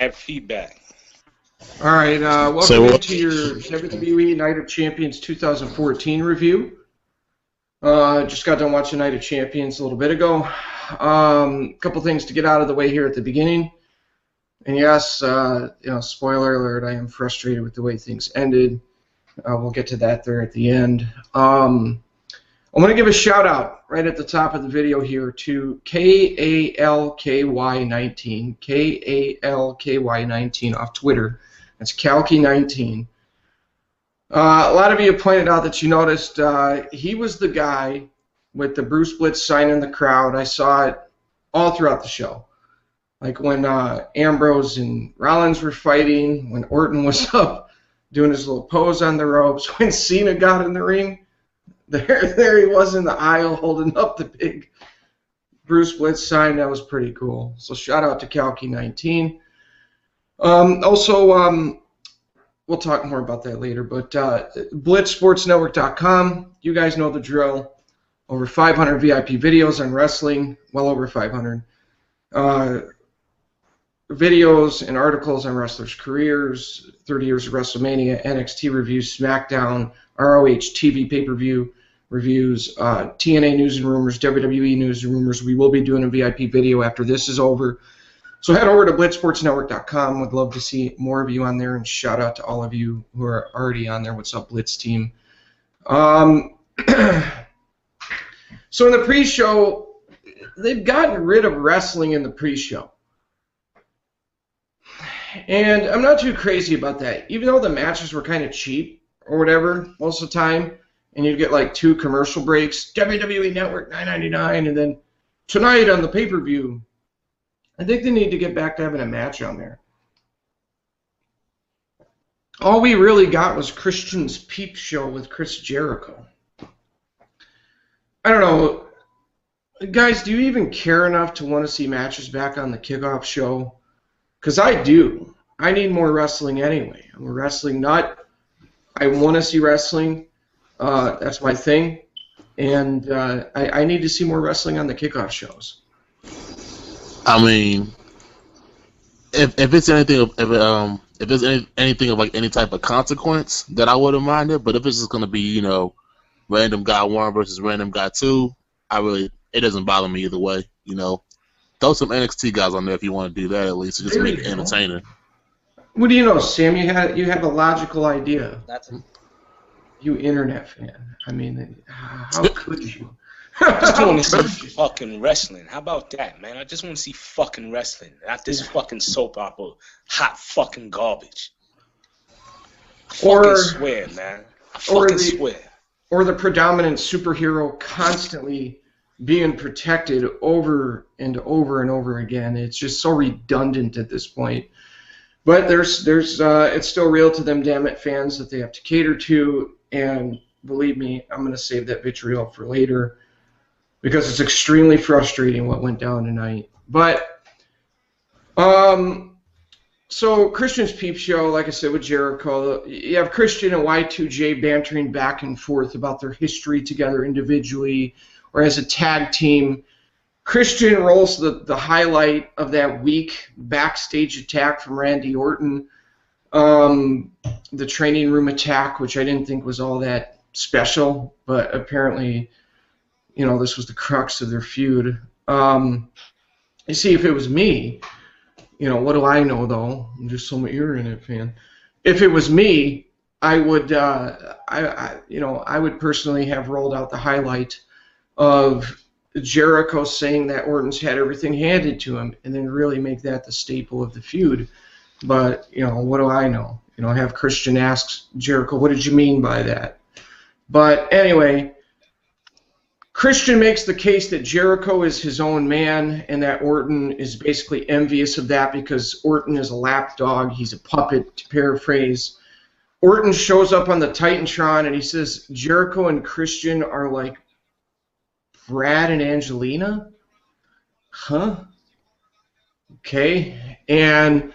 Have feedback. All right, welcome into your WWE Night of Champions 2014 review. Just got done watching Night of Champions a little bit ago. Couple things to get out of the way here at the beginning. And yes, spoiler alert, I am frustrated with the way things ended. We'll get to that there at the end. I want to give a shout out right at the top of the video here to KALKY19, KALKY19 off Twitter. That's Kalky19. A lot of you pointed out that you noticed he was the guy with the Bruce Blitz sign in the crowd. I saw it all throughout the show. Like when Ambrose and Rollins were fighting, when Orton was up doing his little pose on the ropes, when Cena got in the ring, there he was in the aisle holding up the big Bruce Blitz sign. That was pretty cool. So shout out to Kalky19. Also, we'll talk more about that later, but BlitzSportsNetwork.com, you guys know the drill. Over 500 VIP videos on wrestling, well over 500. Videos and articles on wrestlers' careers, 30 years of WrestleMania, NXT reviews, SmackDown, ROH TV pay-per-view reviews, TNA news and rumors, WWE news and rumors. We will be doing a VIP video after this is over. So head over to BlitzSportsNetwork.com. Would love to see more of you on there, and shout out to all of you who are already on there. What's up, Blitz team? So in the pre-show, they've gotten rid of wrestling in the pre-show. And I'm not too crazy about that. Even though the matches were kind of cheap or whatever most of the time, and you'd get like 2 commercial breaks, WWE Network $9.99, and then tonight on the pay-per-view, I think they need to get back to having a match on there. All we really got was Christian's Peep Show with Chris Jericho. I don't know. Guys, do you even care enough to want to see matches back on the kickoff show? Because I do. I need more wrestling anyway. I'm a wrestling nut. I want to see wrestling. That's my thing. And I need to see more wrestling on the kickoff shows. I mean, if it's anything, if there's anything of like any type of consequence, then I wouldn't mind it. But if it's just gonna be, random guy 1 versus random guy 2, it doesn't bother me either way. Throw some NXT guys on there if you want to do that at least, just make it entertaining. What do you know, Sam? You have a logical idea. You internet fan. I mean, how could you? I just want to see fucking wrestling. How about that, man? I just want to see fucking wrestling. Not this fucking soap opera, hot fucking garbage. I fucking swear, man. I fucking swear. Or the predominant superhero constantly being protected over and over and over again. It's just so redundant at this point. But there's it's still real to them, damn it, fans that they have to cater to. And believe me, I'm going to save that vitriol for later, because it's extremely frustrating what went down tonight. But, so Christian's Peep Show, like I said, with Jericho, you have Christian and Y2J bantering back and forth about their history together individually or as a tag team. Christian rolls the highlight of that weak backstage attack from Randy Orton, the training room attack, which I didn't think was all that special, but apparently, this was the crux of their feud. You see, if it was me, what do I know, though? I'm just some internet fan. If it was me, I would, I would personally have rolled out the highlight of Jericho saying that Orton's had everything handed to him, and then really make that the staple of the feud. But, what do I know? Have Christian ask Jericho, what did you mean by that? But anyway, Christian makes the case that Jericho is his own man and that Orton is basically envious of that because Orton is a lapdog. He's a puppet, to paraphrase. Orton shows up on the Titantron and he says Jericho and Christian are like Brad and Angelina? Huh? Okay. And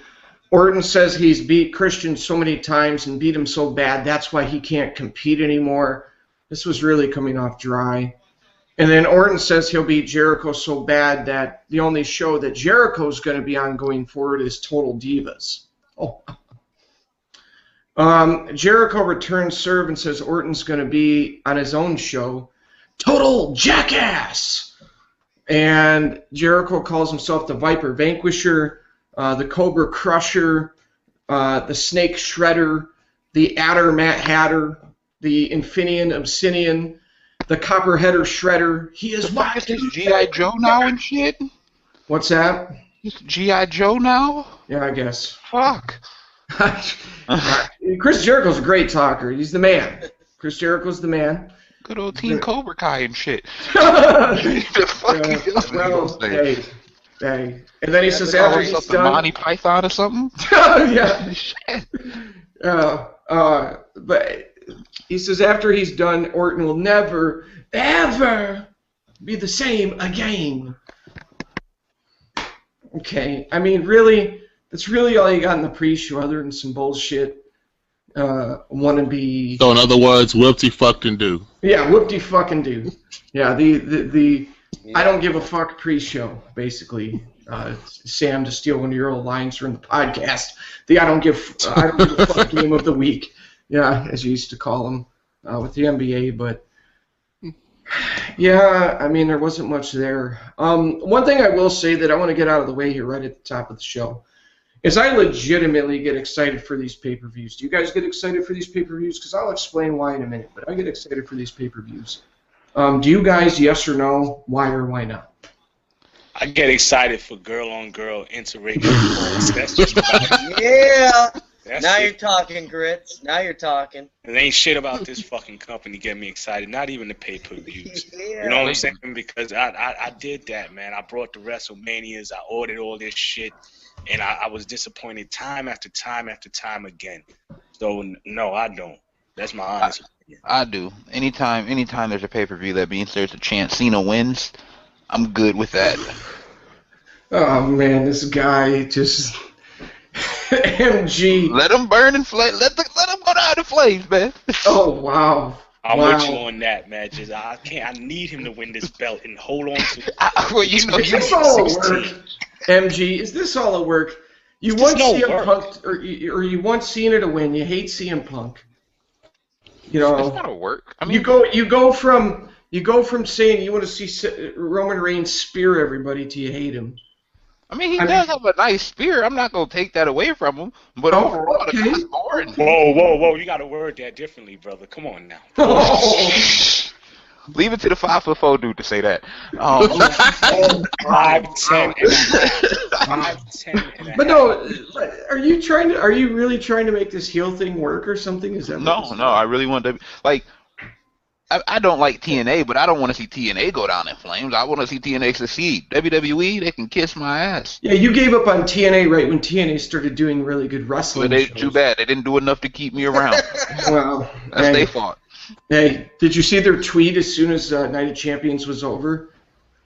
Orton says he's beat Christian so many times and beat him so bad that's why he can't compete anymore. This was really coming off dry. And then Orton says he'll beat Jericho so bad that the only show that Jericho's going to be on going forward is Total Divas. Oh. Jericho returns serve and says Orton's going to be on his own show, Total Jackass. And Jericho calls himself the Viper Vanquisher, the Cobra Crusher, the Snake Shredder, the Adder Matt Hatter, the Infineon Obsidian, the Copperheader Shredder. He is what is this, G.I. Joe now and shit? What's that? It's G.I. Joe now? Yeah, I guess. Fuck. Chris Jericho's a great talker. He's the man. Chris Jericho's the man. Good old Team Cobra Kai and shit. Well, hey. And then he says after he's done... Monty Python or something? Yeah. Shit. But he says after he's done, Orton will never, ever be the same again. Okay, I mean, really, that's really all you got in the pre-show other than some bullshit wannabe... So in other words, whoop-de-fucking-do. Yeah, whoop-de-fucking-do. Yeah, the I don't give a fuck pre-show, basically. Sam, to steal one of your old lines from the podcast, the I don't give a fuck game of the week. Yeah, as you used to call them with the NBA, but yeah, I mean, there wasn't much there. One thing I will say that I want to get out of the way here right at the top of the show is I legitimately get excited for these pay-per-views. Do you guys get excited for these pay-per-views? Because I'll explain why in a minute, but I get excited for these pay-per-views. Do you guys, yes or no, why or why not? I get excited for girl-on-girl interracial. That's just about it. Yeah. That's now it. you're talking, Grits. Now you're talking. There ain't shit about this fucking company getting me excited. Not even the pay-per-views. Yeah. You know what I'm saying? Because I did that, man. I brought the WrestleManias. I ordered all this shit, and I was disappointed time after time after time again. So no, I don't. That's my honest opinion. I do. Anytime there's a pay-per-view that means there's a chance Cena wins, I'm good with that. Oh man, this guy just MG. Let him burn and flame. Let him go down in flames, man. Oh wow. I'm with you on that, man. Just I need him to win this belt and hold on to it. Well, you know, Is this all a work? MG, is this all a work? You want CM Punk, or you want Cena to win. You hate CM Punk. You know, it's not a work. I mean, you go from saying you want to see Roman Reigns spear everybody to you hate him. I mean, he does have a nice spear. I'm not gonna take that away from him. But overall, it's boring. Whoa! You gotta word that differently, brother. Come on now. Leave it to the 5'4" dude to say that. 5'10". 5'10". But no, are you really trying to make this heel thing work or something? Is that no? I really want to like. I don't like TNA, but I don't want to see TNA go down in flames. I want to see TNA succeed. WWE, they can kiss my ass. Yeah, you gave up on TNA right when TNA started doing really good wrestling shows. Too bad. They didn't do enough to keep me around. Well, that's their fault. Hey, did you see their tweet as soon as Night of Champions was over?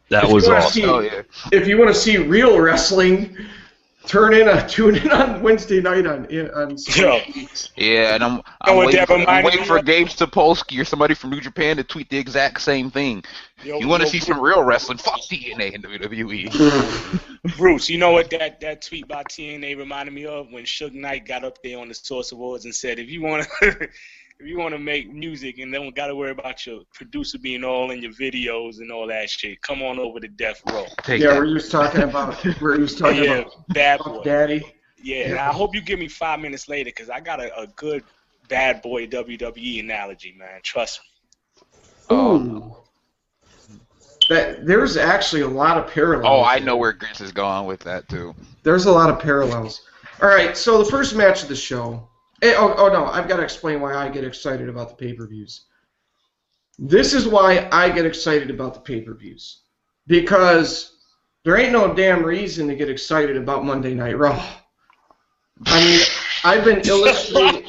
That was awesome. If you want to see real wrestling, tune in on Wednesday night on Yeah, and I'm waiting for Gabe Sapolsky or somebody from New Japan to tweet the exact same thing. You want to see some real wrestling? Fuck TNA and WWE. Bruce, you know what that tweet by TNA reminded me of? When Suge Knight got up there on the Source Awards and said, if you want to make music and don't got to worry about your producer being all in your videos and all that shit, come on over to Death Row. Where he was talking about Bad Boy. Daddy. Yeah, and I hope you give me 5 minutes later because I got a good Bad Boy WWE analogy, man. Trust me. Ooh. There's actually a lot of parallels. Oh, I know where Grits is going with that, too. There's a lot of parallels. All right, so the first match of the show. Oh no, I've got to explain why I get excited about the pay-per-views. This is why I get excited about the pay-per-views. Because there ain't no damn reason to get excited about Monday Night Raw. I mean, I've been illustrating.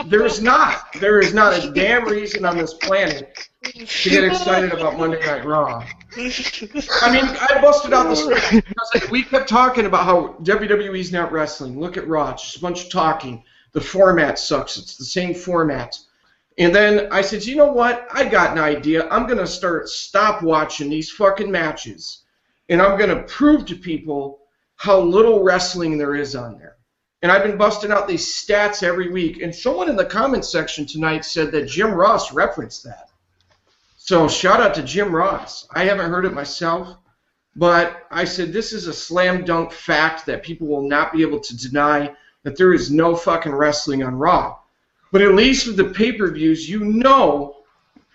There is not a damn reason on this planet to get excited about Monday Night Raw. I mean, I busted out the script because we kept talking about how WWE's not wrestling. Look at Raw, it's just a bunch of talking. The format sucks. It's the same format. And then I said, you know what? I got an idea. I'm going to stop watching these fucking matches. And I'm going to prove to people how little wrestling there is on there. And I've been busting out these stats every week. And someone in the comments section tonight said that Jim Ross referenced that. So shout out to Jim Ross. I haven't heard it myself. But I said this is a slam dunk fact that people will not be able to deny, that there is no fucking wrestling on Raw. But at least with the pay-per-views, you know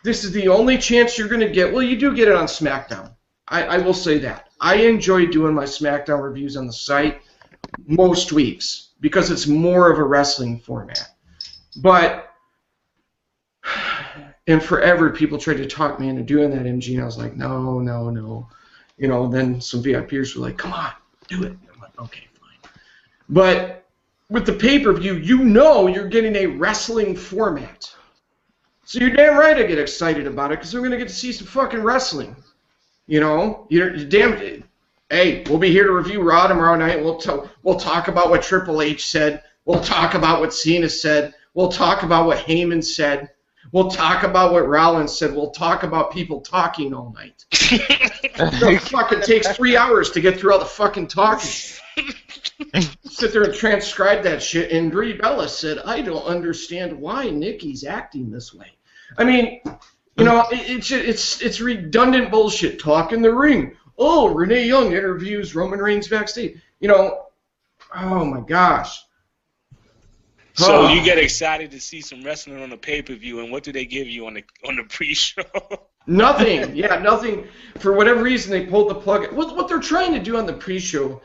this is the only chance you're going to get. Well, you do get it on SmackDown. I will say that. I enjoy doing my SmackDown reviews on the site most weeks because it's more of a wrestling format. But, and forever people tried to talk me into doing that, MG, and I was like, no. You know, then some VIPers were like, come on, do it. I'm like, okay, fine. But with the pay-per-view, you know you're getting a wrestling format. So you're damn right I get excited about it because we're going to get to see some fucking wrestling. You know? You're damn... Hey, we'll be here to review Raw tomorrow night. We'll talk about what Triple H said. We'll talk about what Cena said. We'll talk about what Heyman said. We'll talk about what Rollins said. We'll talk about people talking all night. It fucking takes 3 hours to get through all the fucking talking. Sit there and transcribe that shit. And Brie Bella said, I don't understand why Nikki's acting this way. I mean, you know, it's redundant bullshit. Talk in the ring. Oh, Renee Young interviews Roman Reigns backstage. You know, oh my gosh. So you get excited to see some wrestling on the pay-per-view, and what do they give you on the pre-show? Nothing. Yeah, nothing. For whatever reason, they pulled the plug. What they're trying to do on the pre-show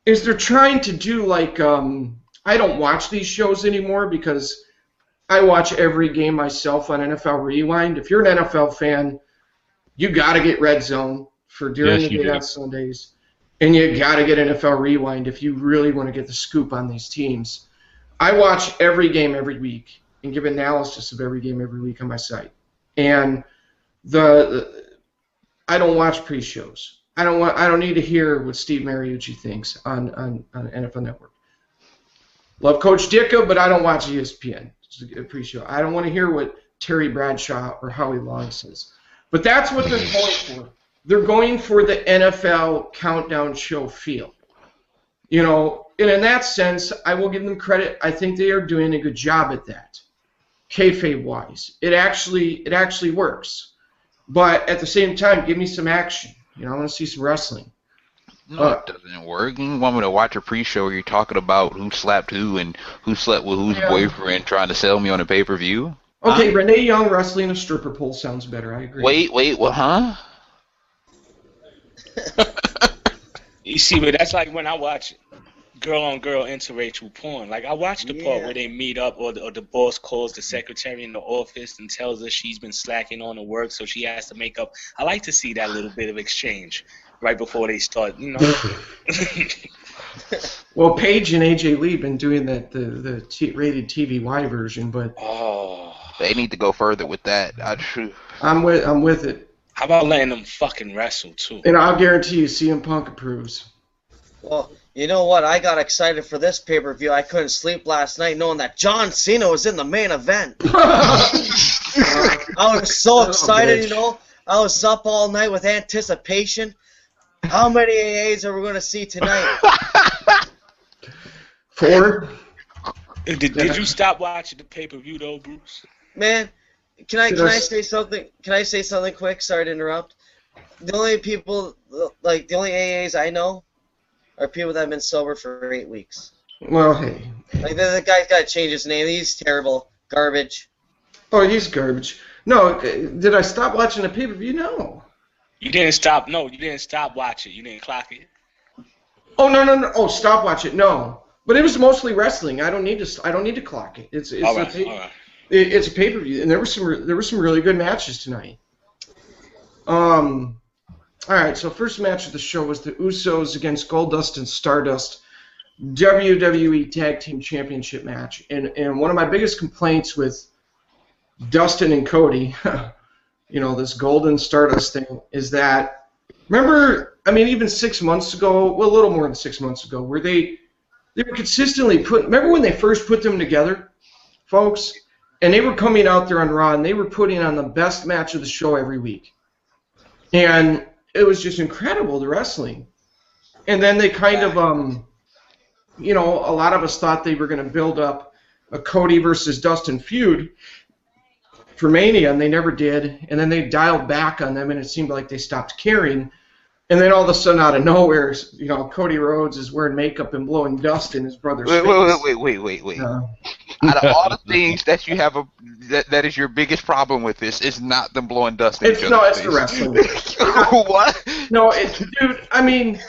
is they're trying to do like I don't watch these shows anymore because I watch every game myself on NFL Rewind. If you're an NFL fan, you got to get Red Zone for during the day on Sundays, and you got to get NFL Rewind if you really want to get the scoop on these teams. I watch every game every week and give analysis of every game every week on my site. And I don't watch pre-shows. I don't need to hear what Steve Mariucci thinks on NFL Network. Love Coach Dicka, but I don't watch ESPN pre-show. I don't want to hear what Terry Bradshaw or Howie Long says. But that's what they're going for. They're going for the NFL countdown show feel. You know, and in that sense, I will give them credit. I think they are doing a good job at that, kayfabe-wise. It actually works. But at the same time, give me some action. You know, I want to see some wrestling. No, it doesn't work. You want me to watch a pre-show where you're talking about who slapped who and who slept with whose boyfriend trying to sell me on a pay-per-view? Okay, Renee Young wrestling a stripper pole sounds better. I agree. Wait, what, huh? You see, but that's like when I watch girl-on-girl interracial porn. Like, I watch the part where they meet up or the boss calls the secretary in the office and tells her she's been slacking on the work, so she has to make up. I like to see that little bit of exchange right before they start, you know. Well, Paige and AJ Lee been doing that the rated TVY version, but they need to go further with that. I'm with it. How about letting them fucking wrestle too? And I'll guarantee you, CM Punk approves. Well, you know what? I got excited for this pay-per-view. I couldn't sleep last night knowing that John Cena was in the main event. I was so excited, you know. I was up all night with anticipation. How many AAs are we going to see tonight? 4. Did you stop watching the pay-per-view though, Bruce? Man, can I say something? Can I say something quick? Sorry to interrupt. The only only AAs I know are people that have been sober for 8 weeks. Well, hey. Like the guy's got to change his name. He's terrible, garbage. Oh, he's garbage. No, did I stop watching the pay-per-view? No. You didn't stop. No, you didn't stop watching. You didn't clock it. Oh no. Oh, stop watching. No, but it was mostly wrestling. I don't need to clock it. It's all right. It's a pay-per-view, and there were some really good matches tonight. All right, so first match of the show was the Usos against Goldust and Stardust WWE Tag Team Championship match. And one of my biggest complaints with Dustin and Cody, you know, this Golden Stardust thing, is that, remember, I mean, even 6 months ago, well, a little more than 6 months ago, where they were consistently remember when they first put them together, folks? and they were coming out there on Raw, and they were putting on the best match of the show every week. And it was just incredible, the wrestling. And then they kind of, you know, a lot of us thought they were going to build up a Cody versus Dustin feud for Mania, and they never did. And then they dialed back on them, and it seemed like they stopped caring. And then all of a sudden, out of nowhere, you know, Cody Rhodes is wearing makeup and blowing dust in his brother's face. Wait. Out of all the things that you have, that is your biggest problem with this, is not them blowing dust in each other's face. No, it's the wrestling. What? No, dude, I mean,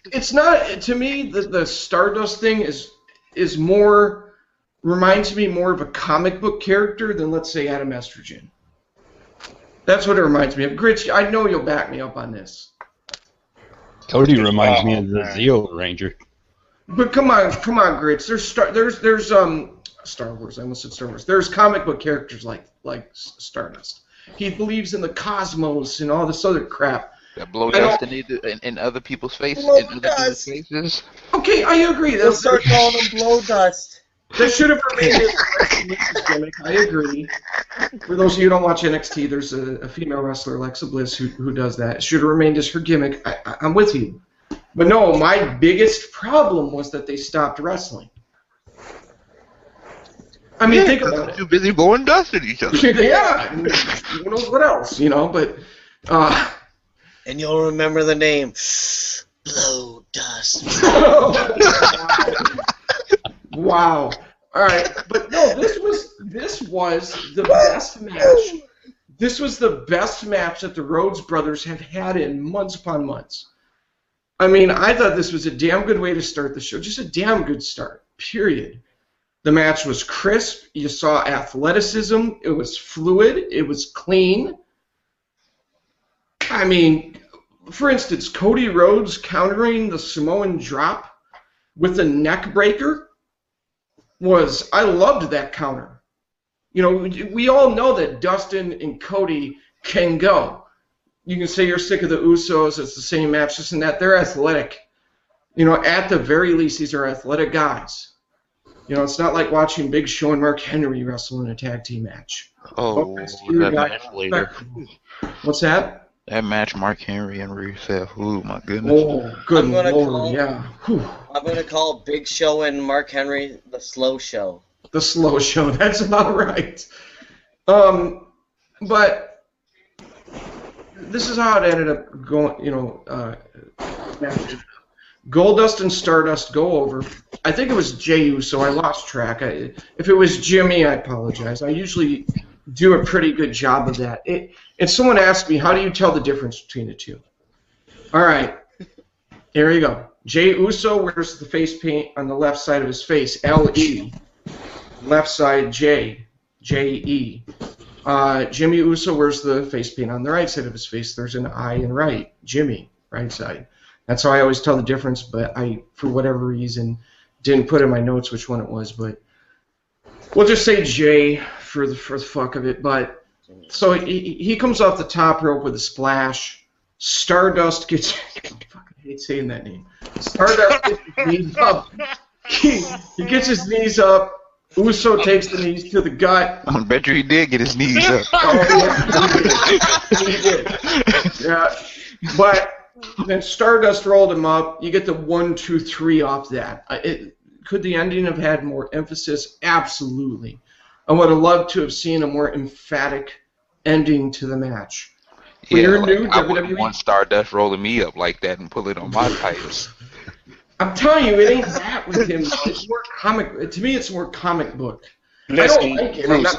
it's not, to me, the Stardust thing is more, reminds me more of a comic book character than, let's say, Adam Estrogen. That's what it reminds me of. Gritch, I know you'll back me up on this. Cody reminds me of the Zeo Ranger. But come on, Gritch. There's Star Wars. I almost said Star Wars. There's comic book characters like Stardust. He believes in the cosmos and all this other crap. That blow dust in other people's faces. In other people's faces. Okay, I agree. They'll start calling them blow dust. That should have remained his gimmick. I agree. For those of you who don't watch NXT, there's a female wrestler, Alexa Bliss, who does that. It should have remained as her gimmick. I'm with you. But no, my biggest problem was that they stopped wrestling. I mean, think about it. Too busy blowing dust at each other. Yeah. Who knows what else, you know? But. And you'll remember the name, Blow Dust. Wow. All right, but no, this was the best match. This was the best match that the Rhodes brothers have had in months upon months. I mean, I thought this was a damn good way to start the show. Just a damn good start, period. The match was crisp. You saw athleticism. It was fluid. It was clean. I mean, for instance, Cody Rhodes countering the Samoan drop with a neck breaker. I loved that counter. You know, we all know that Dustin and Cody can go. You can say you're sick of the Usos, it's the same match, this and that. They're athletic. You know, at the very least, these are athletic guys. You know, it's not like watching Big Show and Mark Henry wrestle in a tag team match. Oh, that match later. What's that? That match, Mark Henry and Rusev. Ooh, my goodness. Oh, good Lord, yeah. Whew. I'm going to call Big Show and Mark Henry the slow show. The slow show, that's about right. But this is how it ended up going, you know, Goldust and Stardust go over. I think it was Jey Uso, I lost track. If it was Jimmy, I apologize. I usually do a pretty good job of that. And someone asked me, how do you tell the difference between the two? All right, here you go. Jey Uso wears the face paint on the left side of his face, L-E. Left side, J, J-E. Jimmy Uso wears the face paint on the right side of his face. There's an I in right, Jimmy, right side. That's how I always tell the difference, but I, for whatever reason, didn't put in my notes which one it was, but we'll just say Jay for the fuck of it. But so he comes off the top rope with a splash. Stardust gets I fucking hate saying that name. Stardust gets his knees up. He gets his knees up. Uso takes the knees to the gut. I bet you he did get his knees up. Oh, yeah, he did. Yeah, but then Stardust rolled him up. You get the 1, 2, 3 off that. Could the ending have had more emphasis? Absolutely. I would have loved to have seen a more emphatic ending to the match. When Yeah, you're like, new I wouldn't WWE, want Stardust rolling me up like that and pull it on my tires. I'm telling you, it ain't that with him. It's more comic. To me, it's more comic book. Listen, I don't like it. Bruce,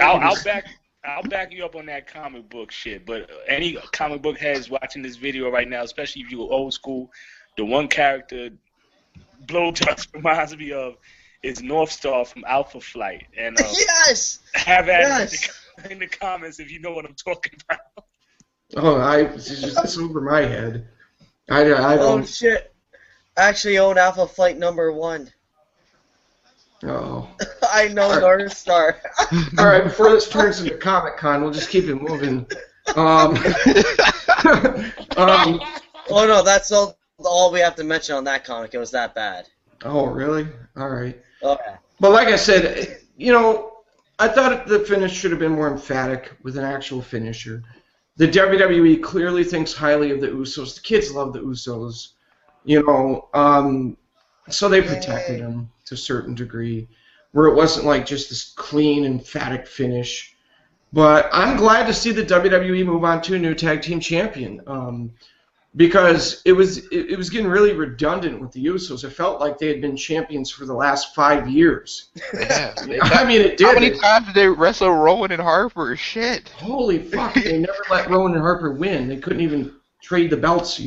I'll back you up on that comic book shit. But any comic book heads watching this video right now, especially if you're old school, the one character Blowdust reminds me of is North Star from Alpha Flight. And Yes! have at Yes! it in the comments if you know what I'm talking about. Oh, it's over my head. I Oh don't. shit! I actually own Alpha Flight number 1. Oh. I know North Star. All right, before this turns into Comic Con, we'll just keep it moving. Oh no, that's all we have to mention on that comic. It was that bad. Oh, really? All right. Okay. But like I said, you know, I thought the finish should have been more emphatic with an actual finisher. The WWE clearly thinks highly of the Usos. The kids love the Usos, so they protected him to a certain degree, where it wasn't like just this clean, emphatic finish. But I'm glad to see the WWE move on to a new tag team champion, because it was getting really redundant with the Usos. It felt like they had been champions for the last 5 years. Yeah, I mean, it did. How many times did they wrestle Rowan and Harper? Shit. Holy fuck! They never let Rowan and Harper win. They couldn't even trade the belts,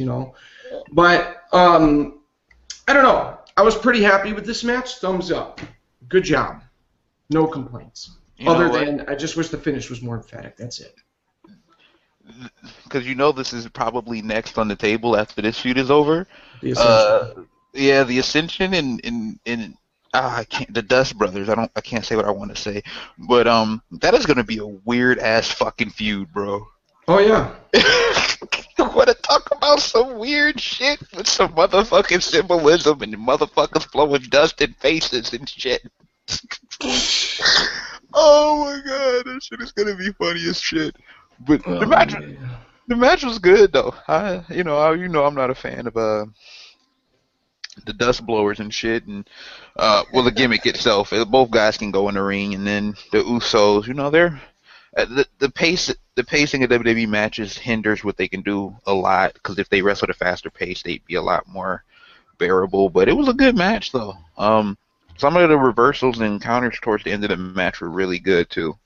But I don't know. I was pretty happy with this match. Thumbs up. Good job. No complaints. Other than I just wish the finish was more emphatic. That's it. Because this is probably next on the table after this feud is over. The Ascension. The Ascension and I can't, the Dust Brothers. I can't say what I want to say, but that is gonna be a weird ass fucking feud, bro. Oh yeah. I want to talk about some weird shit with some motherfucking symbolism and motherfuckers blowing dust in faces and shit. Oh my god, that shit is gonna be funny as shit. But the match was good though. I'm not a fan of the dust blowers and shit, and the gimmick itself. Both guys can go in the ring, and then the Usos, they're the pacing of WWE matches hinders what they can do a lot. Because if they wrestle at a faster pace, they'd be a lot more bearable. But it was a good match though. Some of the reversals and counters towards the end of the match were really good too.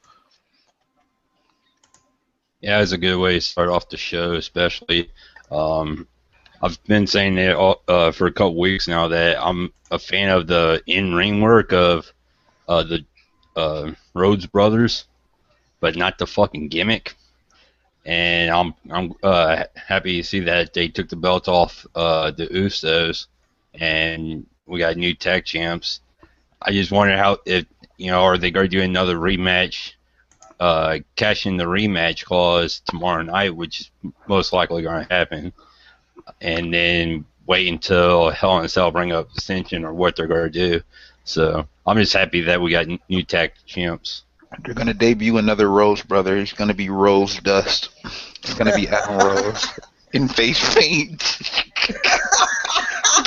Yeah, it's a good way to start off the show, especially. I've been saying that for a couple weeks now that I'm a fan of the in-ring work of the Rhodes Brothers, but not the fucking gimmick. And I'm happy to see that they took the belt off the Usos, and we got new tag champs. I just wonder are they going to do another rematch? Cash in the rematch clause tomorrow night, which is most likely going to happen, and then wait until Hell in a Cell bring up Ascension or what they're going to do. So I'm just happy that we got new tag champs. They're going to debut another Rose brother. He's going to be Rose Dust. It's going to be Adam Rose in face paint.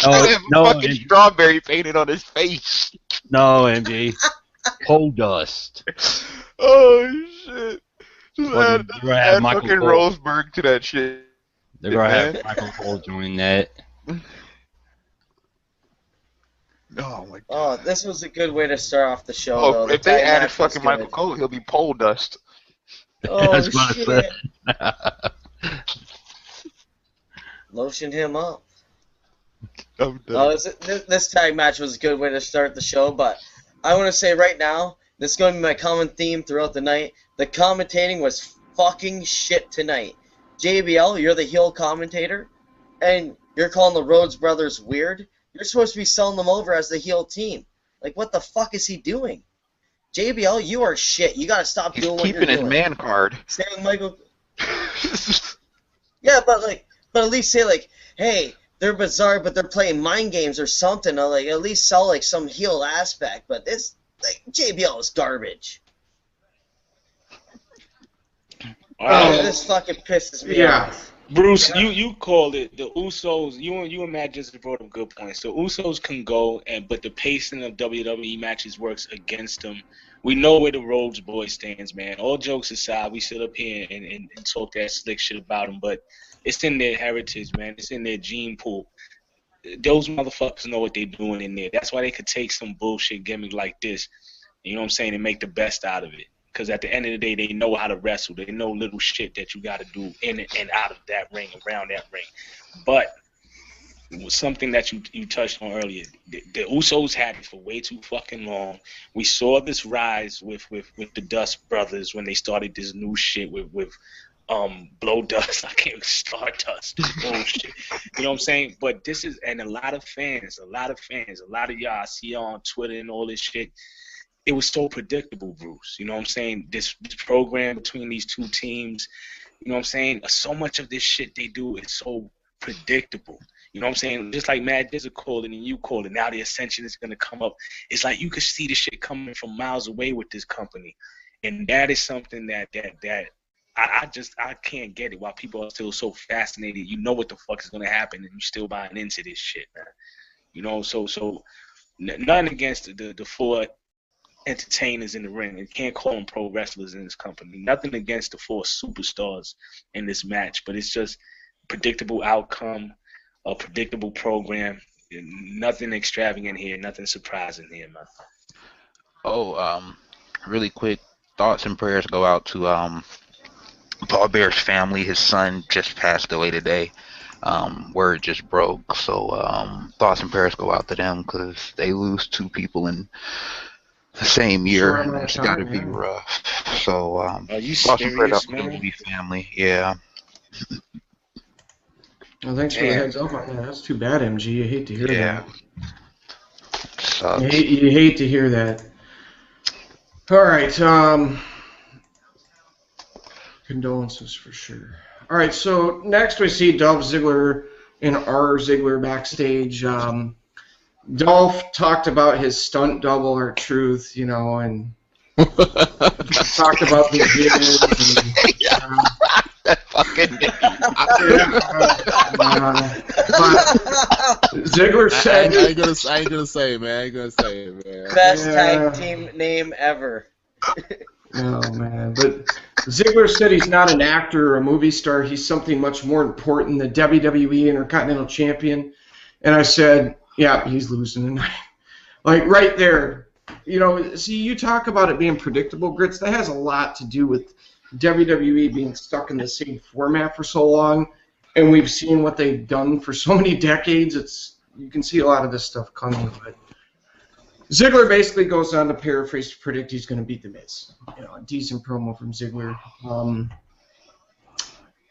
Fucking strawberry painted on his face. No, MD. Coal dust. Oh shit! Just add Michael fucking Cole. Roseburg to that shit. They're gonna have Michael Cole join that. Oh my god! Oh, this was a good way to start off the show. Though. If they added fucking Michael Cole, he'll be pole dust. Oh shit! Lotion him up. This tag match was a good way to start the show, but I want to say right now, this is going to be my common theme throughout the night. The commentating was fucking shit tonight. JBL, you're the heel commentator, and you're calling the Rhodes Brothers weird. You're supposed to be selling them over as the heel team. Like, what the fuck is he doing? JBL, you are shit. You gotta stop doing what you're doing. He's keeping his man card. Stay with Michael. Yeah, but at least say like, hey, they're bizarre, but they're playing mind games or something. Or like, at least sell like some heel aspect. But this, like, JBL is garbage. This fucking pisses me off. Bruce, you called it. The Usos, you and Matt just brought up good points. So Usos can go, but the pacing of WWE matches works against them. We know where the Rhodes boy stands, man. All jokes aside, we sit up here and talk that slick shit about them, but it's in their heritage, man. It's in their gene pool. Those motherfuckers know what they're doing in there. That's why they could take some bullshit gimmick like this, you know what I'm saying, and make the best out of it. Because at the end of the day, they know how to wrestle. They know little shit that you got to do in and out of that ring, around that ring. But something that you touched on earlier, the Usos had it for way too fucking long. We saw this rise with the Dust Brothers when they started this new shit with Blow Dust. I can't Stardust. Bullshit. You know what I'm saying? But this is, and a lot of y'all, I see y'all on Twitter and all this shit. It was so predictable, Bruce. You know what I'm saying? This program between these two teams, you know what I'm saying? So much of this shit they do is so predictable. You know what I'm saying? Just like Mad Dizzle called it and you called it. Now the Ascension is going to come up. It's like you could see the shit coming from miles away with this company. And that is something that I can't get it. While people are still so fascinated, you know what the fuck is going to happen and you still buying into this shit, man. You know, so nothing against the four entertainers in the ring. You can't call them pro wrestlers in this company. Nothing against the four superstars in this match, but it's just predictable outcome, a predictable program. Nothing extravagant here, nothing surprising here, man. Oh, really quick thoughts and prayers go out to Paul Bear's family. His son just passed away today. Word just broke, so thoughts and prayers go out to them because they lose two people in the same year, and it's got to be rough. So thoughts and prayers out to the movie family. Yeah. Well, thanks for the heads up on that. That's too bad, MG. You hate to hear that. Sucks. You hate to hear that. All right. Condolences for sure. All right, so next we see Dolph Ziggler and R. Ziggler backstage. Dolph talked about his stunt double, R-Truth, you know, and talked about the gig. That fucking but Ziggler said... I ain't gonna say it, man. Best tag team name ever. Oh, man. But Ziggler said he's not an actor or a movie star. He's something much more important, the WWE Intercontinental Champion. And I said, yeah, he's losing tonight. Like, right there. You know, see, you talk about it being predictable, Grits. That has a lot to do with WWE being stuck in the same format for so long. And we've seen what they've done for so many decades. You can see a lot of this stuff coming, but Ziggler basically goes on to paraphrase to predict he's going to beat The Miz. You know, a decent promo from Ziggler.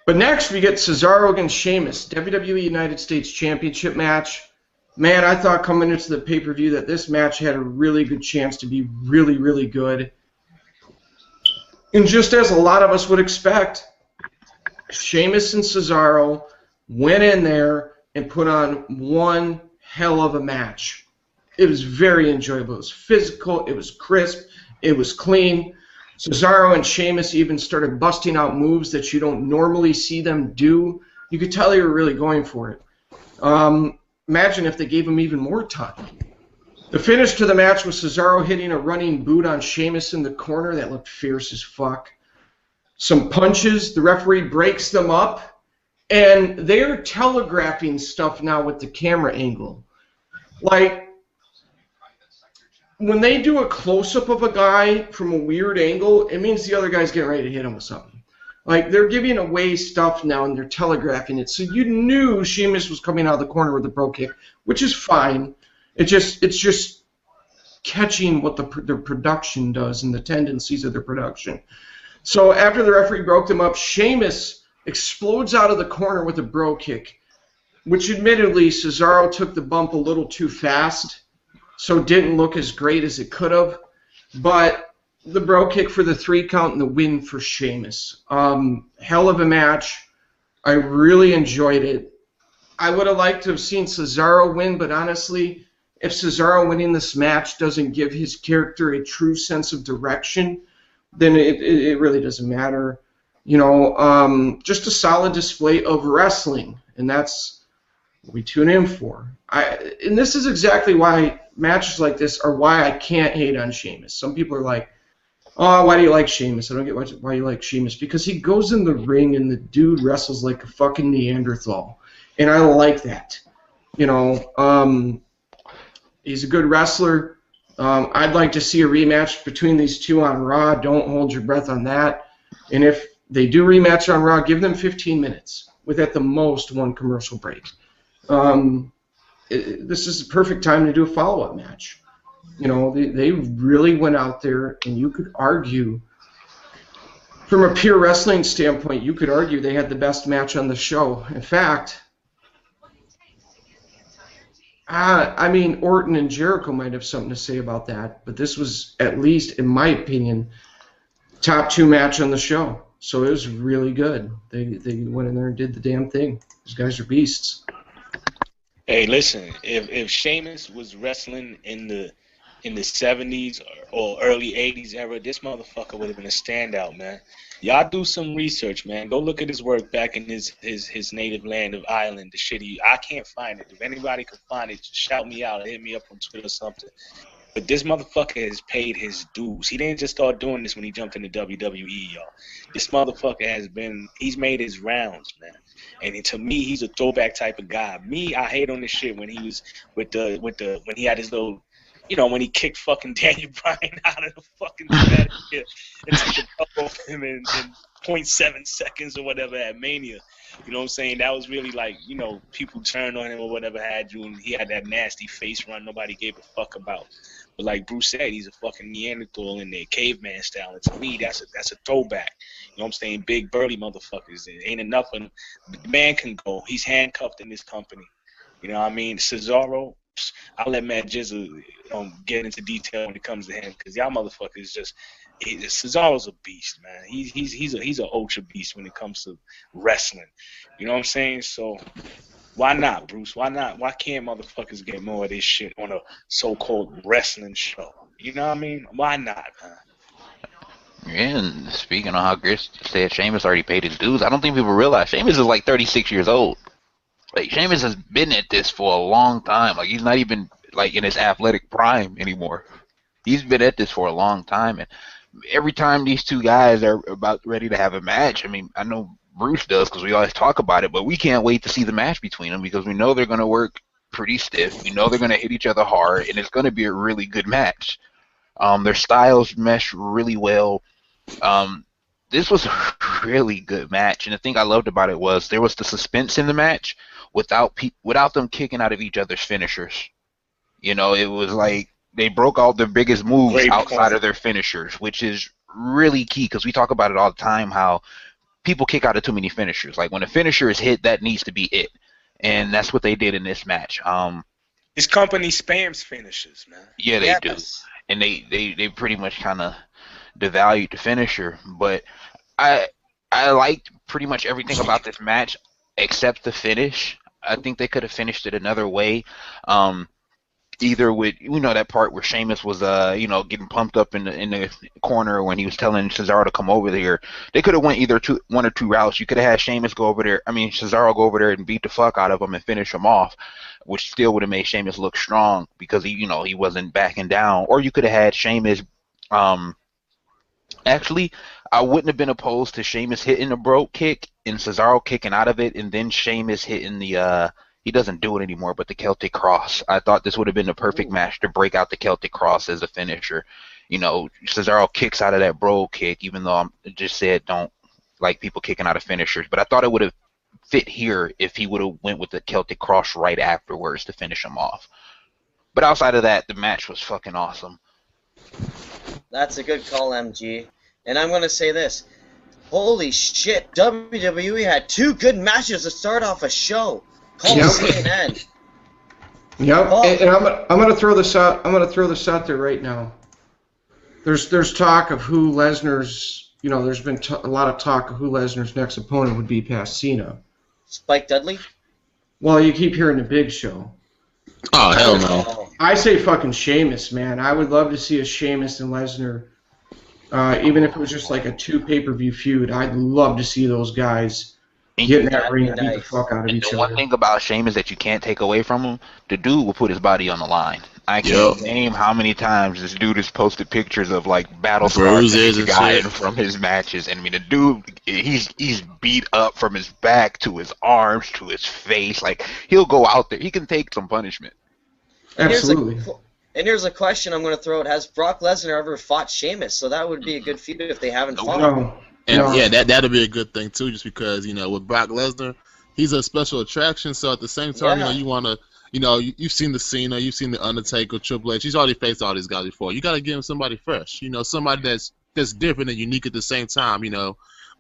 But next we get Cesaro against Sheamus, WWE United States Championship match. Man, I thought coming into the pay-per-view that this match had a really good chance to be really, really good. And just as a lot of us would expect, Sheamus and Cesaro went in there and put on one hell of a match. It was very enjoyable. It was physical. It was crisp. It was clean. Cesaro and Sheamus even started busting out moves that you don't normally see them do. You could tell they were really going for it. Imagine if they gave them even more time. The finish to the match was Cesaro hitting a running boot on Sheamus in the corner. That looked fierce as fuck. Some punches. The referee breaks them up. And they're telegraphing stuff now with the camera angle. Like, when they do a close-up of a guy from a weird angle, it means the other guy's getting ready to hit him with something. Like, they're giving away stuff now, and they're telegraphing it. So you knew Sheamus was coming out of the corner with a bro kick, which is fine. It's just catching what their production does and the tendencies of their production. So after the referee broke them up, Sheamus explodes out of the corner with a bro kick, which admittedly Cesaro took the bump a little too fast, so it didn't look as great as it could have. But the bro kick for the 3 count and the win for Sheamus. Hell of a match. I really enjoyed it. I would have liked to have seen Cesaro win, but honestly, if Cesaro winning this match doesn't give his character a true sense of direction, then it really doesn't matter. You know, just a solid display of wrestling, and that's what we tune in for. And this is exactly why matches like this are why I can't hate on Sheamus. Some people are like, oh, why do you like Sheamus? I don't get why you like Sheamus. Because he goes in the ring and the dude wrestles like a fucking Neanderthal. And I like that. You know, he's a good wrestler. I'd like to see a rematch between these two on Raw. Don't hold your breath on that. And if they do rematch on Raw, give them 15 minutes with at the most 1 commercial break. This is the perfect time to do a follow-up match. You know, they really went out there, and you could argue, from a pure wrestling standpoint, you could argue they had the best match on the show. In fact, I mean, Orton and Jericho might have something to say about that, but this was, at least in my opinion, top 2 match on the show. So it was really good. They went in there and did the damn thing. These guys are beasts. Hey, listen, if Sheamus was wrestling in the 70s or early 80s era, this motherfucker would have been a standout, man. Y'all do some research, man. Go look at his work back in his native land of Ireland. The shit I can't find it. If anybody can find it, just shout me out or hit me up on Twitter or something. But this motherfucker has paid his dues. He didn't just start doing this when he jumped into WWE, y'all. This motherfucker he's made his rounds, man. And to me, he's a throwback type of guy. Me, I hate on this shit when he was when he had his little, when he kicked fucking Daniel Bryan out of the fucking stratosphere and took the cup off him in 0.7 seconds or whatever at Mania. You know what I'm saying? That was really like, people turned on him or whatever have you, and he had that nasty face run nobody gave a fuck about. But like Bruce said, he's a fucking Neanderthal in there, caveman style. And to me, that's a throwback. You know what I'm saying? Big burly motherfuckers. It ain't enough of them. The man can go. He's handcuffed in this company. You know what I mean? Cesaro, I'll let Matt Jizzle get into detail when it comes to him, because y'all motherfuckers Cesaro's a beast, man. He's an ultra beast when it comes to wrestling. You know what I'm saying? So why not, Bruce? Why not? Why can't motherfuckers get more of this shit on a so-called wrestling show? You know what I mean? Why not, man? Yeah, and speaking of how Chris said Sheamus already paid his dues, I don't think people realize Sheamus is like 36 years old. Like, Sheamus has been at this for a long time. Like, he's not even, like, in his athletic prime anymore. He's been at this for a long time, and every time these two guys are about ready to have a match, I mean, I know Bruce does because we always talk about it, but we can't wait to see the match between them because we know they're going to work pretty stiff. We know they're going to hit each other hard, and it's going to be a really good match. Their styles mesh really well. This was a really good match, and the thing I loved about it was there was the suspense in the match without them kicking out of each other's finishers. You know, it was like they broke all their biggest moves outside of their finishers, which is really key because we talk about it all the time how people kick out of too many finishers. Like, when a finisher is hit, that needs to be it, and that's what they did in this match. This company spams finishers, man. Yeah, they do, and they pretty much kind of devalued the finisher. But I liked pretty much everything about this match except the finish. I think they could have finished it another way. Either with, that part where Sheamus was, getting pumped up in the corner when he was telling Cesaro to come over there. They could have went either one or two routes. You could have had Cesaro go over there and beat the fuck out of him and finish him off, which still would have made Sheamus look strong because he wasn't backing down. Or you could have had Sheamus, actually, I wouldn't have been opposed to Sheamus hitting a brogue kick and Cesaro kicking out of it, and then Sheamus hitting the he doesn't do it anymore, but the Celtic Cross. I thought this would have been the perfect match to break out the Celtic Cross as a finisher. Cesaro kicks out of that brogue kick, even though I just said don't like people kicking out of finishers. But I thought it would have fit here if he would have went with the Celtic Cross right afterwards to finish him off. But outside of that, the match was fucking awesome. That's a good call, MG. And I'm going to say this. Holy shit, WWE had two good matches to start off a show. Call CNN. Yep, and I'm gonna throw this out. I'm gonna throw this out there right now. There's talk of who Lesnar's. There's been a lot of talk of who Lesnar's next opponent would be past Cena. Spike Dudley. Well, you keep hearing the Big Show. Oh, hell no. I say fucking Sheamus, man. I would love to see a Sheamus and Lesnar, even if it was just like a 2 pay-per-view feud. I'd love to see those guys get in that ring and beat the fuck out of each other. The one thing about Sheamus that you can't take away from him, the dude will put his body on the line. I can't name how many times this dude has posted pictures of like battle scars from his matches. And I mean, the dude, he's beat up from his back to his arms to his face. Like, he'll go out there. He can take some punishment. Absolutely. And here's a question I'm going to throw out. Has Brock Lesnar ever fought Sheamus? So that would be a good feud if they haven't fought him. And yeah, that'll be a good thing too, just because with Brock Lesnar, he's a special attraction. So at the same time, you want to, you've seen the Cena, you've seen the Undertaker, Triple H. He's already faced all these guys before. You got to give him somebody fresh, somebody that's different and unique at the same time.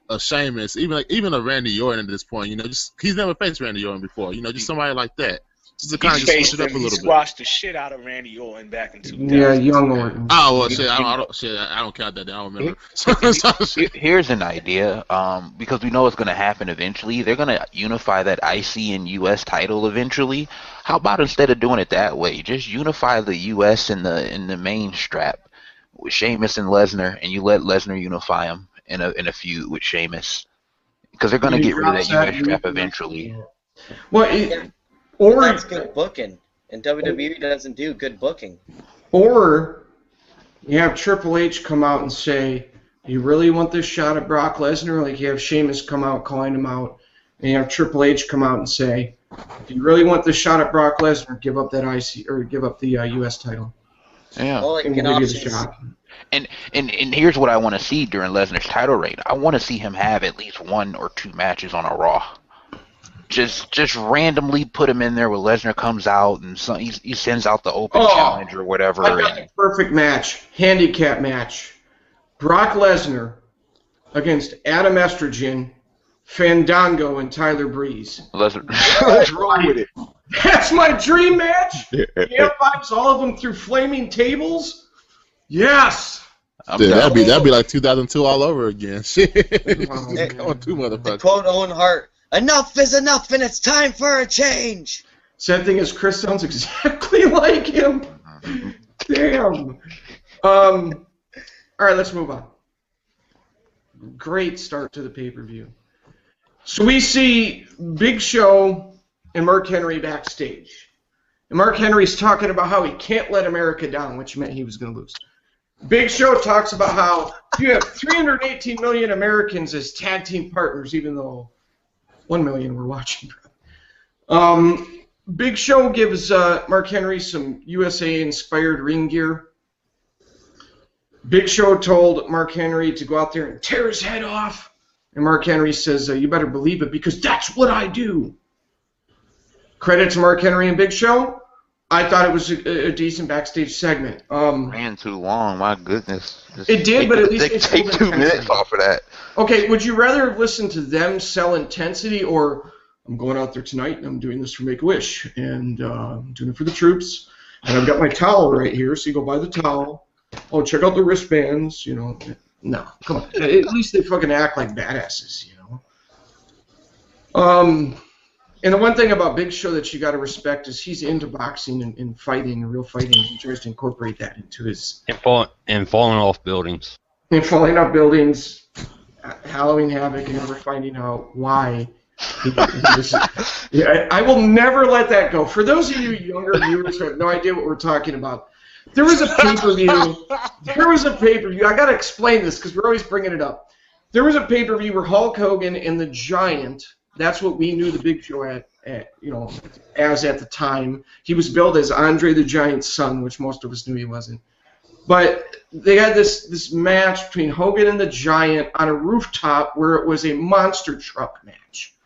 A Sheamus, even a Randy Orton at this point. Just he's never faced Randy Orton before. Just somebody like that. Just to kind of switch it up a little bit. Squashed the shit out of Randy Orton back in 2000. Yeah, young Orton. Oh well, shit. I don't count that. I don't remember. Here's an idea. Because we know what's going to happen eventually. They're going to unify that IC and US title eventually. How about instead of doing it that way, just unify the US in the main strap with Sheamus and Lesnar, and you let Lesnar unify them in a feud with Sheamus, because they're going to get rid of that US strap eventually. Well, or that's good booking, and WWE doesn't do good booking. Or you have Triple H come out and say, "Do you really want this shot at Brock Lesnar?" Like you have Sheamus come out calling him out, and you have Triple H come out and say, "If you really want this shot at Brock Lesnar, give up that IC or give up the US title." Yeah. Well, And we'll give you the shot. And here's what I want to see during Lesnar's title reign. I want to see him have at least 1 or 2 matches on a Raw. Just randomly put him in there when Lesnar comes out and he sends out the open challenge or whatever. I got the perfect match, handicap match. Brock Lesnar against Adam Estrogen, Fandango, and Tyler Breeze. Let's roll with it. That's my dream match. Yeah, vibes all of them through flaming tables. Yes. Dude, that'd be like 2002 all over again. Shit. Two motherfuckers. Quote Owen Hart. Enough is enough, and it's time for a change. Sad thing is, Chris sounds exactly like him. Damn. All right, let's move on. Great start to the pay-per-view. So we see Big Show and Mark Henry backstage. And Mark Henry's talking about how he can't let America down, which meant he was going to lose. Big Show talks about how you have 318 million Americans as tag team partners, even though 1 million were watching. Big Show gives Mark Henry some USA-inspired ring gear. Big Show told Mark Henry to go out there and tear his head off. And Mark Henry says, you better believe it, because that's what I do. Credit to Mark Henry and Big Show. I thought it was a decent backstage segment. Ran too long, my goodness. It did, but at least they take 2 minutes off of that. Okay, would you rather have listened to them sell intensity, or I'm going out there tonight and I'm doing this for Make-A-Wish, and I'm doing it for the troops, and I've got my towel right here, so you go buy the towel. Oh, check out the wristbands, you know. No, come on. At least they fucking act like badasses, you know. And the one thing about Big Show that you got to respect is he's into boxing and fighting, real fighting. He tries to incorporate that into his... And falling off buildings. And falling off buildings, Halloween Havoc, and never finding out why. Yeah, I will never let that go. For those of you younger viewers who have no idea what we're talking about, there was a pay-per-view. I got to explain this because we're always bringing it up. There was a pay-per-view where Hulk Hogan and the Giant... That's what we knew the Big Show as at the time. He was billed as Andre the Giant's son, which most of us knew he wasn't. But they had this match between Hogan and the Giant on a rooftop where it was a monster truck match.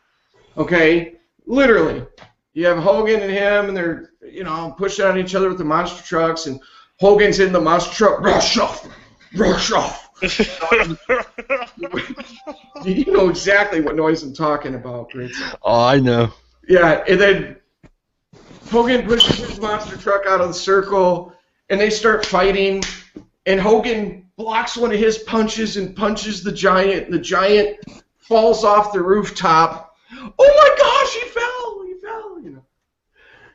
Okay? Literally. You have Hogan and him, and they're, pushing on each other with the monster trucks, and Hogan's in the monster truck. Rush off! Rush off! You know exactly what noise I'm talking about, Chris. Oh, I know. Yeah, and then Hogan pushes his monster truck out of the circle, and they start fighting, and Hogan blocks one of his punches and punches the Giant. The Giant falls off the rooftop. Oh my gosh, he fell,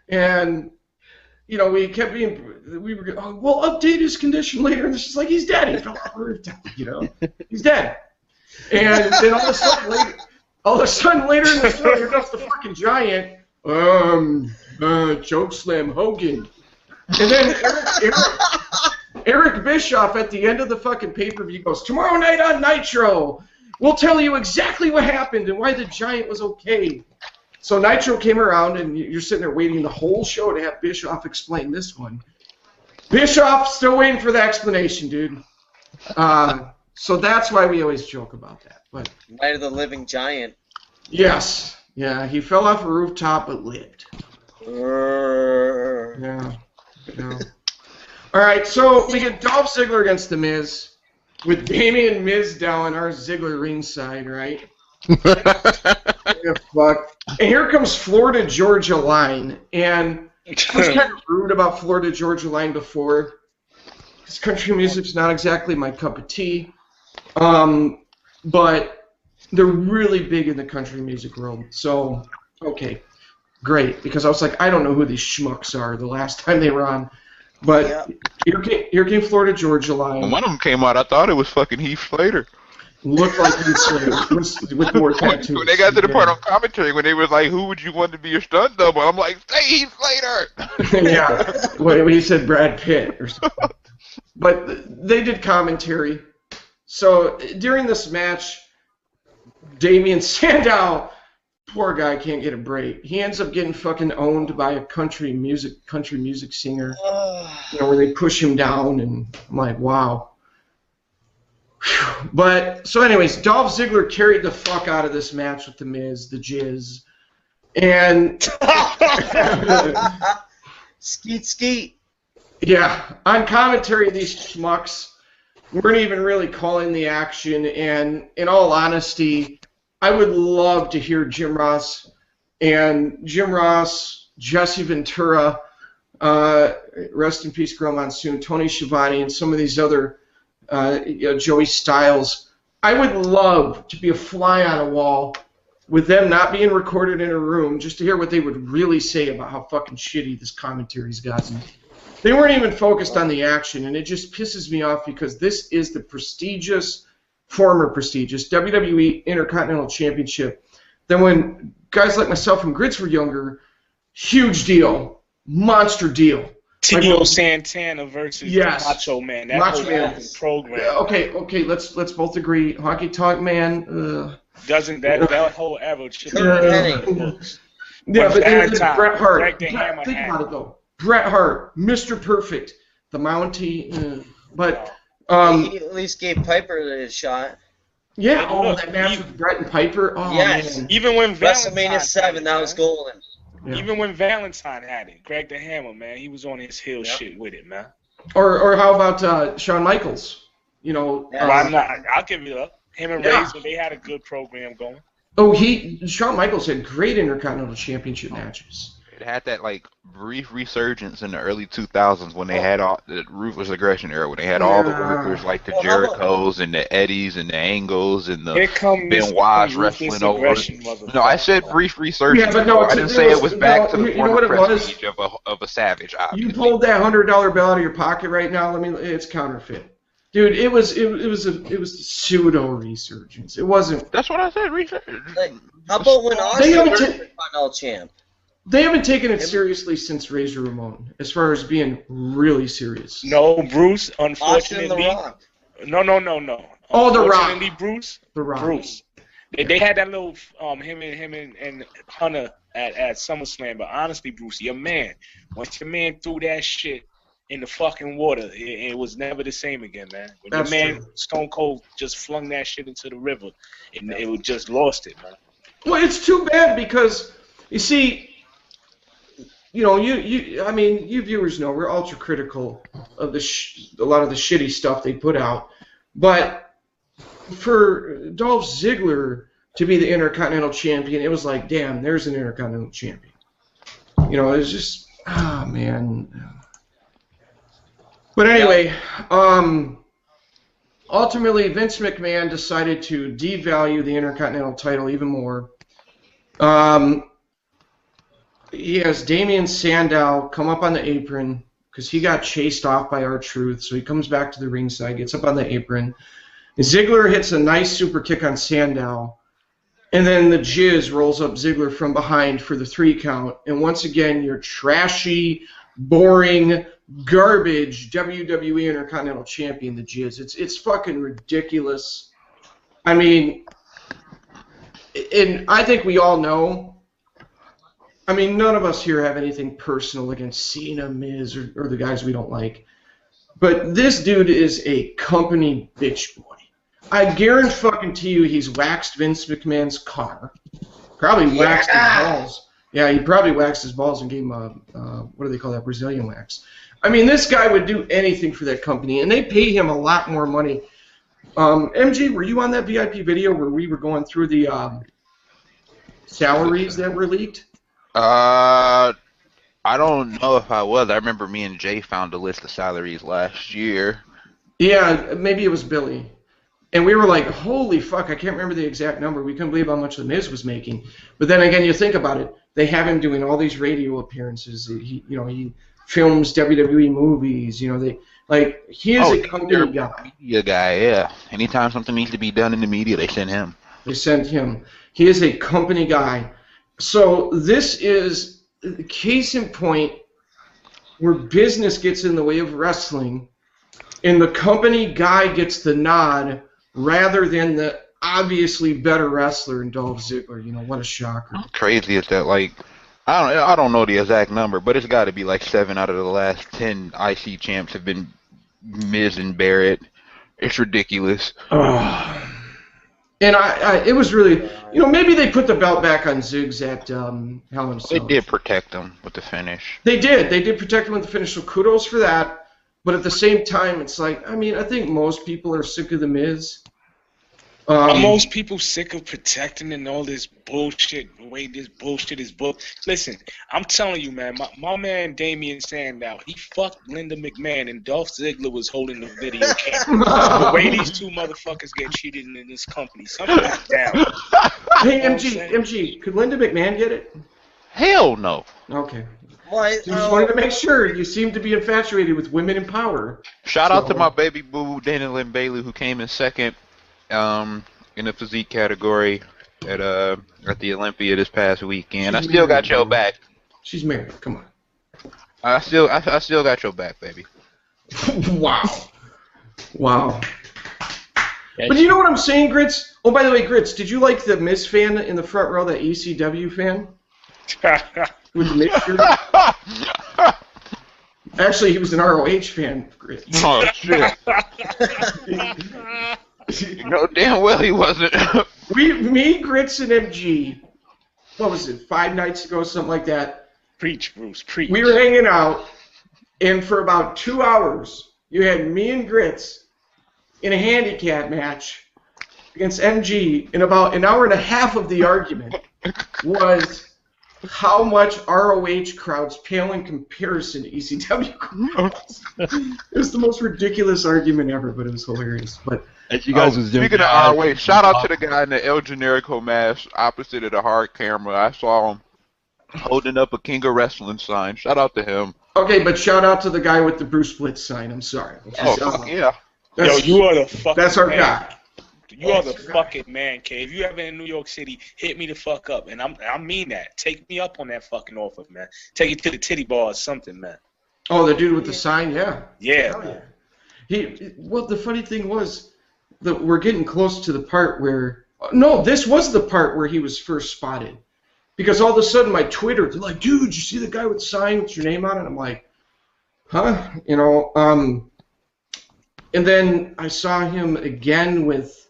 And, we kept we'll update his condition later, and it's just like, he's dead. He fell off the rooftop, He's dead. And then all of a sudden later in the show, here comes the fucking Giant. Choke slam Hogan. And then Eric Bischoff at the end of the fucking pay-per-view goes, tomorrow night on Nitro, we'll tell you exactly what happened and why the Giant was okay. So Nitro came around, and you're sitting there waiting the whole show to have Bischoff explain this one. Bischoff still waiting for the explanation, dude. So that's why we always joke about that. But Night of the Living Giant. Yes. Yeah, he fell off a rooftop but lived. Yeah. All right, so we get Dolph Ziggler against The Miz with Damien Mizdow on our Ziggler ringside, right? Yeah, fuck. And here comes Florida Georgia Line, and I was kind of rude about Florida Georgia Line before, because country music's not exactly my cup of tea. But they're really big in the country music world. So, okay, great. Because I was like, I don't know who these schmucks are the last time they were on. But here came Florida Georgia Line. When one of them came out, I thought it was fucking Heath Slater. Looked like Heath Slater with more tattoos. When they got to the part on commentary, when they was like, who would you want to be your stunt double? I'm like, say Heath Slater! Yeah, when he said Brad Pitt or something. But they did commentary. So during this match, Damien Sandow, poor guy, can't get a break. He ends up getting fucking owned by a country music singer. Where they push him down, and I'm like, wow. Whew. But so, anyways, Dolph Ziggler carried the fuck out of this match with The Miz, the Jizz, and skeet. Yeah, on commentary, these schmucks weren't even really calling the action, and in all honesty, I would love to hear Jim Ross, Jesse Ventura, rest in peace, Girl Monsoon, Tony Schiavone, and some of these other, Joey Styles. I would love to be a fly on a wall with them not being recorded in a room just to hear what they would really say about how fucking shitty this commentary's gotten. They weren't even focused on the action, and it just pisses me off because this is the former prestigious WWE Intercontinental Championship. Then when guys like myself and Grits were younger, huge deal, monster deal. Tito Santana versus Macho Man. That Macho whole Man program. Okay, let's both agree. Honky Tonk Man. Doesn't that whole era? Yeah, but there's Bret Hart. Think about it though. Bret Hart, Mr. Perfect, the Mountie, but he at least gave Piper a shot. Yeah, that match with Bret and Piper. Oh yes, man. Even when WrestleMania 7, that was golden. Yeah. Even when Valentine had it, Greg the Hammer, man, he was on his heel shit with it, man. Or how about Shawn Michaels? You know, why not? I'll give it up. Him and Razor, they had a good program going. Oh, Shawn Michaels had great Intercontinental Championship matches. It had that like brief resurgence in the early 2000s when they had all the Ruthless Aggression era, when they had all the workers like the Jerichos and the Eddies and the Angles and the Benoit's wrestling over. No, I said brief resurgence. Yeah, but no, I didn't say it was back to the former prestige of a Savage. Obviously. You pulled that $100 bill out of your pocket right now. It's counterfeit. Dude, it was a pseudo resurgence. It wasn't. That's what I said. Resurgence. Like, how about when Austin was the Continental champ? They haven't taken it seriously since Razor Ramon, as far as being really serious. No, Bruce, unfortunately. No. Oh, The Rock. Unfortunately, Bruce. The Rock. Bruce. They had that little him and Hunter at SummerSlam, but honestly, Bruce, your man, once your man threw that shit in the fucking water, it was never the same again, man. When your man Stone Cold just flung that shit into the river, it just lost it, man. Well, it's too bad because you see. You know, you viewers know we're ultra critical of a lot of the shitty stuff they put out, but for Dolph Ziggler to be the Intercontinental Champion, it was like, damn, there's an Intercontinental Champion. You know, it was just, man. But anyway, ultimately Vince McMahon decided to devalue the Intercontinental title even more. He has Damien Sandow come up on the apron because he got chased off by R-Truth, so he comes back to the ringside, gets up on the apron. Ziggler hits a nice super kick on Sandow, and then the Jizz rolls up Ziggler from behind for the 3 count. And once again, your trashy, boring, garbage WWE Intercontinental Champion, the Jizz. It's fucking ridiculous. I mean, and I think we all know. I mean, none of us here have anything personal against Cena, Miz, or the guys we don't like. But this dude is a company bitch boy. I guarantee you he's waxed Vince McMahon's car. Probably waxed his balls. Yeah, he probably waxed his balls and gave him a, what do they call that, Brazilian wax. I mean, this guy would do anything for that company, and they pay him a lot more money. MG, were you on that VIP video where we were going through the salaries that were leaked? I don't know if I was. I remember me and Jay found a list of salaries last year. Yeah, maybe it was Billy. And we were like, holy fuck, I can't remember the exact number. We couldn't believe how much The Miz was making. But then again, you think about it. They have him doing all these radio appearances. He films WWE movies. He is a company guy. Media guy, yeah. Anytime something needs to be done in the media, they send him. They sent him. He is a company guy. So this is case in point where business gets in the way of wrestling, and the company guy gets the nod rather than the obviously better wrestler in Dolph Ziggler. What a shocker. How crazy is that? I don't know the exact number, but it's got to be 7 out of the last 10 IC champs have been Miz and Barrett. It's ridiculous. And it was really, maybe they put the belt back on Ziggs at Hell in a Cell. They did protect him with the finish. They did protect him with the finish, so kudos for that. But at the same time, it's I think most people are sick of The Miz. Are most people sick of protecting and all this bullshit, the way this bullshit is booked? Listen, I'm telling you, man, my man Damian Sandow, he fucked Linda McMahon, and Dolph Ziggler was holding the video camera. The way these two motherfuckers get cheated in this company, something like down. Hey, MG, could Linda McMahon get it? Hell no. Okay. Why? Just wanted to make sure. You seem to be infatuated with women in power. Shout out to my baby boo, Dana Lynn Bailey, who came in second in the physique category at the Olympia this past weekend. I still got your back. She's married. Come on. I still got your back, baby. Wow. But you know what I'm saying, Grits? Oh, by the way, Grits, did you like the Miz fan in the front row, that ECW fan? With the Miz shirt? Actually, he was an ROH fan, Grits. Oh, shit. Damn well he wasn't. Me, Grits, and MG, what was it, 5 nights ago, something like that? Preach, Bruce, preach. We were hanging out, and for about 2 hours, you had me and Grits in a handicap match against MG, and about an hour and a half of the argument was how much ROH crowds pale in comparison to ECW crowds. It was the most ridiculous argument ever, but it was hilarious. But as you guys was doing, speaking of ROH, shout out to the guy in the El Generico mask opposite of the hard camera. I saw him holding up a King of Wrestling sign. Shout out to him. Okay, but shout out to the guy with the Bruce Blitz sign. I'm sorry. Fuck yeah. Yo, you are the fucking That's our man. guy. You are the fucking man, K. If you ever in New York City, hit me the fuck up. And I mean that. Take me up on that fucking offer, man. Take it to the titty bar or something, man. Oh, the dude with the sign? Yeah. Yeah. Hell yeah. Well, the funny thing was that we're getting close to the part where... No, this was the part where he was first spotted. Because all of a sudden my Twitter, they're like, dude, you see the guy with the sign with your name on it? I'm like, huh? And then I saw him again with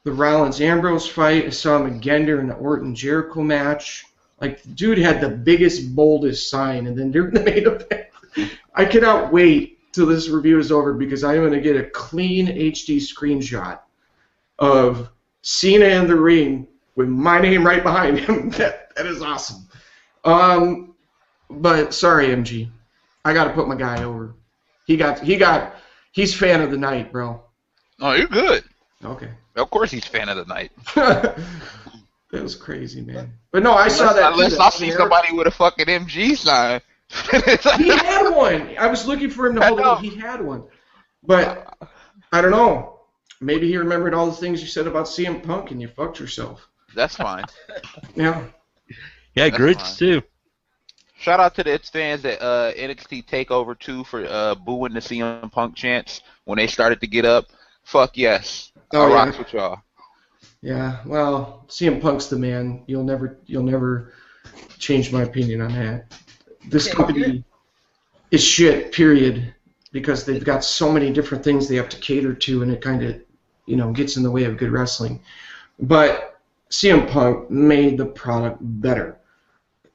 the Rollins-Ambrose fight. I saw him again during the Orton-Jericho match. Like, the dude had the biggest, boldest sign. And then during the main event, I cannot wait till this review is over because I'm going to get a clean HD screenshot of Cena in the ring with my name right behind him. That is awesome. But sorry, MG. I got to put my guy over. He's fan of the night, bro. Oh, you're good. Okay. Of course he's fan of the night. That was crazy, man. But no, I saw that. Unless I see somebody with a fucking MG sign. He had one. I was looking for him to hold on. He had one. But I don't know. Maybe he remembered all the things you said about CM Punk and you fucked yourself. That's fine. Yeah. Yeah, Grits too. Shout out to the fans at NXT TakeOver 2 for booing the CM Punk chants when they started to get up. Fuck yes. I rocks with y'all. Yeah, well, CM Punk's the man. You'll never change my opinion on that. This company is shit, period, because they've got so many different things they have to cater to, and it kind of, gets in the way of good wrestling. But CM Punk made the product better.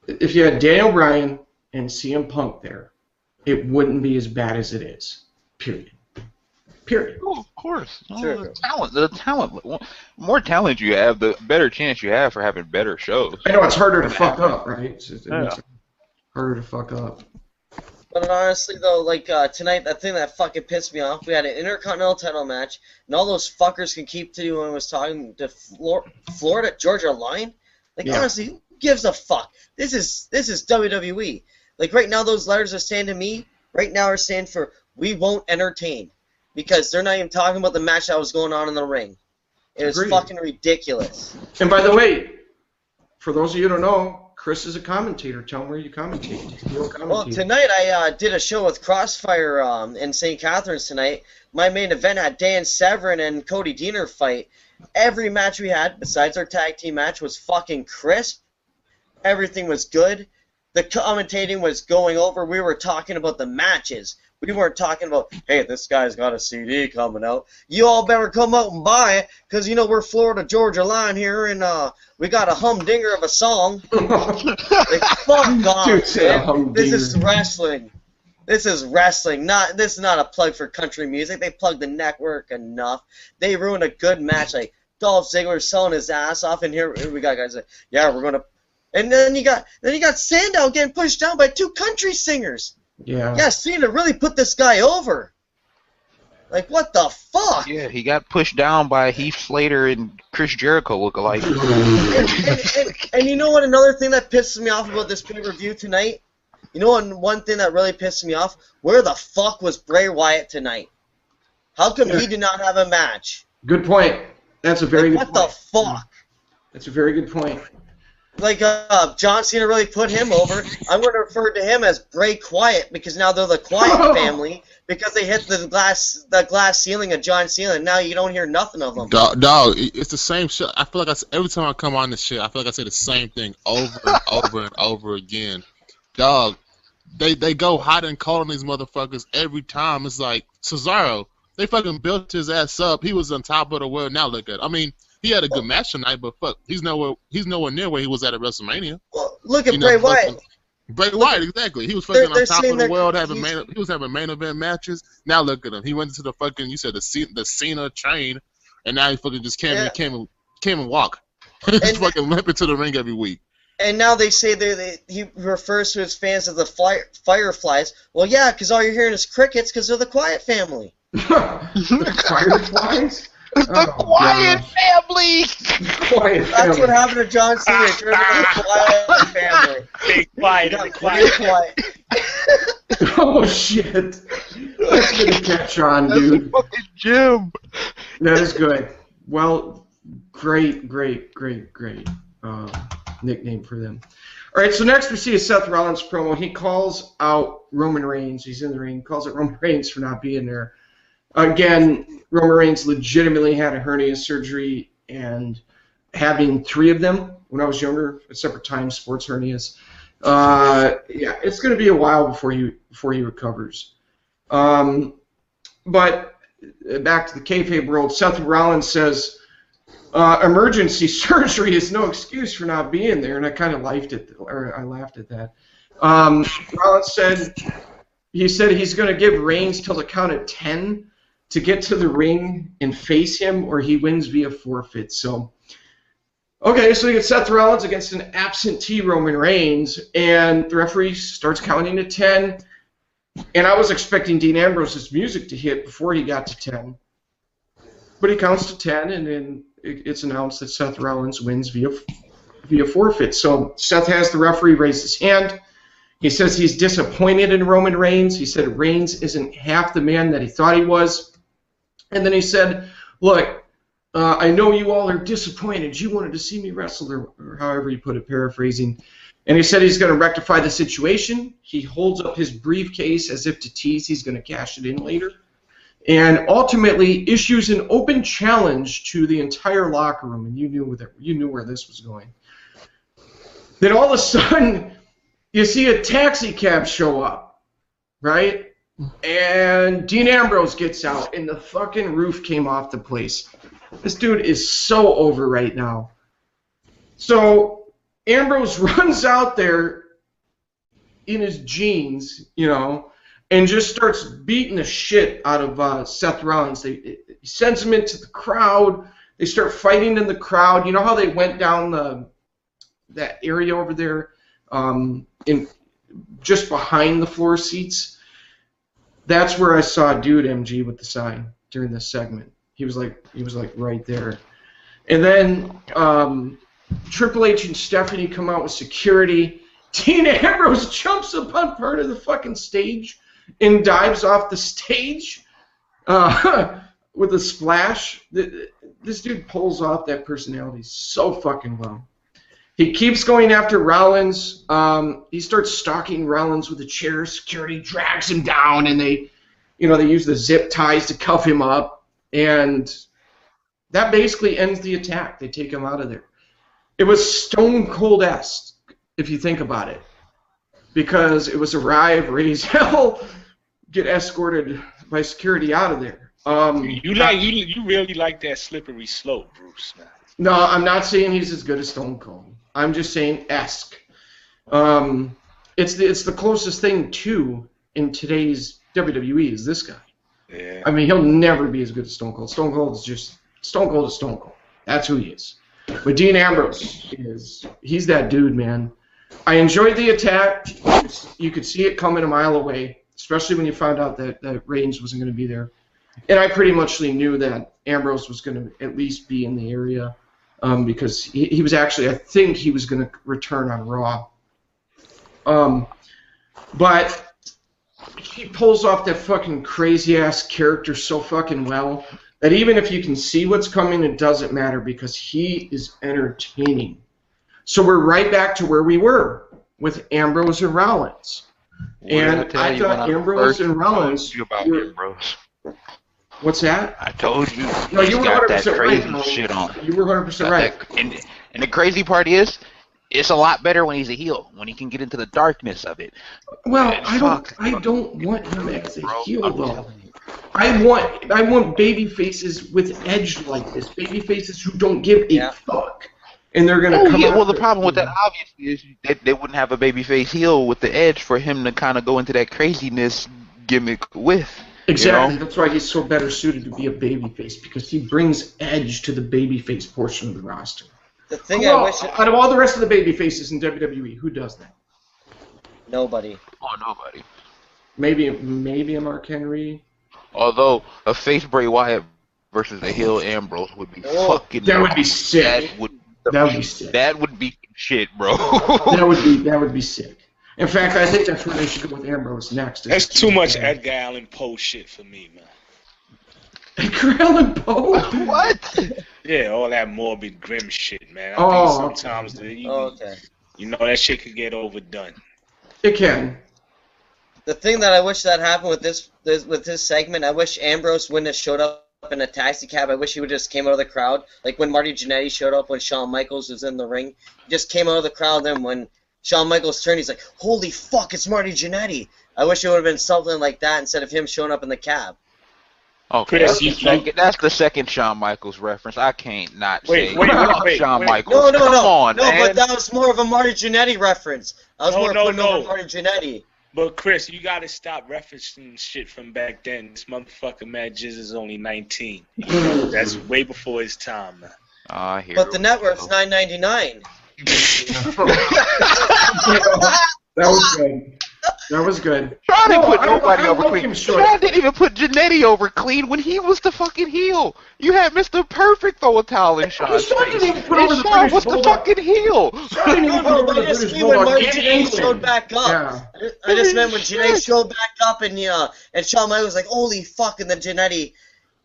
If you had Daniel Bryan and CM Punk there, it wouldn't be as bad as it is, period. Period. Oh, of course. Sure. The talent. More talent you have, the better chance you have for having better shows. I know it's harder to fuck up, right? It's Yeah. harder to fuck up. But honestly, though, like tonight, the thing that fucking pissed me off, we had an Intercontinental title match, and all those fuckers can keep to when I was talking to Florida Georgia Line. Like, honestly, who gives a fuck? This is WWE. Like, right now, those letters are saying to me, right now are saying for, we won't entertain. Because they're not even talking about the match that was going on in the ring. It was fucking ridiculous. And by the way, for those of you who don't know, Chris is a commentator. Tell him where you commentate. Well, tonight I did a show with Crossfire in St. Catharines tonight. My main event had Dan Severn and Cody Deaner fight. Every match we had, besides our tag team match, was fucking crisp. Everything was good. The commentating was going over. We were talking about the matches. We weren't talking about, hey, this guy's got a CD coming out. You all better come out and buy it, because, you know, we're Florida Georgia Line here, and we got a humdinger of a song. Like, fuck off, man. This is wrestling. This is wrestling. This is not a plug for country music. They plugged the network enough. They ruined a good match. Like, Dolph Ziggler selling his ass off, and here we got guys like, yeah, we're going to... And then you got Sandow getting pushed down by 2 country singers. Yeah, Cena really put this guy over. Like, what the fuck? Yeah, he got pushed down by Heath Slater and Chris Jericho lookalike. and you know what? Another thing that pisses me off about this pay-per-view tonight? You know one thing that really pisses me off? Where the fuck was Bray Wyatt tonight? How come he did not have a match? Good point. That's a very good point. What the fuck? That's a very good point. Like, John Cena really put him over. I'm going to refer to him as Bray Quiet, because now they're the Quiet family, because they hit the glass ceiling of John Cena, and now you don't hear nothing of them. Dog, it's the same shit. I feel like every time I come on this shit, I feel like I say the same thing over and over and over again. Dog, they go hot and cold on these motherfuckers every time. It's like, Cesaro, they fucking built his ass up. He was on top of the world. Now look at it. I mean, he had a good match tonight, but fuck, he's nowhere near where he was at WrestleMania. Well, look at Bray Wyatt. Bray Wyatt, exactly. He was fucking on top of the world, he was having main event matches. Now look at him. He went into the fucking, you said the Cena train, and now he fucking just came and walk. Just fucking limp into the ring every week. And now they say he refers to his fans as the Fireflies. Well, yeah, because all you're hearing is crickets, because they're the Quiet family. The Fireflies? The Quiet family! Quiet family. That's what happened to John Cena. It turned into the Quiet family. Big quiet in the quiet. Oh, shit. That's going to catch on, dude. That's a fucking gym. That is good. Well, great nickname for them. All right, so next we see a Seth Rollins promo. He calls out Roman Reigns. He's in the ring. Calls out Roman Reigns for not being there. Again, Roman Reigns legitimately had a hernia surgery, and having 3 of them when I was younger at separate times, sports hernias. Yeah, it's going to be a while before he recovers. But back to the kayfabe world, Seth Rollins says emergency surgery is no excuse for not being there, and I kind of laughed at that. Rollins said he's going to give Reigns till the count of 10 to get to the ring and face him, or he wins via forfeit. So, okay, so you get Seth Rollins against an absentee Roman Reigns, and the referee starts counting to 10. And I was expecting Dean Ambrose's music to hit before he got to 10. But he counts to 10, and then it's announced that Seth Rollins wins via forfeit. So Seth has the referee raise his hand. He says he's disappointed in Roman Reigns. He said Reigns isn't half the man that he thought he was. And then he said, look, I know you all are disappointed. You wanted to see me wrestle, or however he put it, paraphrasing. And he said he's going to rectify the situation. He holds up his briefcase as if to tease he's going to cash it in later. And ultimately issues an open challenge to the entire locker room. And you knew where this was going. Then all of a sudden, you see a taxi cab show up, right? And Dean Ambrose gets out, and the fucking roof came off the place. This dude is so over right now. So Ambrose runs out there in his jeans, and just starts beating the shit out of Seth Rollins. He sends him into the crowd. They start fighting in the crowd. You know how they went down that area over there, in just behind the floor seats? That's where I saw Dude MG with the sign during this segment. He was like right there. And then Triple H and Stephanie come out with security. Dean Ambrose jumps up on part of the fucking stage and dives off the stage with a splash. This dude pulls off that personality so fucking well. He keeps going after Rollins. He starts stalking Rollins with a chair. Security drags him down, and they use the zip ties to cuff him up, and that basically ends the attack. They take him out of there. It was Stone Cold-esque, if you think about it, because it was arrive, raise hell, get escorted by security out of there. You really like that slippery slope, Bruce, man. No, I'm not saying he's as good as Stone Cold. I'm just saying esque. It's the closest thing to in today's WWE is this guy. Yeah. I mean, he'll never be as good as Stone Cold. Stone Cold is Stone Cold. That's who he is. But Dean Ambrose he's that dude, man. I enjoyed the attack. You could see it coming a mile away, especially when you found out that Reigns wasn't going to be there. And I pretty much knew that Ambrose was going to at least be in the area because he was actually, I think he was going to return on Raw. But he pulls off that fucking crazy-ass character so fucking well that even if you can see what's coming, it doesn't matter because he is entertaining. So we're right back to where we were with Ambrose and Rollins. And I thought Ambrose and Rollins Ambrose. What's that? I told you. No, you were got 100% that crazy right. shit on. You were 100% right. And the crazy part is, it's a lot better when he's a heel, when he can get into the darkness of it. Well, I don't want him as a heel though. I want baby faces with edge like this. Baby faces who don't give a fuck. And they're gonna come out. Well, the problem with that obviously is they wouldn't have a babyface heel with the edge for him to kind of go into that craziness gimmick with. Exactly. You know? That's why he's so better suited to be a babyface because he brings edge to the babyface portion of the roster. The thing out of all the rest of the babyfaces in WWE, who does that? Nobody. Oh, nobody. Maybe a Mark Henry. Although a face Bray Wyatt versus a heel Ambrose would be fucking. That would be sick. That would be sick. That would be shit, bro. that would be sick. In fact, I think that's where they should go with Ambrose next. That's too much Edgar Allan Poe shit for me, man. Edgar Allan Poe? What? Yeah, all that morbid, grim shit, man. I think sometimes you know that shit could get overdone. It can. The thing that I wish that happened with this segment, I wish Ambrose wouldn't have showed up in a taxi cab. I wish he would just came out of the crowd, like when Marty Jannetty showed up when Shawn Michaels was in the ring. He just came out of the crowd. Then when Shawn Michaels turned, he's like, "Holy fuck, it's Marty Jannetty!" I wish it would have been something like that instead of him showing up in the cab. Okay, that's the second Shawn Michaels reference. I can't not say Shawn Michaels. No, Come on, man. But that was more of a Marty Jannetty reference. I was more putting over Marty Jannetty. But Chris, you gotta stop referencing shit from back then. This motherfucker Mad Jizz is only 19. That's way before his time, man. But the network's $9.99. That was good. That was good. Sean didn't put nobody over clean. Sean didn't even put Jannetty over clean when he was the fucking heel. You had Mr. Perfect throw a towel in Sean's face. And Sean was the fucking heel. I just mean when Marty Jannetty showed back up. Yeah. I just meant when Jannetty showed back up and Shawn Michaels was like, "Holy fuck!" And then Jannetty,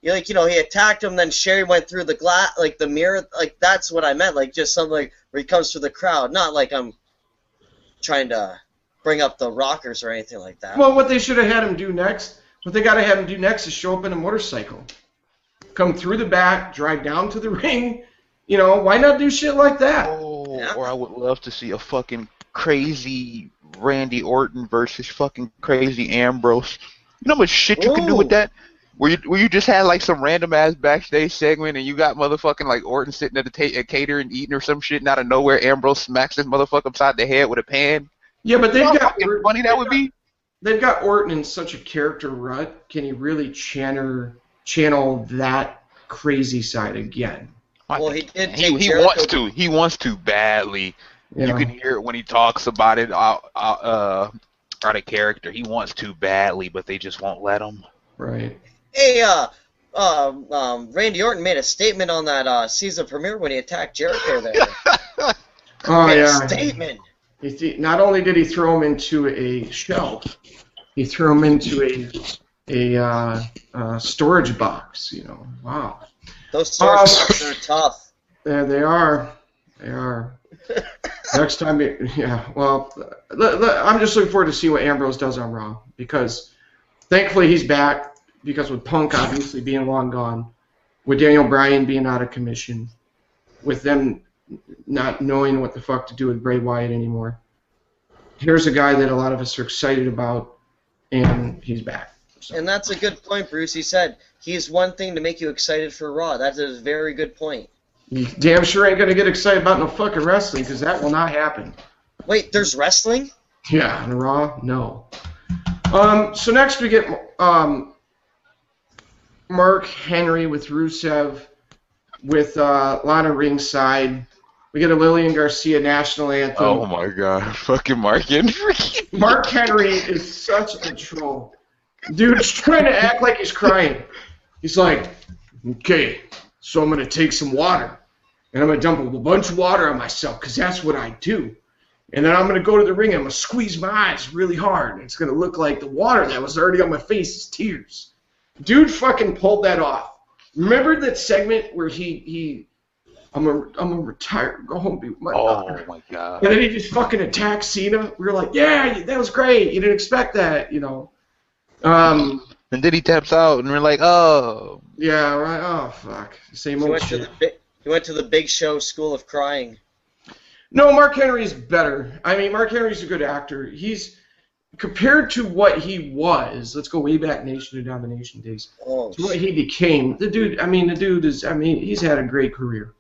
he attacked him. Then Sherry went through the glass, like the mirror. Like that's what I meant. Like just something like where he comes through the crowd. Not like I'm trying to bring up the Rockers or anything like that. Well, what they should have had him do next, what they got to have him do next is show up in a motorcycle. Come through the back, drive down to the ring. Why not do shit like that? Or I would love to see a fucking crazy Randy Orton versus fucking crazy Ambrose. You know how much shit you can do with that? Where you just had like some random ass backstage segment and you got motherfucking like Orton sitting at a cater and eating or some shit and out of nowhere Ambrose smacks this motherfucker upside the head with a pan. Yeah, but they've got fucking funny that would be. they've got Orton in such a character rut. Can he really channel that crazy side again? Well, he did. He wants to. He wants to badly. Yeah. You can hear it when he talks about it out of character. He wants to badly, but they just won't let him. Right. Hey, Randy Orton made a statement on that season premiere when he attacked Jericho there. Oh Made yeah. a statement. Not only did he throw him into a shelf, he threw him into a storage box. You know. Wow. Those storage boxes are tough. Yeah, they are. They are. Next time, well, I'm just looking forward to see what Ambrose does on Raw, because thankfully he's back, because with Punk obviously being long gone, with Daniel Bryan being out of commission, with them not knowing what the fuck to do with Bray Wyatt anymore, here's a guy that a lot of us are excited about, and he's back. So. And that's a good point, Bruce. He said he's one thing to make you excited for Raw. That's a very good point. You damn sure ain't gonna get excited about no fucking wrestling, because that will not happen. Wait, there's wrestling? Yeah, on Raw, no. So next we get Mark Henry with Rusev, with Lana ringside. We get a Lillian Garcia national anthem. Oh my god, fucking Mark Henry. Mark Henry is such a troll. Dude's trying to act like he's crying. He's like, okay, so I'm going to take some water, and I'm going to dump a bunch of water on myself, because that's what I do. And then I'm going to go to the ring, and I'm going to squeeze my eyes really hard, and it's going to look like the water that was already on my face is tears. Dude fucking pulled that off. Remember that segment where I'm gonna retire, go home, be with my daughter. Oh my god. And then he just fucking attacked Cena. We were like, yeah, that was great. You didn't expect that, you know. And then he taps out, and we're like, oh. Yeah, right. Oh, fuck. Same old shit. He went to the Big Show School of Crying. No, Mark Henry's better. I mean, Mark Henry's a good actor. He's, compared to what he was, let's go way back Nation of Domination days, to what he became, the dude he's had a great career,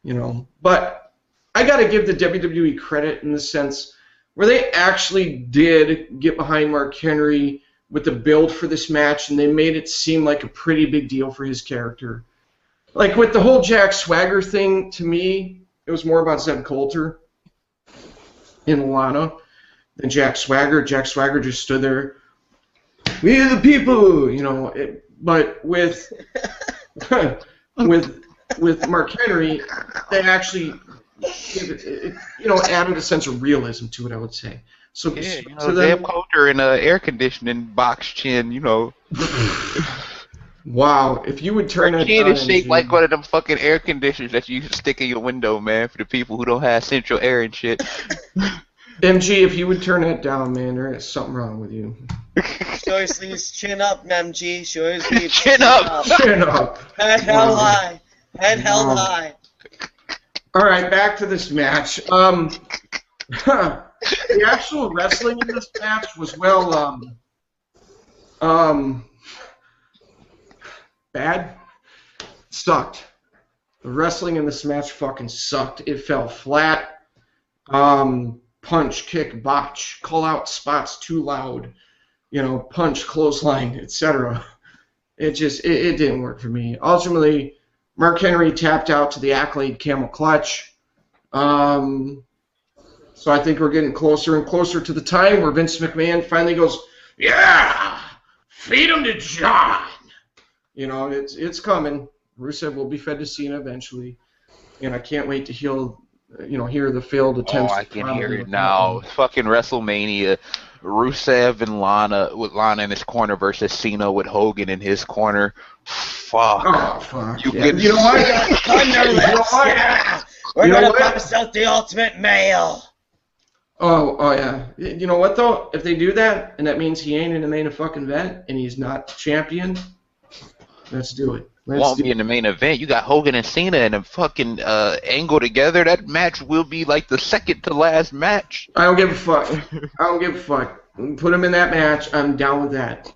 you know. But I got to give the WWE credit in the sense where they actually did get behind Mark Henry with the build for this match, and they made it seem like a pretty big deal for his character. Like with the whole Jack Swagger thing, to me, it was more about Zeb Coulter in Lana than Jack Swagger. Jack Swagger just stood there, we are the people, you know. But with with Mark Henry, they actually added a sense of realism to it, I would say. So yeah, Zeb Coulter in an air conditioning box chin, you know. Wow, if you would turn it chin is shaped like one of them fucking air conditioners that you stick in your window, man, for the people who don't have central air and shit. MG, if you would turn that down, man, there is something wrong with you. Show your sleeves, chin up, MG. Show your sleeves, chin up. Chin up. Head held high. Head held high. All right, back to this match. The actual wrestling in this match was, bad. Sucked. The wrestling in this match fucking sucked. It fell flat. Punch, kick, botch, call out spots too loud, punch, clothesline, etc. It didn't work for me. Ultimately, Mark Henry tapped out to the Accolade Camel Clutch. So I think we're getting closer and closer to the time where Vince McMahon finally goes, yeah, feed him to John. It's coming. Rusev will be fed to Cena eventually, and I can't wait to hear the failed attempts. Oh, I can hear it now. Fucking WrestleMania, Rusev and Lana, with Lana in his corner versus Cena with Hogan in his corner. Fuck. Oh, fuck. You know what? Yeah. We're gonna bust out the Ultimate Male. Oh yeah. You know what though? If they do that, and that means he ain't in the main fucking event, and he's not champion, let's do it. Won't be in the main event. You got Hogan and Cena in a fucking angle together. That match will be like the second to last match. I don't give a fuck. Put him in that match. I'm down with that.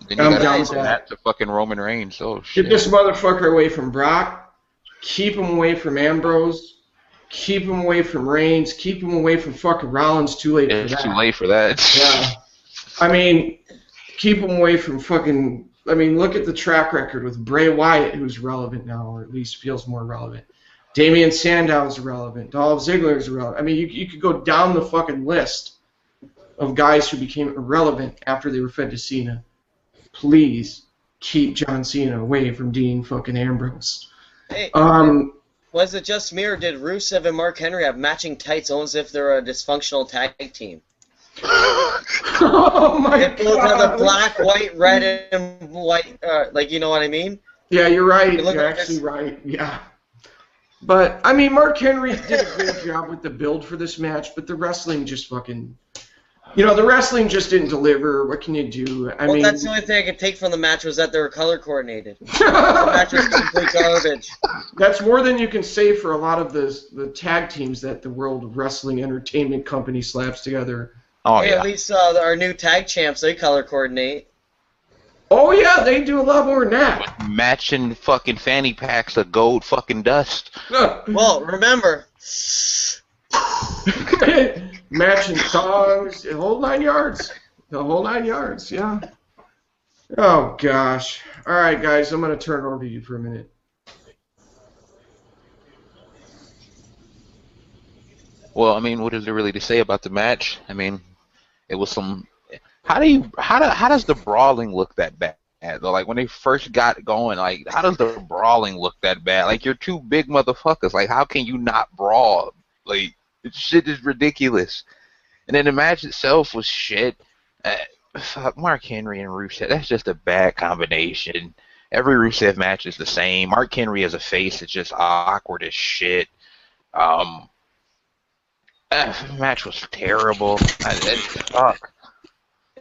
Then you got that to fucking Roman Reigns. Oh shit. Get this motherfucker away from Brock. Keep him away from Ambrose. Keep him away from Reigns. Keep him away from fucking Rollins. Too late for that. It's too late for that. Yeah. I mean, keep him away from fucking. I mean, look at the track record with Bray Wyatt, who's relevant now, or at least feels more relevant. Damian Sandow's relevant. Dolph Ziggler's relevant. I mean, you could go down the fucking list of guys who became irrelevant after they were fed to Cena. Please keep John Cena away from Dean fucking Ambrose. Hey, was it just me, or did Rusev and Mark Henry have matching tights almost as if they're a dysfunctional tag team? Oh my god! They both have the black, white, red, and white, like, you know what I mean? Yeah, you're right. Look You're at actually this. right. Yeah. But, I mean, Mark Henry did a great job with the build for this match, but the wrestling just fucking... You know, the wrestling just didn't deliver. What can you do? I mean... That's the only thing I could take from the match was that they were color coordinated. The match was complete garbage. That's more than you can say for a lot of the tag teams that the World Wrestling Entertainment Company slaps together. Oh, Hey, yeah. at least our new tag champs, they color coordinate. Oh, yeah, they do a lot more than that. Matching fucking fanny packs of gold fucking dust. Well, remember, Matching songs, the whole 9 yards. The whole 9 yards, yeah. Oh, gosh. All right, guys, I'm going to turn it over to you for a minute. Well, I mean, what is there really to say about the match? I mean, it was some. How does the brawling look that bad? Like when they first got going, like how does the brawling look that bad? Like you're two big motherfuckers. Like how can you not brawl? Like this shit is ridiculous. And then the match itself was shit. Fuck Mark Henry and Rusev. That's just a bad combination. Every Rusev match is the same. Mark Henry as a face is just awkward as shit. The match was terrible. Fuck.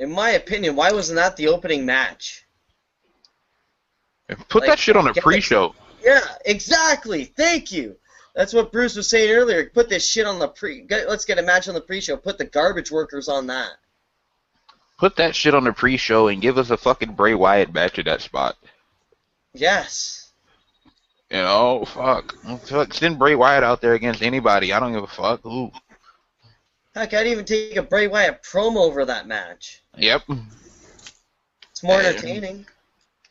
in my opinion, why wasn't that the opening match? Put Like, that shit on the get pre-show. Yeah, exactly. Thank you. That's what Bruce was saying earlier. Put this shit on the let's get a match on the pre-show. Put the garbage workers on that. Put that shit on the pre-show and give us a fucking Bray Wyatt match at that spot. Yes. You know, fuck. Send Bray Wyatt out there against anybody. I don't give a fuck. Ooh. Heck, I'd even take a Bray Wyatt promo over that match. Yep. It's more entertaining.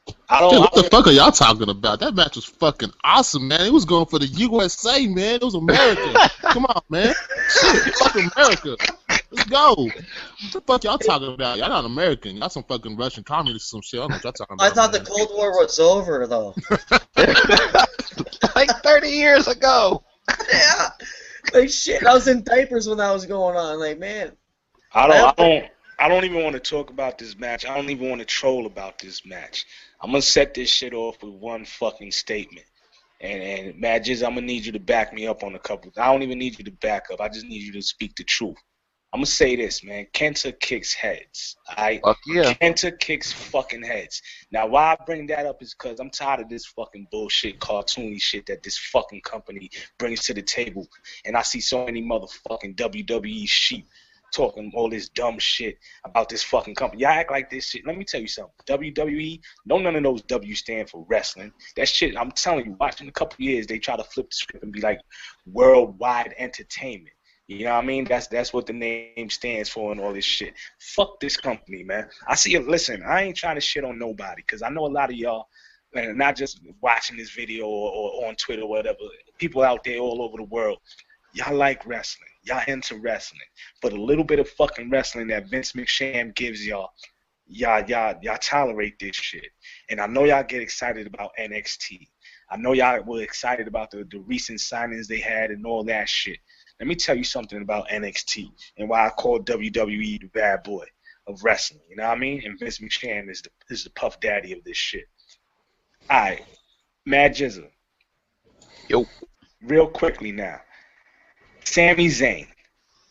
Dude, what the fuck are y'all talking about? That match was fucking awesome, man. It was going for the USA, man. It was America. Come on, man. Shit, fucking America. Let's go. What the fuck y'all talking about? Y'all not American. Y'all some fucking Russian communists or some shit. I don't know what y'all talking about. I thought man. the Cold War was over, though. Like 30 years ago. Yeah. Like, shit, I was in diapers when that was going on. Like, man. I don't even want to talk about this match. I don't even want to troll about this match. I'm going to set this shit off with one fucking statement. And Mad Jizz, I'm going to need you to back me up on a couple. I don't even need you to back up. I just need you to speak the truth. I'm going to say this, man. Kenta kicks heads. Fuck yeah. Kenta kicks fucking heads. Now, why I bring that up is because I'm tired of this fucking bullshit, cartoony shit that this fucking company brings to the table. And I see so many motherfucking WWE sheep talking all this dumb shit about this fucking company. Y'all act like this shit. Let me tell you something. WWE, none of those W stand for wrestling. That shit, I'm telling you, watching a couple years, they try to flip the script and be like worldwide entertainment. You know what I mean? That's what the name stands for and all this shit. Fuck this company, man. I see it. Listen, I ain't trying to shit on nobody because I know a lot of y'all, and not just watching this video or on Twitter or whatever, people out there all over the world, y'all like wrestling. Y'all into wrestling. But a little bit of fucking wrestling that Vince McMahon gives y'all tolerate this shit. And I know y'all get excited about NXT. I know y'all were excited about the recent signings they had and all that shit. Let me tell you something about NXT and why I call WWE the bad boy of wrestling. You know what I mean? And Vince McMahon is the puff daddy of this shit. All right, Mad Jizzle. Yo. Real quickly now. Sami Zayn,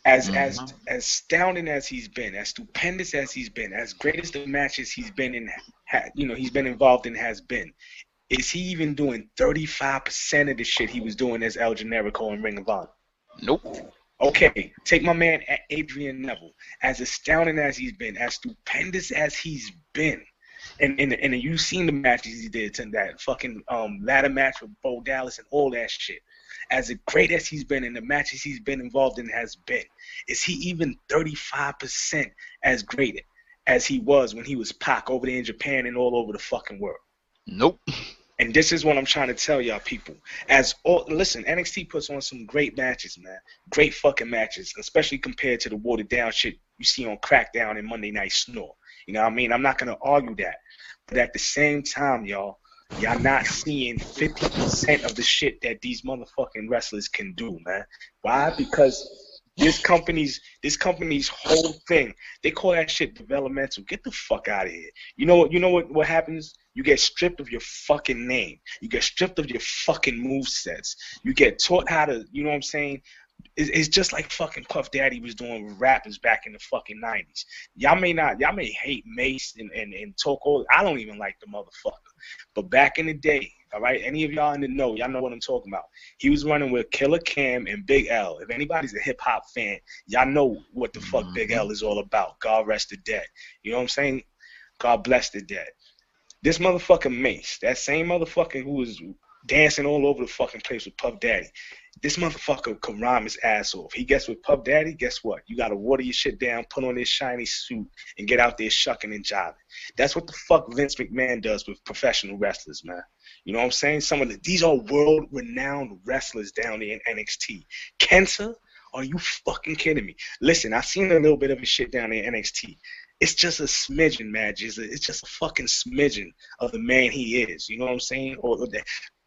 as astounding as he's been, as stupendous as he's been, as great as the matches he's been in, he's been involved in has been, is he even doing 35% of the shit he was doing as El Generico in Ring of Honor? Nope. Okay, take my man Adrian Neville, as astounding as he's been, as stupendous as he's been, and you've seen the matches he did, to that fucking ladder match with Bo Dallas and all that shit. As great as he's been in the matches he's been involved in has been, is he even 35% as great as he was when he was Pac over there in Japan and all over the fucking world. Nope. And this is what I'm trying to tell y'all people. Listen, NXT puts on some great matches, man. Great fucking matches, especially compared to the watered down shit you see on Crackdown and Monday Night Snore. You know what I mean? I'm not gonna argue that. But at the same time, y'all not seeing 50% of the shit that these motherfucking wrestlers can do, man. Why? Because this company's whole thing, they call that shit developmental. Get the fuck out of here. You know what happens? You get stripped of your fucking name. You get stripped of your fucking movesets. You get taught how to, you know what I'm saying? It's just like fucking Puff Daddy was doing with rappers back in the fucking 90s. Y'all may hate Mace and talk all. I don't even like the motherfucker. But back in the day, all right, any of y'all in the know, y'all know what I'm talking about. He was running with Killer Cam and Big L. If anybody's a hip-hop fan, y'all know what the fuck Big L is all about. God rest the dead. You know what I'm saying? God bless the dead. This motherfucker Mace, that same motherfucker who was dancing all over the fucking place with Puff Daddy, this motherfucker can rhyme his ass off. He gets with Puff Daddy, guess what? You gotta water your shit down, put on this shiny suit, and get out there shucking and jiving. That's what the fuck Vince McMahon does with professional wrestlers, man. You know what I'm saying? These are world-renowned wrestlers down there in NXT. Kenta, are you fucking kidding me? Listen, I've seen a little bit of his shit down there in NXT. It's just a smidgen, man. It's just a fucking smidgen of the man he is. You know what I'm saying?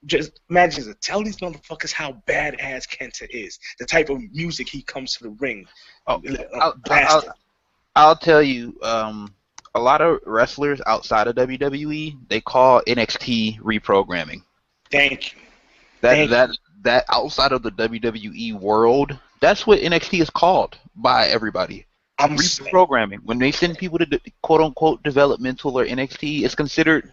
Just imagine, tell these motherfuckers how badass Kenta is. The type of music he comes to the ring. I'll tell you, a lot of wrestlers outside of WWE, they call NXT reprogramming. Thank you. That outside of the WWE world, that's what NXT is called by everybody. Reprogramming. When they send people to quote unquote developmental or NXT, it's considered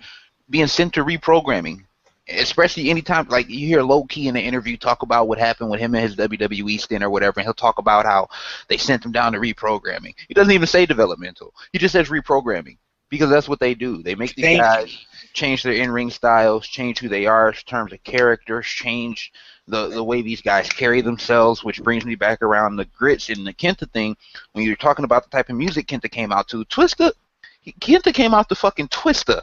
being sent to reprogramming. Especially anytime, like, you hear Low Key in the interview talk about what happened with him and his WWE stint or whatever, and he'll talk about how they sent him down to reprogramming. He doesn't even say developmental. He just says reprogramming, because that's what they do. They make these guys change their in-ring styles, change who they are in terms of characters, change the way these guys carry themselves, which brings me back around the grits and the Kenta thing. When you're talking about the type of music Kenta came out to, Kenta came out to fucking Twista.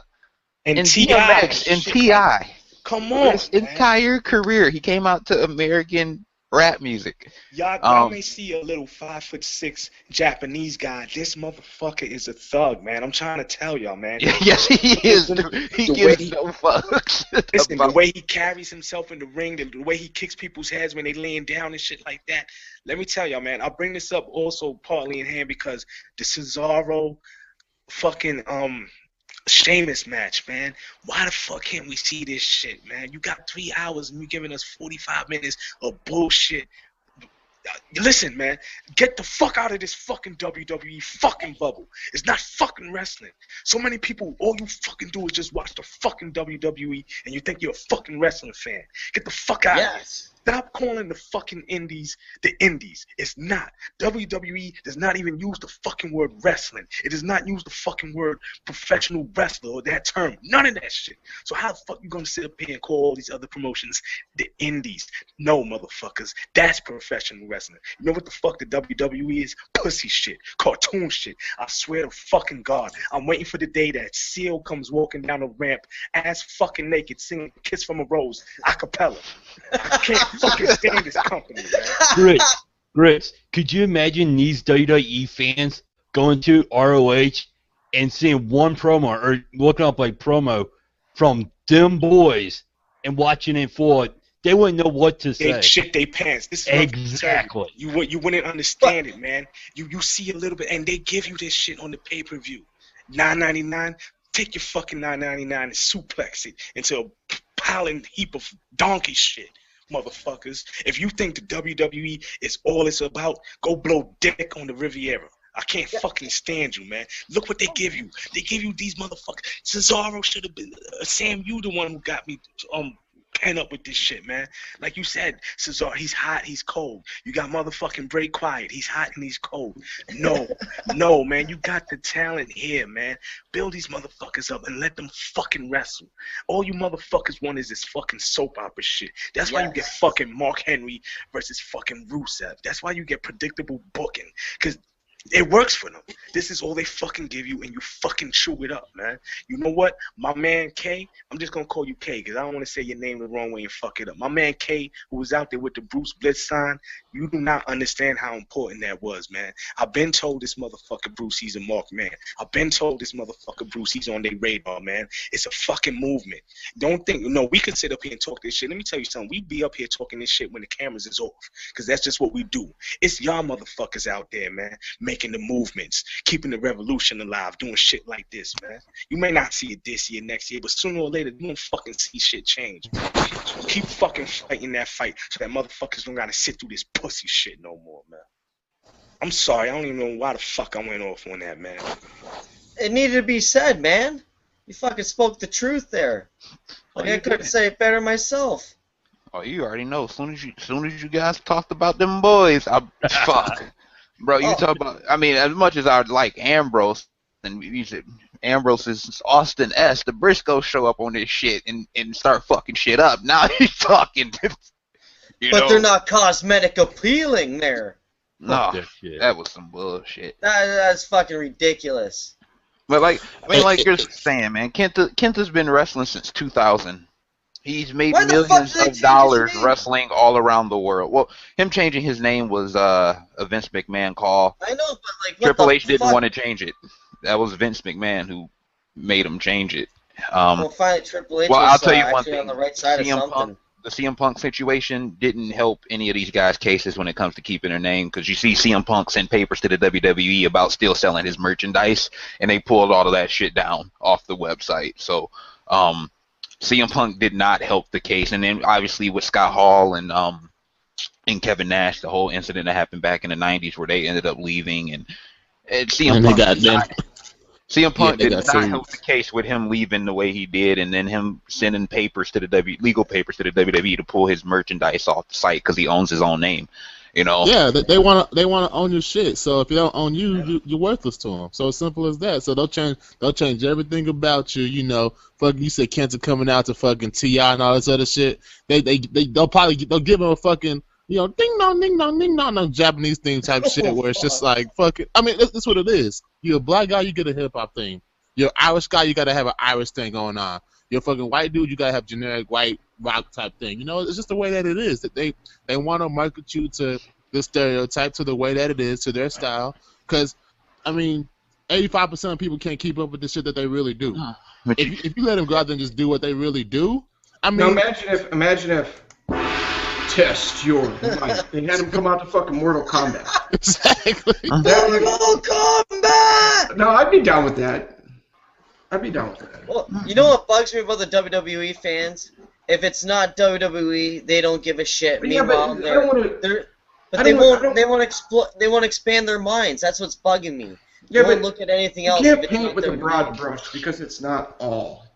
And T.I. and T.I. Come on, his entire career, he came out to American rap music. Y'all may see a little 5'6" Japanese guy. This motherfucker is a thug, man. I'm trying to tell y'all, man. Yes, he is. He gives no fucks. Listen, the way he carries himself in the ring, the way he kicks people's heads when they laying down and shit like that. Let me tell y'all, man. I'll bring this up also partly in hand because the Cesaro fucking Sheamus match, man. Why the fuck can't we see this shit, man? You got 3 hours and you giving us 45 minutes of bullshit. Listen, man, get the fuck out of this fucking WWE fucking bubble. It's not fucking wrestling. So many people, all you fucking do is just watch the fucking WWE and you think you're a fucking wrestling fan. Get the fuck out of here. Stop calling the fucking indies the indies. It's not. WWE does not even use the fucking word wrestling. It does not use the fucking word professional wrestler or that term. None of that shit. So how the fuck you gonna sit up here and call all these other promotions the indies? No, motherfuckers. That's professional wrestling. You know what the fuck the WWE is? Pussy shit. Cartoon shit. I swear to fucking God. I'm waiting for the day that Seal comes walking down the ramp ass fucking naked singing Kiss from a Rose a cappella. I can't fucking stand this company, man. Grits, could you imagine these WWE fans going to ROH and seeing one promo or looking up like promo from them boys and watching it for it? They wouldn't know what to say. They shit they pants. This is exactly. You wouldn't understand it, man. You see a little bit, and they give you this shit on the pay-per-view. $9.99. Take your fucking $9.99 and suplex it into a piling heap of donkey shit, motherfuckers. If you think the WWE is all it's about, go blow dick on the Riviera. I can't fucking stand you, man. Look what they give you. They give you these motherfuckers. Cesaro should have been Sam. You the one who got me pen up with this shit, man. Like you said, Cesaro, he's hot, he's cold. You got motherfucking Bray Quiet. He's hot and he's cold. No, man. You got the talent here, man. Build these motherfuckers up and let them fucking wrestle. All you motherfuckers want is this fucking soap opera shit. That's why you get fucking Mark Henry versus fucking Rusev. That's why you get predictable booking. Because It works for them. This is all they fucking give you, and you fucking chew it up, man. You know what? My man K, I'm just going to call you K because I don't want to say your name the wrong way and fuck it up. My man K, who was out there with the Bruce Blitz sign, you do not understand how important that was, man. I've been told this motherfucker Bruce, he's a marked man. I've been told this motherfucker Bruce, he's on their radar, man. It's a fucking movement. Don't think, no, we can sit up here and talk this shit. Let me tell you something. We be up here talking this shit when the cameras is off because that's just what we do. It's y'all motherfuckers out there, man, making the movements, keeping the revolution alive, doing shit like this, man. You may not see it this year, next year, but sooner or later, you won't fucking see shit change. Keep fucking fighting that fight so that motherfuckers don't gotta sit through this pussy shit no more, man. I'm sorry, I don't even know why the fuck I went off on that, man. It needed to be said, man. You fucking spoke the truth there. Like I couldn't say it better myself. Oh, you already know. As soon as you guys talked about them boys, fuck. Bro, you talk about, I mean, as much as I like Ambrose, and you said Ambrose is Austin S., the Briscoes show up on this shit and start fucking shit up. Now he's talking. But they're not cosmetic appealing there. No, that was some bullshit. That's fucking ridiculous. But like, I mean, like you're saying, man, Kenta's been wrestling since 2000. He's made millions of dollars wrestling all around the world. Well, him changing his name was a Vince McMahon call. I know, but like, what Triple H the didn't want to change it. That was Vince McMahon who made him change it. Well, finally, Triple H well, was I'll tell you one actually thing. on the right side of something. The CM Punk situation didn't help any of these guys' cases when it comes to keeping their name, because you see CM Punk send papers to the WWE about still selling his merchandise, and they pulled all of that shit down off the website. So, CM Punk did not help the case, and then obviously with Scott Hall and Kevin Nash, the whole incident that happened back in the '90s where they ended up leaving, and CM Punk did not help the case with him leaving the way he did, and then him sending papers to the legal papers to the WWE to pull his merchandise off the site because he owns his own name. You know? Yeah, they want to own your shit. So if they don't own you, you're worthless to them. So as simple as that. So they'll change everything about you. You know, fucking you said Kenta coming out to fucking T.I. and all this other shit. They'll give him a fucking, you know, ding dong no Japanese theme type shit where it's just like fucking. I mean, that's what it is. You're a black guy, you get a hip hop thing. You're an Irish guy, you gotta have an Irish thing going on. You're a fucking white dude, you gotta have generic white rock type thing. You know, it's just the way that it is. That they want to market you to the stereotype, to the way that it is, to their style. Because, I mean, 85% of people can't keep up with the shit that they really do. If you let them go out there and just do what they really do, I mean. Now imagine if test your might. They had him come out to fucking Mortal Kombat. Exactly. Mortal Kombat! No, I'd be down with that. Well, you know what bugs me about the WWE fans? If it's not WWE, they don't give a shit. Yeah, Meanwhile, they won't expand their minds. That's what's bugging me. Yeah, but look at anything else. You can't paint with a broad brush because it's not all.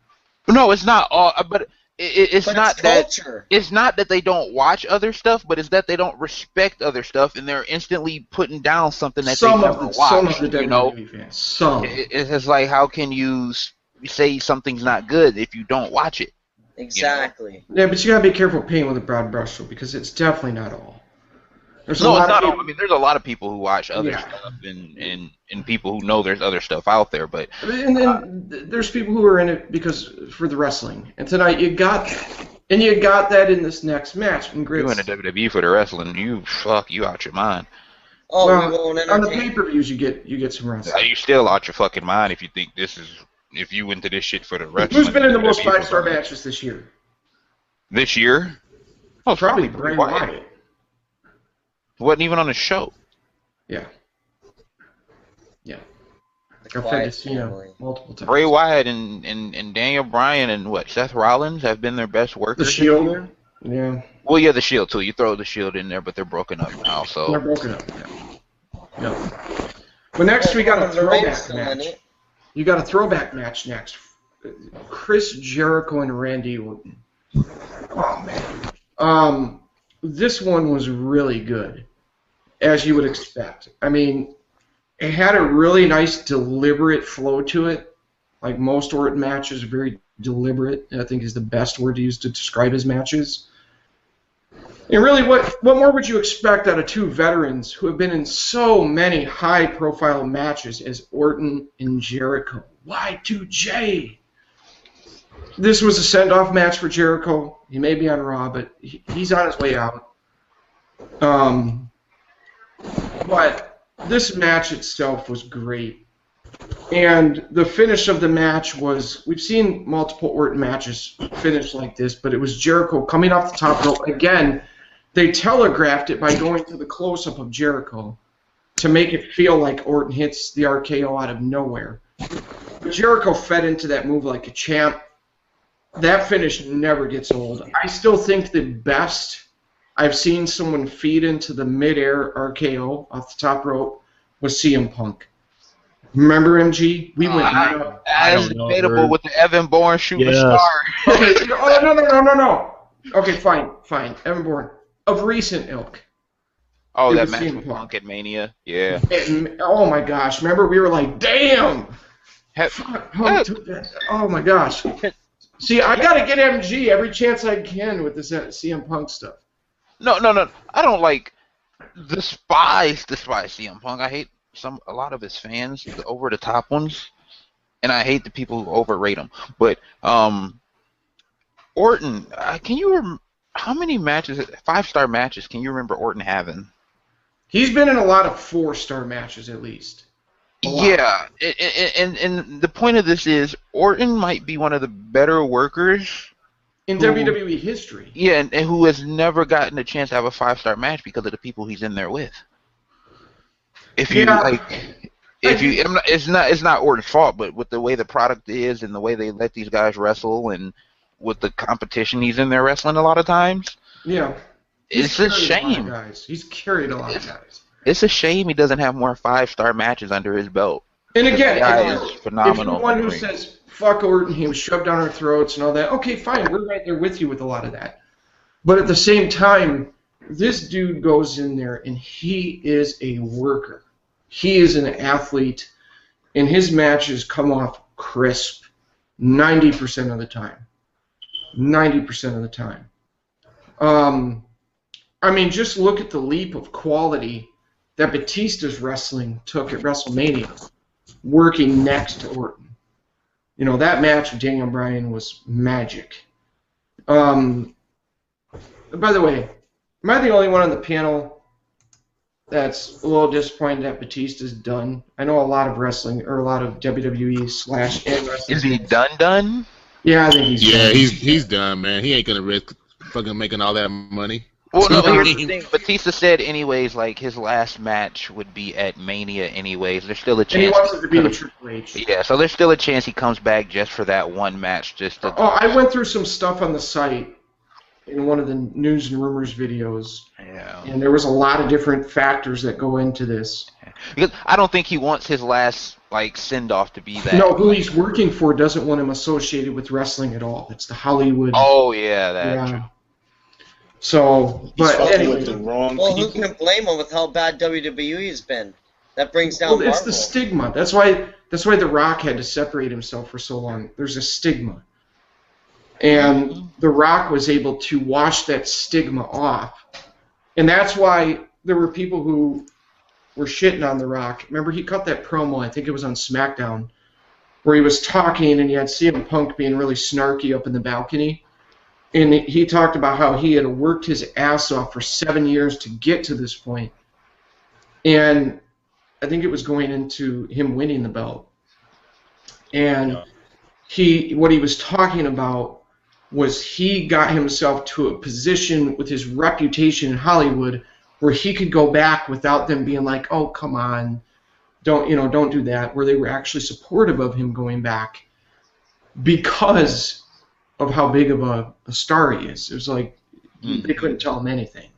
No, it's not all. But it's not that. Culture. It's not that they don't watch other stuff, but it's that they don't respect other stuff, and they're instantly putting down something that they never watched. Some of the WWE fans. Some. It's just like, how can you say something's not good if you don't watch it? Exactly. You know? Yeah, but you gotta be careful painting with a broad brush, though, because it's definitely not all. It's not all. I mean, there's a lot of people who watch other stuff, and people who know there's other stuff out there, but and then there's people who are in it for the wrestling. And tonight you got that in this next match. And you in the WWE for the wrestling, you out your mind. Oh, well, on the pay-per-views you get some wrestling. You still out your fucking mind if you think if you into this shit for the wrestling. Who's been in the most 5-star matches this year? This year? Oh, probably Bray Wyatt. Wasn't even on the show. Yeah. Like I've had to see him multiple times. Bray Wyatt and Daniel Bryan and Seth Rollins have been their best workers. The Shield. Yeah. Well, yeah, the Shield too. You throw the Shield in there, but they're broken up now. So they're broken up. Yeah. No. But next we got a throwback match. You got a throwback match next. Chris Jericho and Randy Orton. Oh man. This one was really good, as you would expect. I mean, it had a really nice, deliberate flow to it. Like most Orton matches, very deliberate, I think is the best word to use to describe his matches. And really, what more would you expect out of two veterans who have been in so many high-profile matches as Orton and Jericho? Y2J. This was a send-off match for Jericho. He may be on Raw, but he's on his way out. But this match itself was great. And the finish of the match was, we've seen multiple Orton matches finish like this, but it was Jericho coming off the top rope. Again, they telegraphed it by going to the close-up of Jericho to make it feel like Orton hits the RKO out of nowhere. But Jericho fed into that move like a champ. That finish never gets old. I still think the best I've seen someone feed into the mid-air RKO off the top rope was CM Punk. Remember, MG? We went nuts. As debatable with the Evan Bourne shooting star. Okay. Oh, no. Okay, fine. Evan Bourne. Of recent ilk. Oh, that match with Punk at Mania? Yeah. Oh, my gosh. Remember, we were like, damn! Punk took that. Oh, my gosh. See, I got to get MG every chance I can with this CM Punk stuff. No. I don't despise CM Punk. I hate a lot of his fans, the over-the-top ones, and I hate the people who overrate him. But Orton, how many matches, 5-star matches, can you remember Orton having? He's been in a lot of 4-star matches at least. Yeah, and the point of this is Orton might be one of the better workers in WWE history. Yeah, and who has never gotten a chance to have a 5-star match because of the people he's in there with. It's not Orton's fault, but with the way the product is and the way they let these guys wrestle and with the competition he's in there wrestling a lot of times. Yeah. It's a shame. He's carried a lot of guys. It's a shame he doesn't have more 5-star matches under his belt. And again, is phenomenal. If you're one who says, fuck Orton, he was shoved down our throats and all that, okay, fine, we're right there with you with a lot of that. But at the same time, this dude goes in there and he is a worker. He is an athlete, and his matches come off crisp 90% of the time. 90% of the time. I mean, just look at the leap of quality that Batista's wrestling took at WrestleMania, working next to Orton. You know, that match with Daniel Bryan was magic. By the way, am I the only one on the panel that's a little disappointed that Batista's done? I know a lot of wrestling, or a lot of WWE/and wrestling. Is he done? Yeah, I think he's done. Yeah, he's done, man. He ain't gonna risk fucking making all that money. Well, no, here's the thing. Batista said anyways, like, his last match would be at Mania anyways. There's still a chance. And he wants it to be the Triple H. Yeah, so there's still a chance he comes back just for that one match. I went through some stuff on the site in one of the news and rumors videos. Yeah. And there was a lot of different factors that go into this. Because I don't think he wants his last, like, send-off to be that. No, who he's working for doesn't want him associated with wrestling at all. It's the Hollywood. Oh, yeah, that's true. So, but anyway. Well, who can blame him with how bad WWE has been? That brings down Well, it's the stigma. That's why The Rock had to separate himself for so long. There's a stigma. And The Rock was able to wash that stigma off. And that's why there were people who were shitting on The Rock. Remember, he cut that promo, I think it was on SmackDown, where he was talking and you had CM Punk being really snarky up in the balcony. And he talked about how he had worked his ass off for 7 years to get to this point. And I think it was going into him winning the belt. And what he was talking about was he got himself to a position with his reputation in Hollywood where he could go back without them being like, oh, come on, don't do that, where they were actually supportive of him going back because of how big of a star he is. It was like they couldn't tell him anything.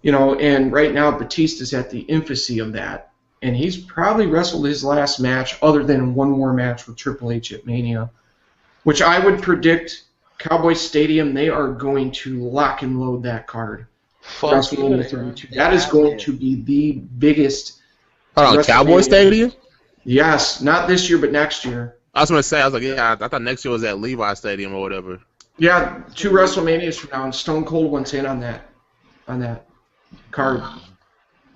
And right now Batista's at the infancy of that. And he's probably wrestled his last match other than one more match with Triple H at Mania, which I would predict Cowboy Stadium, they are going to lock and load that card. WrestleMania 32. That is going to be the biggest. Cowboy Stadium? Yes, not this year, but next year. I was going to say, I thought next year was at Levi Stadium or whatever. Yeah, 2 WrestleManias from now, and Stone Cold went in on that. on that card.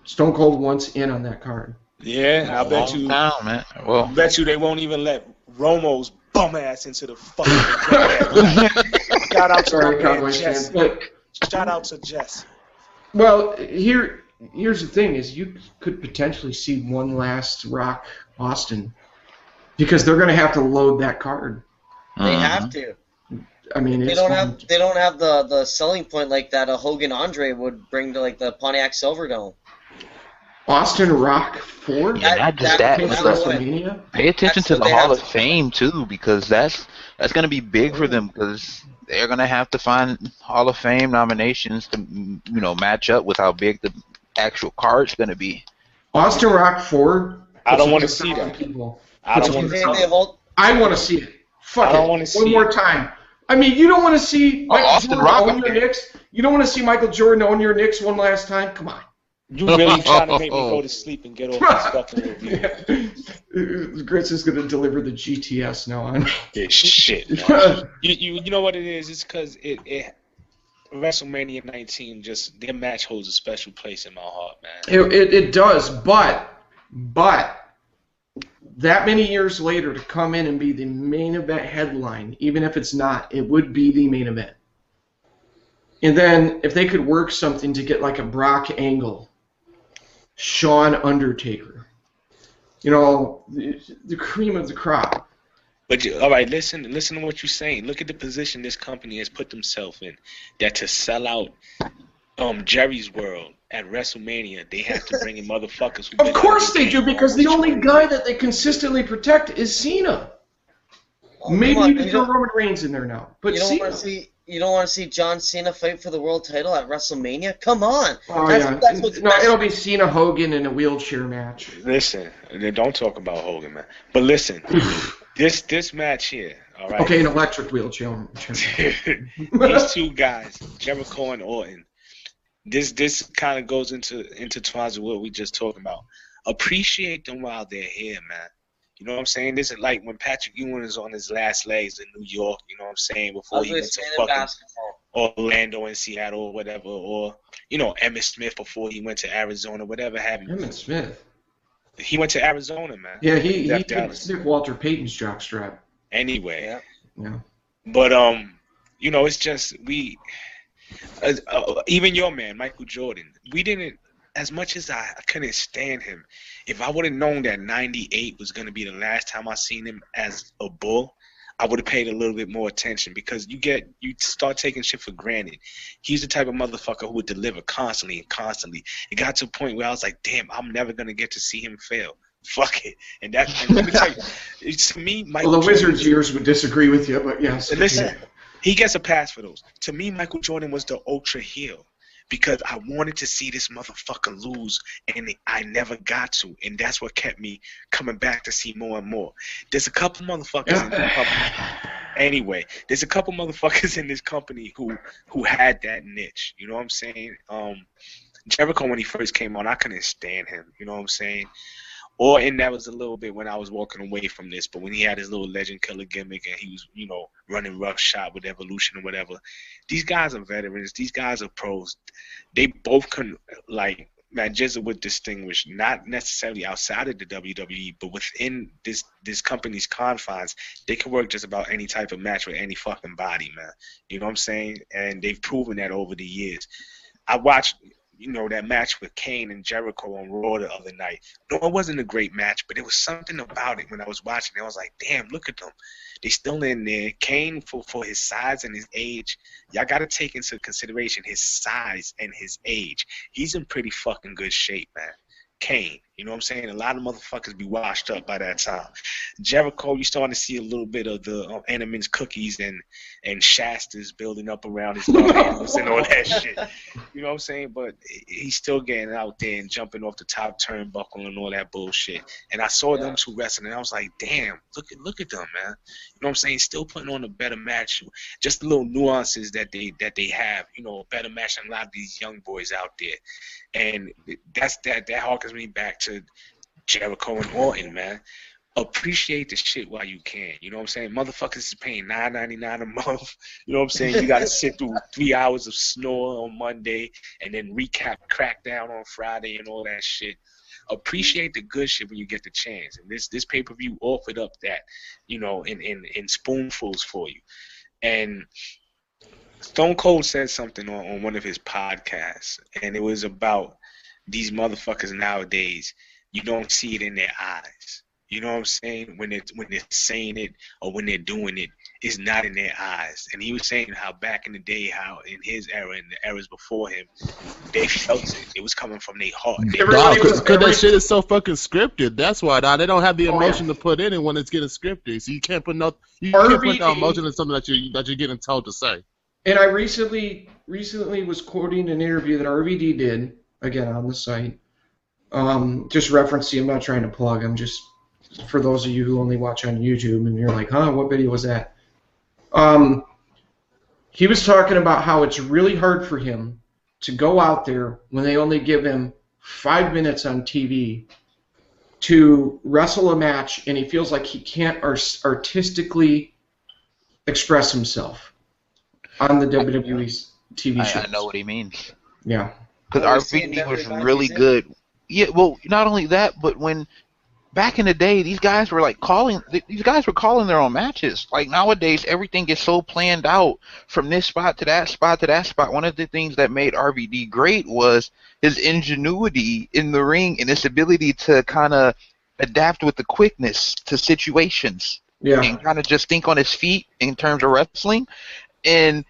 Stone Cold wants in on that card. Yeah, I bet you. Down, man. Well, I bet you they won't even let Romo's bum ass into the fucking. Shout out to Sorry, my man Cowboys Jess. fans, but Shout out to Jess. well, here's the thing: is you could potentially see one last Rock Austin because they're going to have to load that card. They have to. I mean, They it's don't have the selling point like that a Hogan Andre would bring to like the Pontiac Silverdome. Austin Rock 4? Yeah, not just that. Post But WrestleMania? pay attention That's to what the they Hall have of to- Fame too, because that's going to be big for them, because they're going to have to find Hall of Fame nominations to match up with how big the actual card's going to be. Austin Rock 4? I don't want to see that. People. I don't want You to think see they that. hold? I want to see it. Fuck I don't it. wanna see One more it. time. I mean, you don't want to see Michael Austin Jordan Rock, own your okay. Knicks? You don't want to see Michael Jordan own your Knicks one last time? Come on. You really trying to make me go to sleep and get off this fucking review. Grits is going to deliver the GTS now on. This shit, man. You know what it is? It's because it WrestleMania 19 just their match holds a special place in my heart, man. It does, but that many years later to come in and be the main event headline, even if it's not, it would be the main event. And then if they could work something to get like a Brock Angle, Shawn Undertaker, the cream of the crop. But all right, listen to what you're saying. Look at the position this company has put themselves in. That to sell out Jerry's World at WrestleMania, they have to bring in motherfuckers. Who Of course they do, because the only guy that they consistently protect is Cena. Maybe you can throw Roman Reigns in there now, but You don't Cena. want to see. You don't want to see John Cena fight for the world title at WrestleMania? Come on. Oh, That's yeah. what's No, best. it'll be Cena Hogan in a wheelchair match. Listen, don't talk about Hogan, man. But listen, this match here, all right. Okay, an electric wheelchair. These two guys, Jericho and Orton. This kind of goes intertwines with what we just talked about. Appreciate them while they're here, man. You know what I'm saying? This is like when Patrick Ewing is on his last legs in New York, you know what I'm saying, before he went to fucking basketball. Orlando and Seattle or whatever, or, Emmitt Smith before he went to Arizona, whatever happened. Emmitt Smith. He went to Arizona, man. Yeah, he left did Dallas. stick Walter Payton's jockstrap. Anyway. Yeah. But, it's just, even your man, Michael Jordan, we didn't, as much as I couldn't stand him, if I would have known that 98 was going to be the last time I seen him as a Bull, I would have paid a little bit more attention, because you start taking shit for granted. He's the type of motherfucker who would deliver constantly and constantly. It got to a point where I was like, damn, I'm never going to get to see him fail. Fuck it. And let me tell you, to me, Michael Well, the Jordan Wizards' ears would disagree with you, but yes. Listen, he gets a pass for those. To me, Michael Jordan was the ultra heel, because I wanted to see this motherfucker lose, and I never got to, and that's what kept me coming back to see more and more. There's a couple motherfuckers in this company. Anyway, there's a couple motherfuckers in this company who had that niche. You know what I'm saying? Jericho, when he first came on, I couldn't stand him. You know what I'm saying? And that was a little bit when I was walking away from this, but when he had his little legend killer gimmick and he was, running rough shot with Evolution or whatever, these guys are veterans. These guys are pros. They both can, Matt Jizzle would distinguish, not necessarily outside of the WWE, but within this company's confines, they can work just about any type of match with any fucking body, man. You know what I'm saying? And they've proven that over the years. I watched that match with Kane and Jericho on Raw the other night. No, it wasn't a great match, but there was something about it when I was watching it. I was like, damn, look at them. They still in there. Kane, for his size and his age, y'all got to take into consideration his size and his age. He's in pretty fucking good shape, man. Kane, you know what I'm saying? A lot of motherfuckers be washed up by that time. Jericho, you starting to see a little bit of the Entenmann's cookies and Shasta's building up around his love handles and all that shit. You know what I'm saying? But he's still getting out there and jumping off the top turnbuckle and all that bullshit. And I saw them two wrestling, and I was like, damn, look at them, man. You know what I'm saying? Still putting on a better match. Just the little nuances that they have. A better match than a lot of these young boys out there. And that harkens me back to Jericho and Orton, man. appreciate the shit while you can. You know what I'm saying? Motherfuckers is paying $9.99 a month. You know what I'm saying? You got to sit through 3 hours of snore on Monday and then recap Crackdown on Friday and all that shit. Appreciate the good shit when you get the chance. And this pay-per-view offered up that, you know, in spoonfuls for you. And Stone Cold said something on one of his podcasts, and it was about these motherfuckers nowadays. You don't see it in their eyes. You know what I'm saying? When they're saying it or when they're doing it, it's not in their eyes. And he was saying how back in the day, how in his era and the eras before him, they felt it. It was coming from their heart. Because that shit is so fucking scripted. That's why, dog. They don't have the emotion to put in it when it's getting scripted. So you can't put no emotion in something that you're getting told to say. And I recently was quoting an interview that RVD did, again, on the site. Just referencing, I'm not trying to plug, I'm just, for those of you who only watch on YouTube and you're like, huh, what video was that? He was talking about how it's really hard for him to go out there when they only give him 5 minutes on TV to wrestle a match, and he feels like he can't artistically express himself on the WWE TV show. I know what he means. Yeah. Because RVD was really good. Yeah, well, not only that, but when back in the day, these guys were calling their own matches. Like nowadays, everything gets so planned out from this spot to that spot to that spot. One of the things that made RVD great was his ingenuity in the ring and his ability to kind of adapt with the quickness to situations. Yeah. And kind of just think on his feet in terms of wrestling. And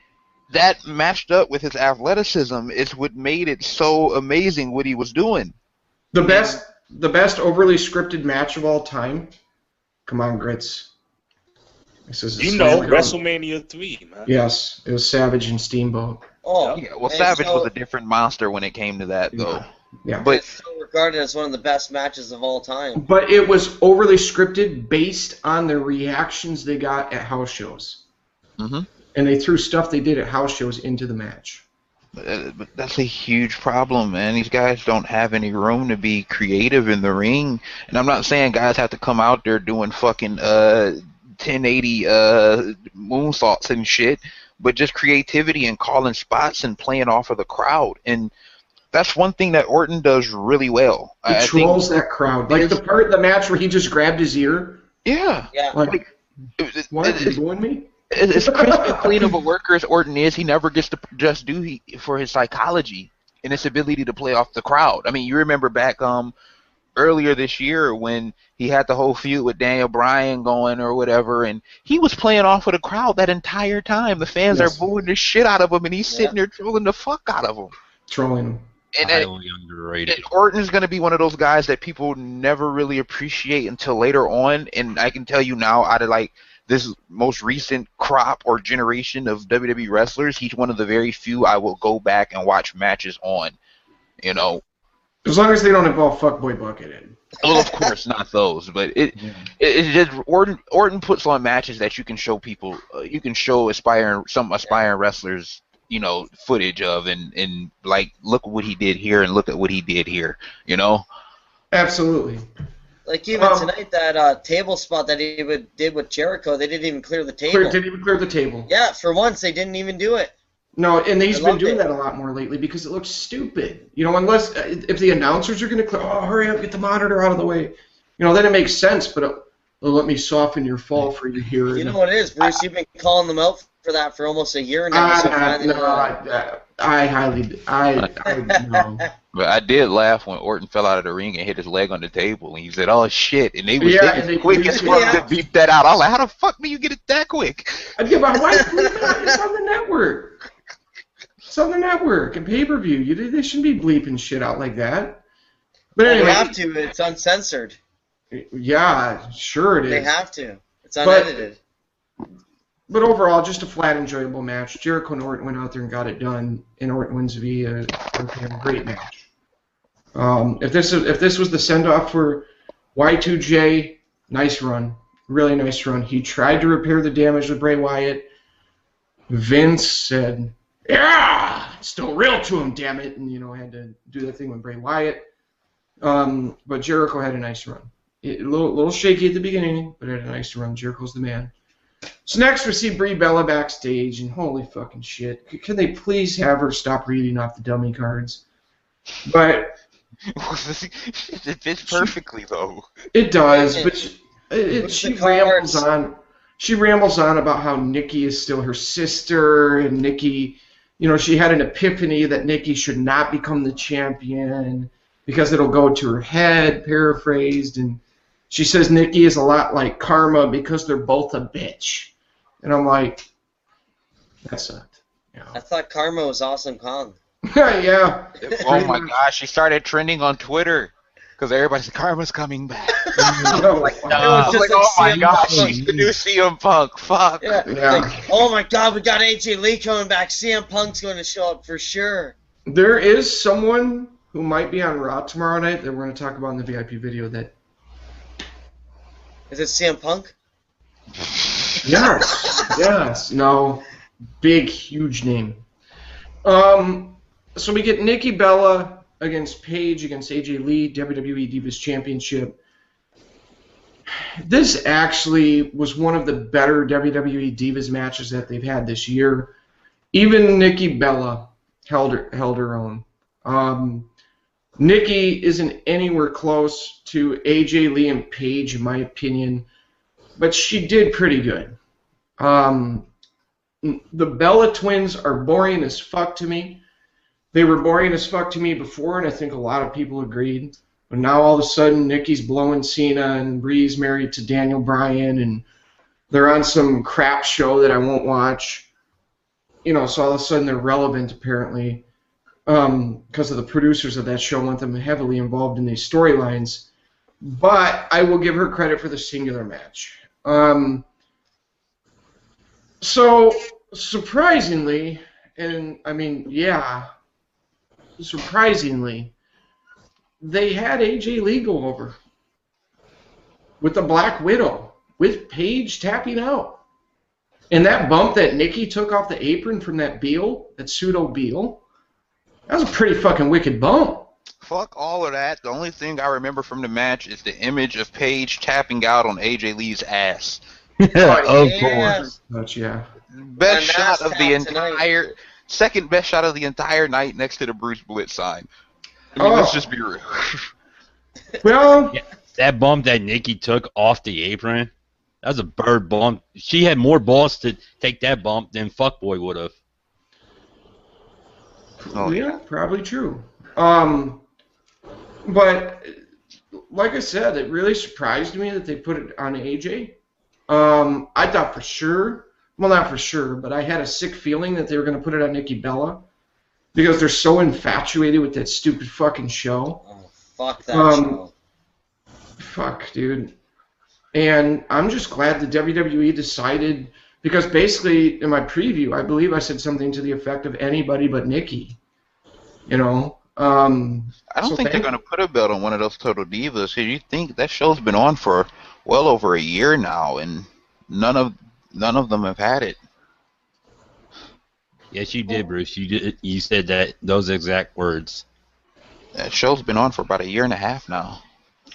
that matched up with his athleticism is what made it so amazing what he was doing. The best overly scripted match of all time. Come on, Grits. WrestleMania 3, man. Yes, it was Savage and Steamboat. Oh, yeah. Well, Savage was a different monster when it came to that, though. Yeah. But it's still regarded as one of the best matches of all time. But it was overly scripted based on the reactions they got at house shows. Mm-hmm. And they threw stuff they did at house shows into the match. But that's a huge problem, man. These guys don't have any room to be creative in the ring. And I'm not saying guys have to come out there doing fucking 1080 moonsaults and shit, but just creativity and calling spots and playing off of the crowd. And that's one thing that Orton does really well. He trolls that crowd. Like the part of the match where he just grabbed his ear. Yeah. Like, what? Are you booing me? As crisp and clean of a worker as Orton is, he never gets to just do for his psychology and his ability to play off the crowd. I mean, you remember back earlier this year when he had the whole feud with Daniel Bryan going or whatever, and he was playing off of the crowd that entire time. The fans are booing the shit out of him, and he's sitting there trolling the fuck out of them. Trolling him. Highly underrated. And Orton's going to be one of those guys that people never really appreciate until later on, and I can tell you now, out of this most recent crop or generation of WWE wrestlers, he's one of the very few I will go back and watch matches on, you know. As long as they don't involve Fuckboy Buckethead. Well, of course not those, but it's just Orton puts on matches that you can show people, you can show aspiring wrestlers, you know, footage of, and like, look what he did here and look at what he did here, you know. Absolutely. Like even tonight, that table spot that he did with Jericho, they didn't even clear the table. Didn't even clear the table. Yeah, for once they didn't even do it. No, and he's been doing that a lot more lately because it looks stupid. You know, unless if the announcers are going to clear, hurry up, get the monitor out of the way. You know, then it makes sense, but let me soften your fall for you here. You know what it is, Bruce? You've been calling them out for that for almost a year now. No. But I did laugh when Orton fell out of the ring and hit his leg on the table, and he said, "Oh shit!" And they was quick as fuck to beat that out. I was like, "How the fuck do you get it that quick?" I'd give my wife it's on the network. It's on the network and pay-per-view. They shouldn't be bleeping shit out like that. But anyway, they have to. It's uncensored. Yeah, sure it is. They have to. It's unedited. But overall, just a flat, enjoyable match. Jericho and Orton went out there and got it done, and Orton wins via a great match. If this was the send-off for Y2J, nice run, really nice run. He tried to repair the damage with Bray Wyatt. Vince said, "Yeah, it's still real to him, damn it," and had to do that thing with Bray Wyatt. But Jericho had a nice run. A little shaky at the beginning, but it had a nice run. Jericho's the man. So next we see Brie Bella backstage, and holy fucking shit. Can they please have her stop reading off the dummy cards? But it fits perfectly, though. it does, but she rambles on. She rambles on about how Nikki is still her sister, and Nikki, she had an epiphany that Nikki should not become the champion because it'll go to her head, paraphrased, and she says Nikki is a lot like Karma because they're both a bitch. And I'm like, that sucked. I thought Karma was Awesome Kong. Yeah. Oh my gosh, she started trending on Twitter because everybody's like, Karma's coming back. Oh my gosh, she's the new CM Punk. Fuck. Yeah. Like, oh my god, we got AJ Lee coming back. CM Punk's going to show up for sure. There is someone who might be on Raw tomorrow night that we're going to talk about in the VIP video that... Is it CM Punk? Yes. No. Big, huge name. So we get Nikki Bella against Paige against AJ Lee, WWE Divas Championship. This actually was one of the better WWE Divas matches that they've had this year. Even Nikki Bella held her own. Nikki isn't anywhere close to AJ Lee and Paige, in my opinion, but she did pretty good. The Bella twins are boring as fuck to me. They were boring as fuck to me before, and I think a lot of people agreed. But now all of a sudden, Nikki's blowing Cena, and Bree's married to Daniel Bryan, and they're on some crap show that I won't watch. So all of a sudden they're relevant, apparently, because of the producers of that show want them heavily involved in these storylines. But I will give her credit for the singular match. So, surprisingly, surprisingly, they had AJ Lee go over with the Black Widow, with Paige tapping out. And that bump that Nikki took off the apron from that pseudo Beal, that was a pretty fucking wicked bump. Fuck all of that. The only thing I remember from the match is the image of Paige tapping out on AJ Lee's ass. Of course. But yeah. Best shot of the entire... Second best shot of the entire night next to the Bruce Blitz sign. Let's just be real. Well... Yeah, that bump that Nikki took off the apron, that was a bird bump. She had more balls to take that bump than Fuckboy would have. Oh, yeah, probably true. But, like I said, it really surprised me that they put it on AJ. I thought for sure, well, not for sure, but I had a sick feeling that they were going to put it on Nikki Bella because they're so infatuated with that stupid fucking show. Oh, fuck that show. Fuck, dude. And I'm just glad the WWE decided, because basically in my preview, I believe I said something to the effect of anybody but Nikki. I don't think they're going to put a belt on one of those Total Divas. You think that show's been on for well over a year now, and none of them have had it. Yes, you did, Bruce. You said those exact words. That show's been on for about a year and a half now.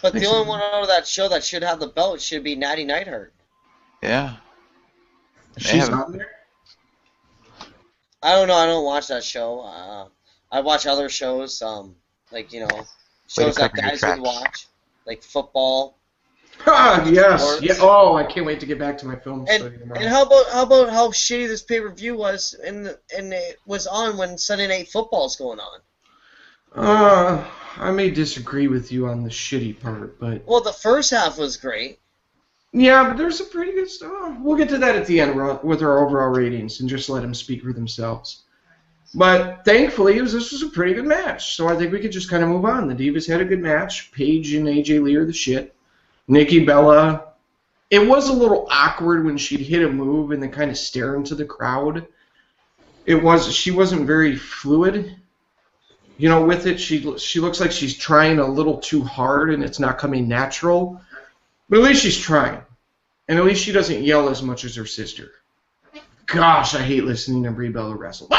But the only one out of that show that should have the belt should be Natty Neidhart. Yeah. She's not there? I don't know. I don't watch that show. I watch other shows, shows that guys would watch, like football. Yes. Yeah. Oh, I can't wait to get back to my film study tomorrow. And how about how shitty this pay-per-view was, and it was on when Sunday Night Football's going on. I may disagree with you on the shitty part, but... Well, the first half was great. Yeah, but there's some pretty good stuff. We'll get to that at the end with our overall ratings and just let them speak for themselves. But thankfully, this was a pretty good match, so I think we could just kind of move on. The Divas had a good match. Paige and AJ Lee are the shit. Nikki Bella, it was a little awkward when she'd hit a move and then kind of stare into the crowd. She wasn't very fluid. With it, she looks like she's trying a little too hard and it's not coming natural. But at least she's trying. And at least she doesn't yell as much as her sister. Gosh, I hate listening to Brie Bella wrestle. The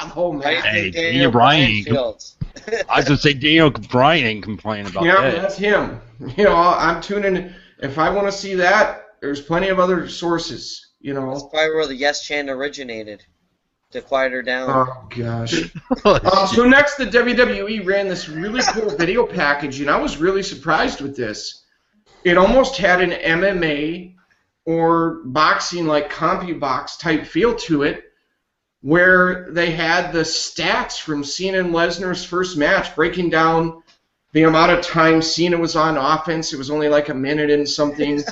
whole match. Hey, Daniel Bryan. I was gonna say Daniel Bryan ain't complaining about Yeah, that. that's him. You know, I'm tuning. If I want to see that, there's plenty of other sources. You That's know. probably where the Yes chant originated. To quiet her down. Oh gosh. So next, the WWE ran this really cool video package, and I was really surprised with this. It almost had an MMA or boxing like CompuBox type feel to it, where they had the stats from Cena and Lesnar's first match, breaking down the amount of time Cena was on offense. It was only like a minute and something.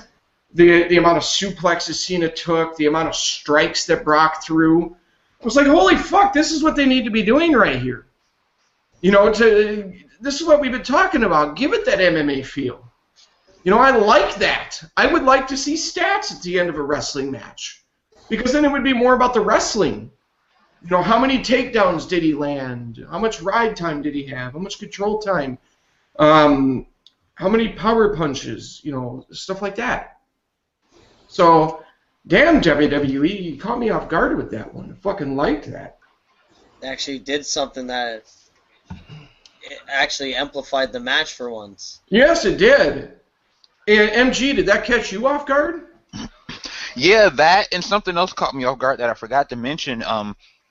The amount of suplexes Cena took, the amount of strikes that Brock threw. I was like, holy fuck, this is what they need to be doing right here. You know, this is what we've been talking about. Give it that MMA feel. You know, I like that. I would like to see stats at the end of a wrestling match. Because then it would be more about the wrestling. You know, how many takedowns did he land? How much ride time did he have? How much control time? How many power punches? You know, stuff like that. So, damn WWE, you caught me off guard with that one. I fucking liked that. Actually did something that it actually amplified the match for once. Yes, it did. And MG, did that catch you off guard? Yeah, that and something else caught me off guard that I forgot to mention.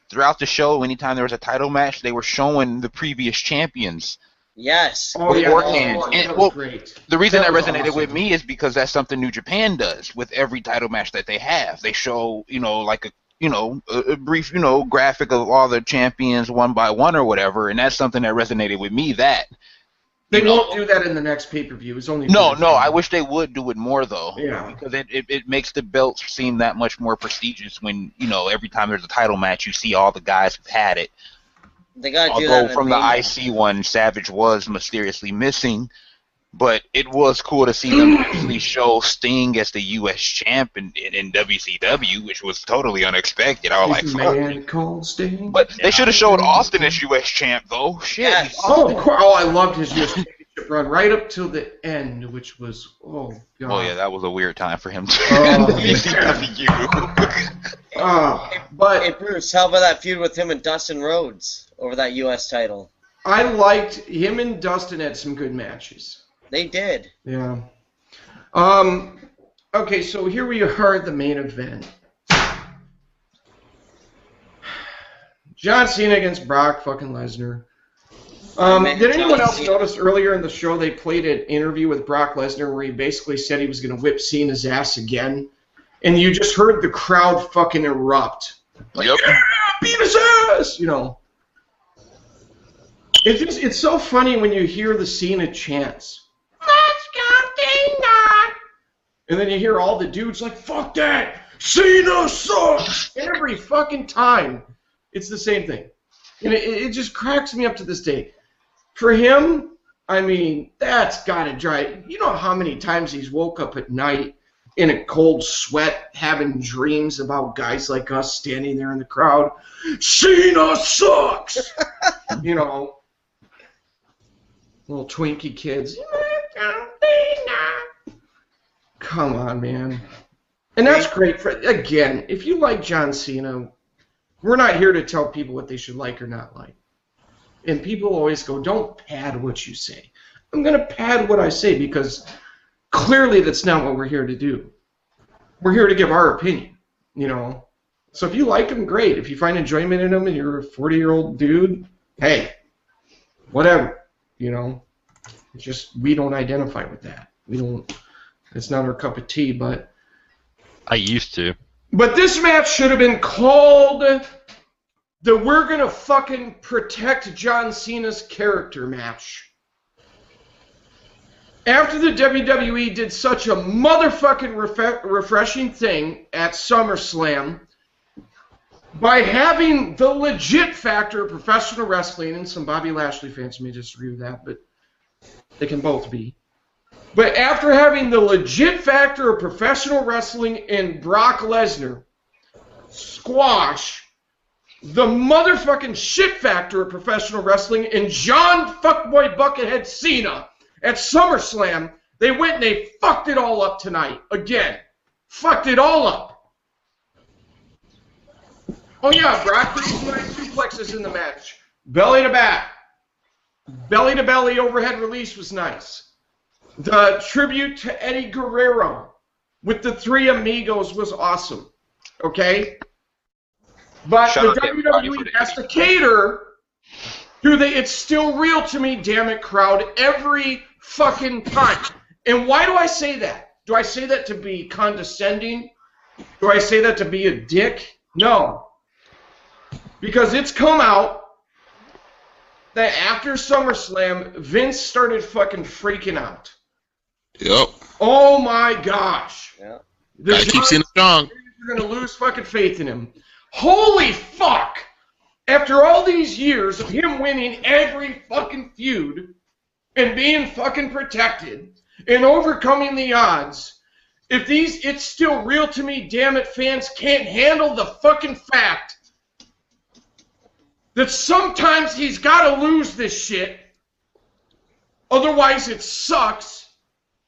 Throughout the show, anytime there was a title match, they were showing the previous champions. Yes. Oh, yeah. Beforehand. That was great. The reason that was resonated awesome. with me is because that's something New Japan does with every title match that they have. They show, you know, like a brief, you know, graphic of all the champions one by one or whatever, and that's something that resonated with me. They won't do that in the next pay-per-view. It's only No, I wish they would do it more, though. Yeah. Because it makes the belts seem that much more prestigious when, you know, every time there's a title match, you see all the guys who've had it. They gotta do that. Although from the IC one, Savage was mysteriously missing, but it was cool to see them actually show Sting as the U.S. champ in WCW, which was totally unexpected. I was like, fuck. Man called Sting. But they should have showed Austin as U.S. champ, though. Shit. Yes. Oh, of course. Oh, I loved his U.S. Championship run right up till the end, which was, oh, God. Oh, yeah, that was a weird time for him to Oh, WCW. But Hey, Bruce, how about that feud with him and Dustin Rhodes over that U.S. title? I liked him and Dustin had some good matches. They did. Yeah. Okay, so here we are at the main event. John Cena against Brock fucking Lesnar. Did anyone else notice earlier in the show they played an interview with Brock Lesnar where he basically said he was going to whip Cena's ass again? And you just heard the crowd fucking erupt. Like, Yep. yeah, beat his ass! You know. It's so funny when you hear the Cena chants. Let's go, Cena! And then you hear all the dudes like, fuck that! Cena sucks! Every fucking time. It's the same thing. And it just cracks me up to this day. For him, I mean, that's gotta drive. You know how many times he's woke up at night in a cold sweat having dreams about guys like us standing there in the crowd. Cena sucks! You know. Little Twinkie kids. Come on, man. And that's great. Again, if you like John Cena, we're not here to tell people what they should like or not like. And people always go, don't pad what you say. I'm going to pad what I say because clearly that's not what we're here to do. We're here to give our opinion, you know. So if you like him, great. If you find enjoyment in him and you're a 40-year-old dude, hey, whatever, you know. It's just we don't identify with that. We don't. It's not our cup of tea, but I used to. But this match should have been called the We're Gonna Fucking Protect John Cena's Character match. After the WWE did such a motherfucking refreshing thing at SummerSlam by having the legit factor of professional wrestling, and some Bobby Lashley fans may disagree with that, but they can both be. But after having the legit factor of professional wrestling in Brock Lesnar squash the motherfucking shit factor of professional wrestling in John Fuckboy Buckethead Cena at SummerSlam, they went and they fucked it all up tonight. Again. Fucked it all up. Oh yeah, Brock put his 9 suplexes in the match. Belly to back. belly-to-belly overhead release was nice. The tribute to Eddie Guerrero with the Three Amigos was awesome. Okay? But Shout the out to everybody for WWE the has to cater to the It's Still Real to Me, damn it, crowd every fucking time. And why do I say that? Do I say that to be condescending? Do I say that to be a dick? No. Because it's come out that after SummerSlam, Vince started fucking freaking out. Yep. Oh my gosh. Yeah. Gotta keep seeing it strong. You're going to lose fucking faith in him. Holy fuck! After all these years of him winning every fucking feud and being fucking protected and overcoming the odds, if these It's Still Real to Me, damn it, fans can't handle the fucking fact that sometimes he's got to lose this shit, otherwise it sucks,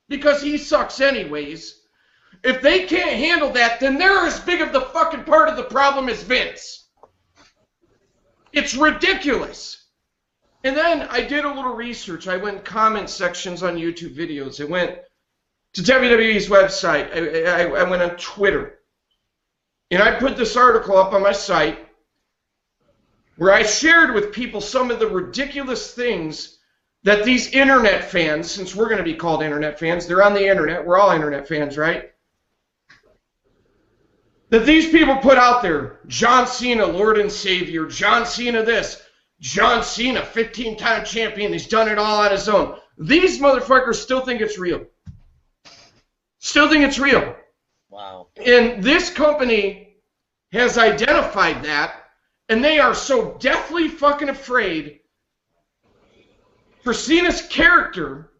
because he sucks anyways. If they can't handle that, then they're as big of the fucking part of the problem as Vince. It's ridiculous. And then I did a little research. I went comment sections on YouTube videos. I went to WWE's website. I went on Twitter. And I put this article up on my site where I shared with people some of the ridiculous things that these internet fans, since we're going to be called internet fans, they're on the internet, we're all internet fans, right? That these people put out there. John Cena, Lord and Savior. John Cena this. John Cena, 15-time champion. He's done it all on his own. These motherfuckers still think it's real. Still think it's real. Wow. And this company has identified that, and they are so deathly fucking afraid for Cena's character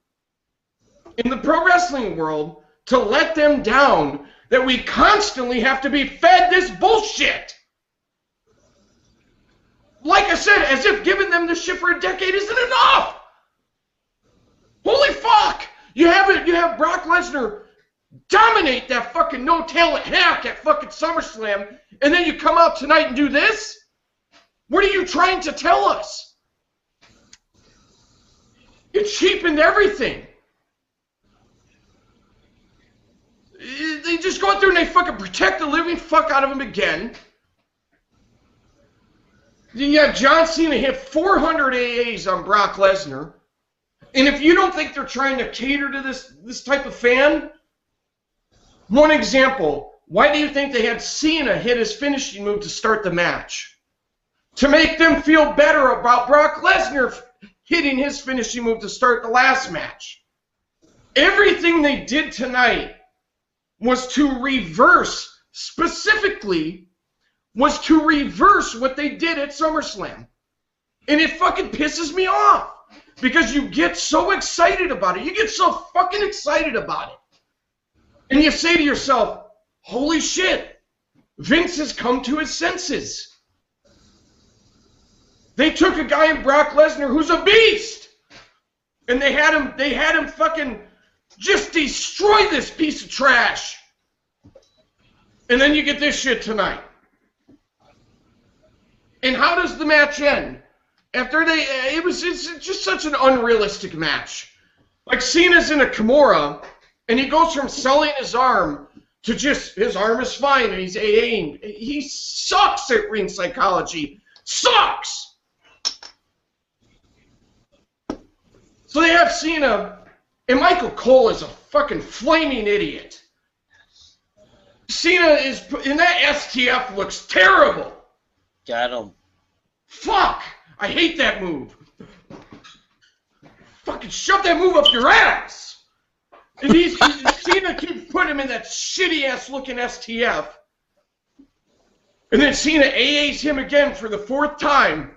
in the pro wrestling world to let them down that we constantly have to be fed this bullshit. Like I said, as if giving them this shit for a decade isn't enough. Holy fuck! You have Brock Lesnar dominate that fucking no-talent hack at fucking SummerSlam, and then you come out tonight and do this? What are you trying to tell us? It cheapened everything. They just go out there and they fucking protect the living fuck out of him again. Then you have John Cena hit 400 AAs on Brock Lesnar. And if you don't think they're trying to cater to this type of fan, one example, why do you think they had Cena hit his finishing move to start the match? To make them feel better about Brock Lesnar hitting his finishing move to start the last match. Everything they did tonight was to reverse, specifically, was to reverse what they did at SummerSlam. And it fucking pisses me off. Because you get so excited about it. You get so fucking excited about it. And you say to yourself, holy shit, Vince has come to his senses. They took a guy in Brock Lesnar who's a beast. And they had him fucking just destroy this piece of trash. And then you get this shit tonight. And how does the match end? After it's just such an unrealistic match. Like Cena's in a Kimura, and he goes from selling his arm to just, his arm is fine, and he's AAing. He sucks at ring psychology. Sucks! So they have Cena, and Michael Cole is a fucking flaming idiot. Cena is, and that STF looks terrible. Got him. Fuck! I hate that move. Fucking shove that move up your ass. And Cena keeps putting him in that shitty ass looking STF. And then Cena AAs him again for the 4th time.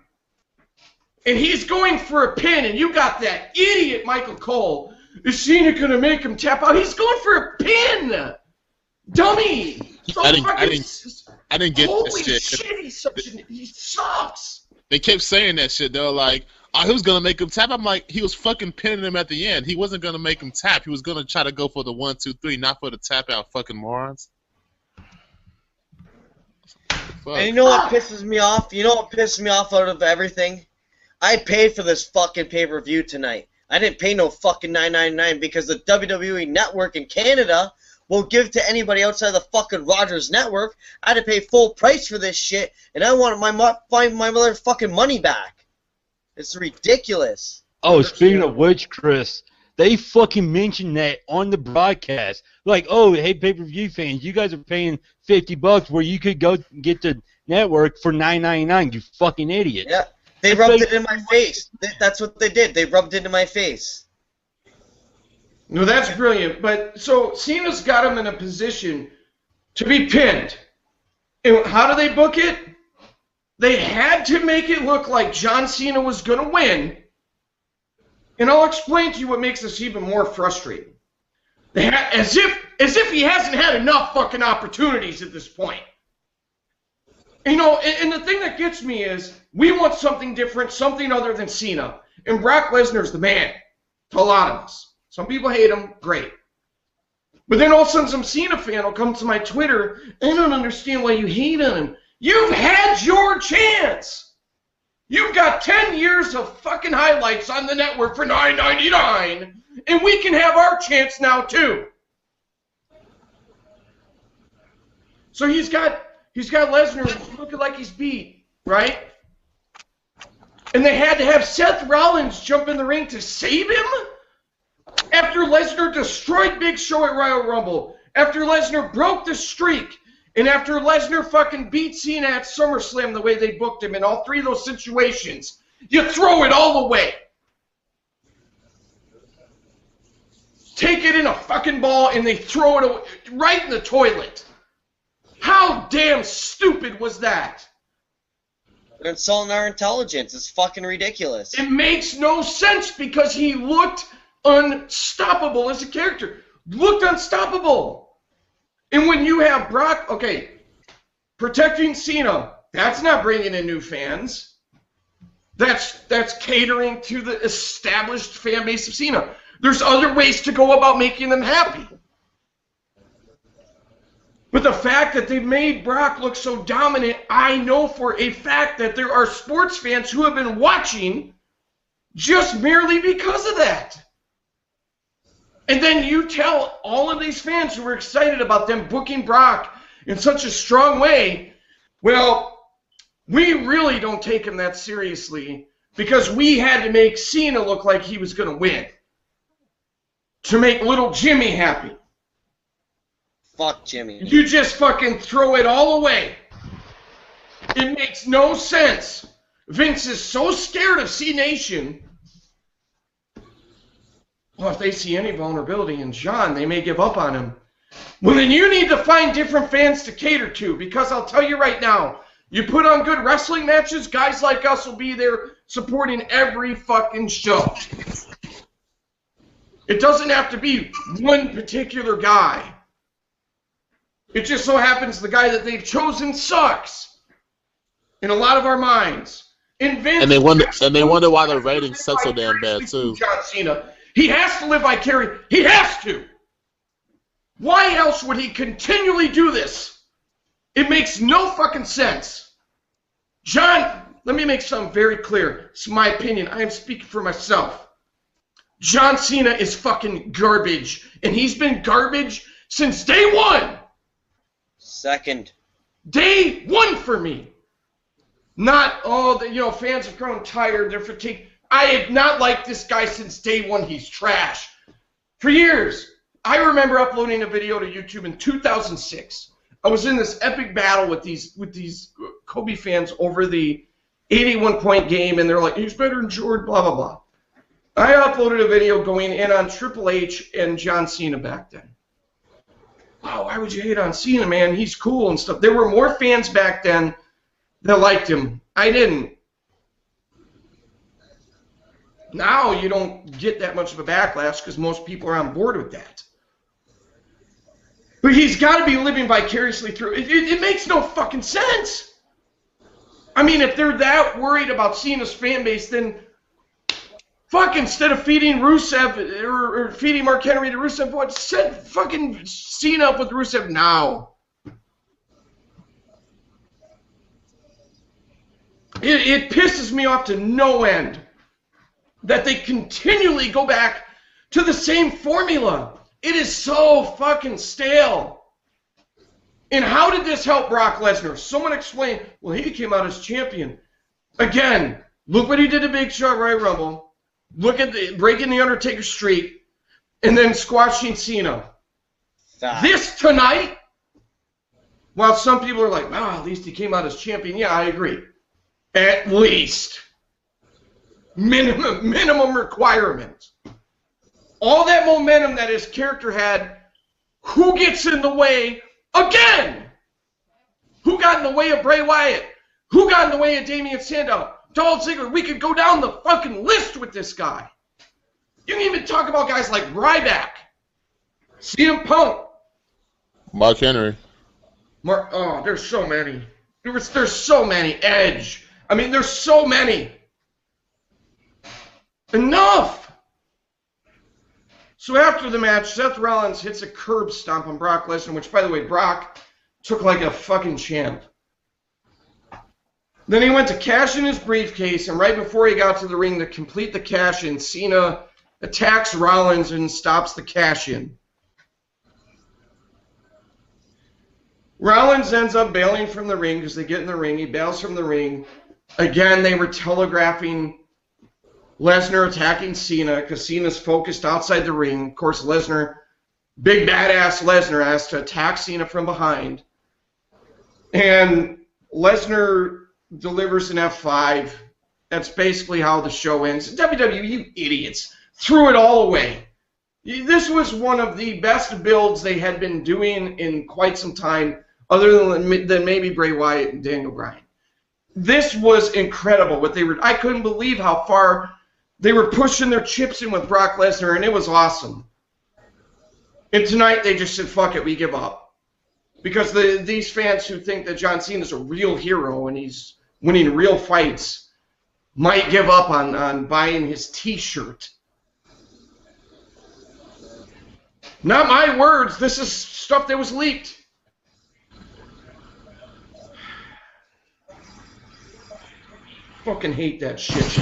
And he's going for a pin, and you got that idiot Michael Cole. Is Cena gonna make him tap out? He's going for a pin! Dummy! So I didn't get holy that shit, he sucks! They kept saying that shit. They were like, oh, he was going to make him tap. I'm like, he was fucking pinning him at the end. He wasn't going to make him tap. He was going to try to go for the 1, 2, 3, not for the tap out, fucking morons. Fuck. And you know what pisses me off? You know what pisses me off out of everything? I paid for this fucking pay-per-view tonight. I didn't pay no fucking $9.99 because the WWE Network in Canada won't give to anybody outside the fucking Rogers Network. I had to pay full price for this shit, and I wanted my motherfucking money back. It's ridiculous. Oh, speaking of which, Chris, they fucking mentioned that on the broadcast. Like, oh, hey, pay-per-view fans, you guys are paying $50 where you could go get the network for $9.99. You fucking idiot. Yeah, they rubbed it in my face. That's what they did. They rubbed it in my face. No, that's brilliant. But so Cena's got him in a position to be pinned. And how do they book it? They had to make it look like John Cena was going to win. And I'll explain to you what makes this even more frustrating. As if he hasn't had enough fucking opportunities at this point. You know, and the thing that gets me is we want something different, something other than Cena. And Brock Lesnar's the man to a lot of us. Some people hate him, great. But then all of a sudden some Cena fan will come to my Twitter, I don't understand why you hate on him. You've had your chance. You've got 10 years of fucking highlights on the network for $9.99, and we can have our chance now too. So he's got Lesnar looking like he's beat, right? And they had to have Seth Rollins jump in the ring to save him? After Lesnar destroyed Big Show at Royal Rumble, after Lesnar broke the streak, and after Lesnar fucking beat Cena at SummerSlam the way they booked him in all three of those situations, you throw it all away. Take it in a fucking ball and they throw it away, right in the toilet. How damn stupid was that? They're insulting our intelligence. It's fucking ridiculous. It makes no sense because he looked unstoppable as a character. Looked unstoppable. And when you have Brock, okay, protecting Cena, that's not bringing in new fans. That's catering to the established fan base of Cena. There's other ways to go about making them happy. But the fact that they made Brock look so dominant, I know for a fact that there are sports fans who have been watching just merely because of that. And then you tell all of these fans who were excited about them booking Brock in such a strong way, well, we really don't take him that seriously because we had to make Cena look like he was going to win to make little Jimmy happy. Fuck Jimmy. You just fucking throw it all away. It makes no sense. Vince is so scared of C-Nation. Well, if they see any vulnerability in John, they may give up on him. Well, then you need to find different fans to cater to, because I'll tell you right now, you put on good wrestling matches, guys like us will be there supporting every fucking show. It doesn't have to be one particular guy. It just so happens the guy that they've chosen sucks in a lot of our minds. And they wonder why the ratings suck so damn bad too. John Cena. He has to live vicariously. He has to. Why else would he continually do this? It makes no fucking sense. John, let me make something very clear. It's my opinion. I am speaking for myself. John Cena is fucking garbage. And he's been garbage since day one. Second. Day one for me. Not, fans have grown tired. They're fatigued. I have not liked this guy since day one. He's trash. For years. I remember uploading a video to YouTube in 2006. I was in this epic battle with these Kobe fans over the 81-point game, and they're like, he's better than Jordan, blah, blah, blah. I uploaded a video going in on Triple H and John Cena back then. Wow, why would you hate on Cena, man? He's cool and stuff. There were more fans back then that liked him. I didn't. Now you don't get that much of a backlash because most people are on board with that. But he's got to be living vicariously through it. It makes no fucking sense. I mean, if they're that worried about Cena's fan base, then fuck, instead of feeding Rusev or feeding Mark Henry to Rusev, set fucking Cena up with Rusev now. It pisses me off to no end that they continually go back to the same formula. It is so fucking stale. And how did this help Brock Lesnar? Someone explain. Well, he came out as champion. Again, look what he did to Big Show at Royal Rumble. Look at breaking the Undertaker streak, and then squashing Cena. Stop. This tonight, while some people are like, wow, at least he came out as champion. Yeah, I agree. At least. Minimum requirements. All that momentum that his character had, who gets in the way again? Who got in the way of Bray Wyatt? Who got in the way of Damian Sandow? Dolph Ziggler? We could go down the fucking list with this guy. You can even talk about guys like Ryback, CM Punk, Mark Henry. There's so many. There's so many. Edge. I mean, there's so many. Enough! So after the match, Seth Rollins hits a curb stomp on Brock Lesnar, which, by the way, Brock took like a fucking champ. Then he went to cash in his briefcase, and right before he got to the ring to complete the cash-in, Cena attacks Rollins and stops the cash-in. Rollins ends up bailing from the ring because they get in the ring. He bails from the ring. Again, they were telegraphing Lesnar attacking Cena because Cena's focused outside the ring. Of course, Lesnar, big badass Lesnar, has to attack Cena from behind. And Lesnar delivers an F5. That's basically how the show ends. WWE, you idiots, threw it all away. This was one of the best builds they had been doing in quite some time, other than maybe Bray Wyatt and Daniel Bryan. This was incredible. I couldn't believe how far they were pushing their chips in with Brock Lesnar, and it was awesome. And tonight they just said, fuck it, we give up. Because these fans who think that John Cena's a real hero and he's winning real fights might give up on buying his t-shirt. Not my words. This is stuff that was leaked. Fucking hate that shit.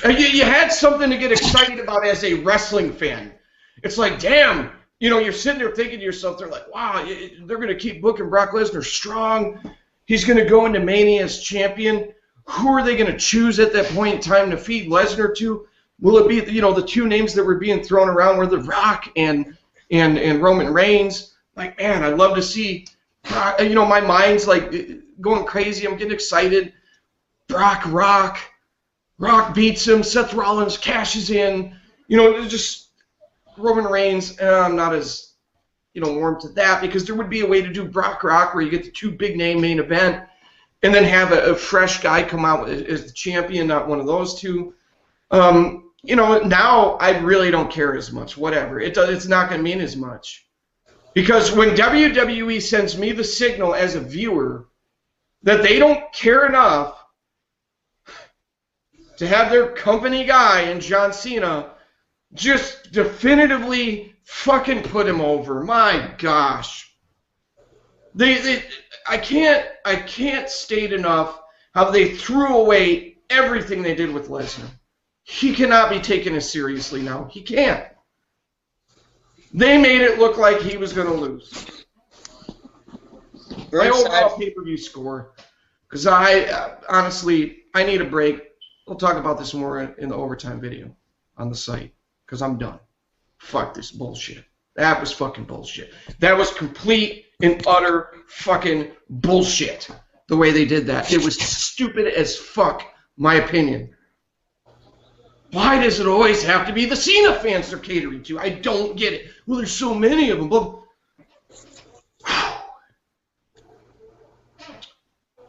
You had something to get excited about as a wrestling fan. It's like, damn, you're sitting there thinking to yourself, they're like, wow, they're going to keep booking Brock Lesnar strong. He's going to go into Mania as champion. Who are they going to choose at that point in time to feed Lesnar to? Will it be, the two names that were being thrown around were The Rock and Roman Reigns? Like, man, I'd love to see Brock. My mind's like going crazy. I'm getting excited. Rock beats him. Seth Rollins cashes in. Just Roman Reigns. I'm not as, warm to that because there would be a way to do Rock where you get the two big name main event and then have a fresh guy come out as the champion, not one of those two. Now I really don't care as much. Whatever. It's not going to mean as much. Because when WWE sends me the signal as a viewer that they don't care enough to have their company guy and John Cena just definitively fucking put him over. My gosh. I can't state enough how they threw away everything they did with Lesnar. He cannot be taken as seriously now. He can't. They made it look like he was going to lose. My overall pay-per-view score, because honestly, I need a break. We'll talk about this more in the overtime video on the site, because I'm done. Fuck this bullshit. That was fucking bullshit. That was complete and utter fucking bullshit, the way they did that. It was stupid as fuck, my opinion. Why does it always have to be the Cena fans they're catering to? I don't get it. Well, there's so many of them.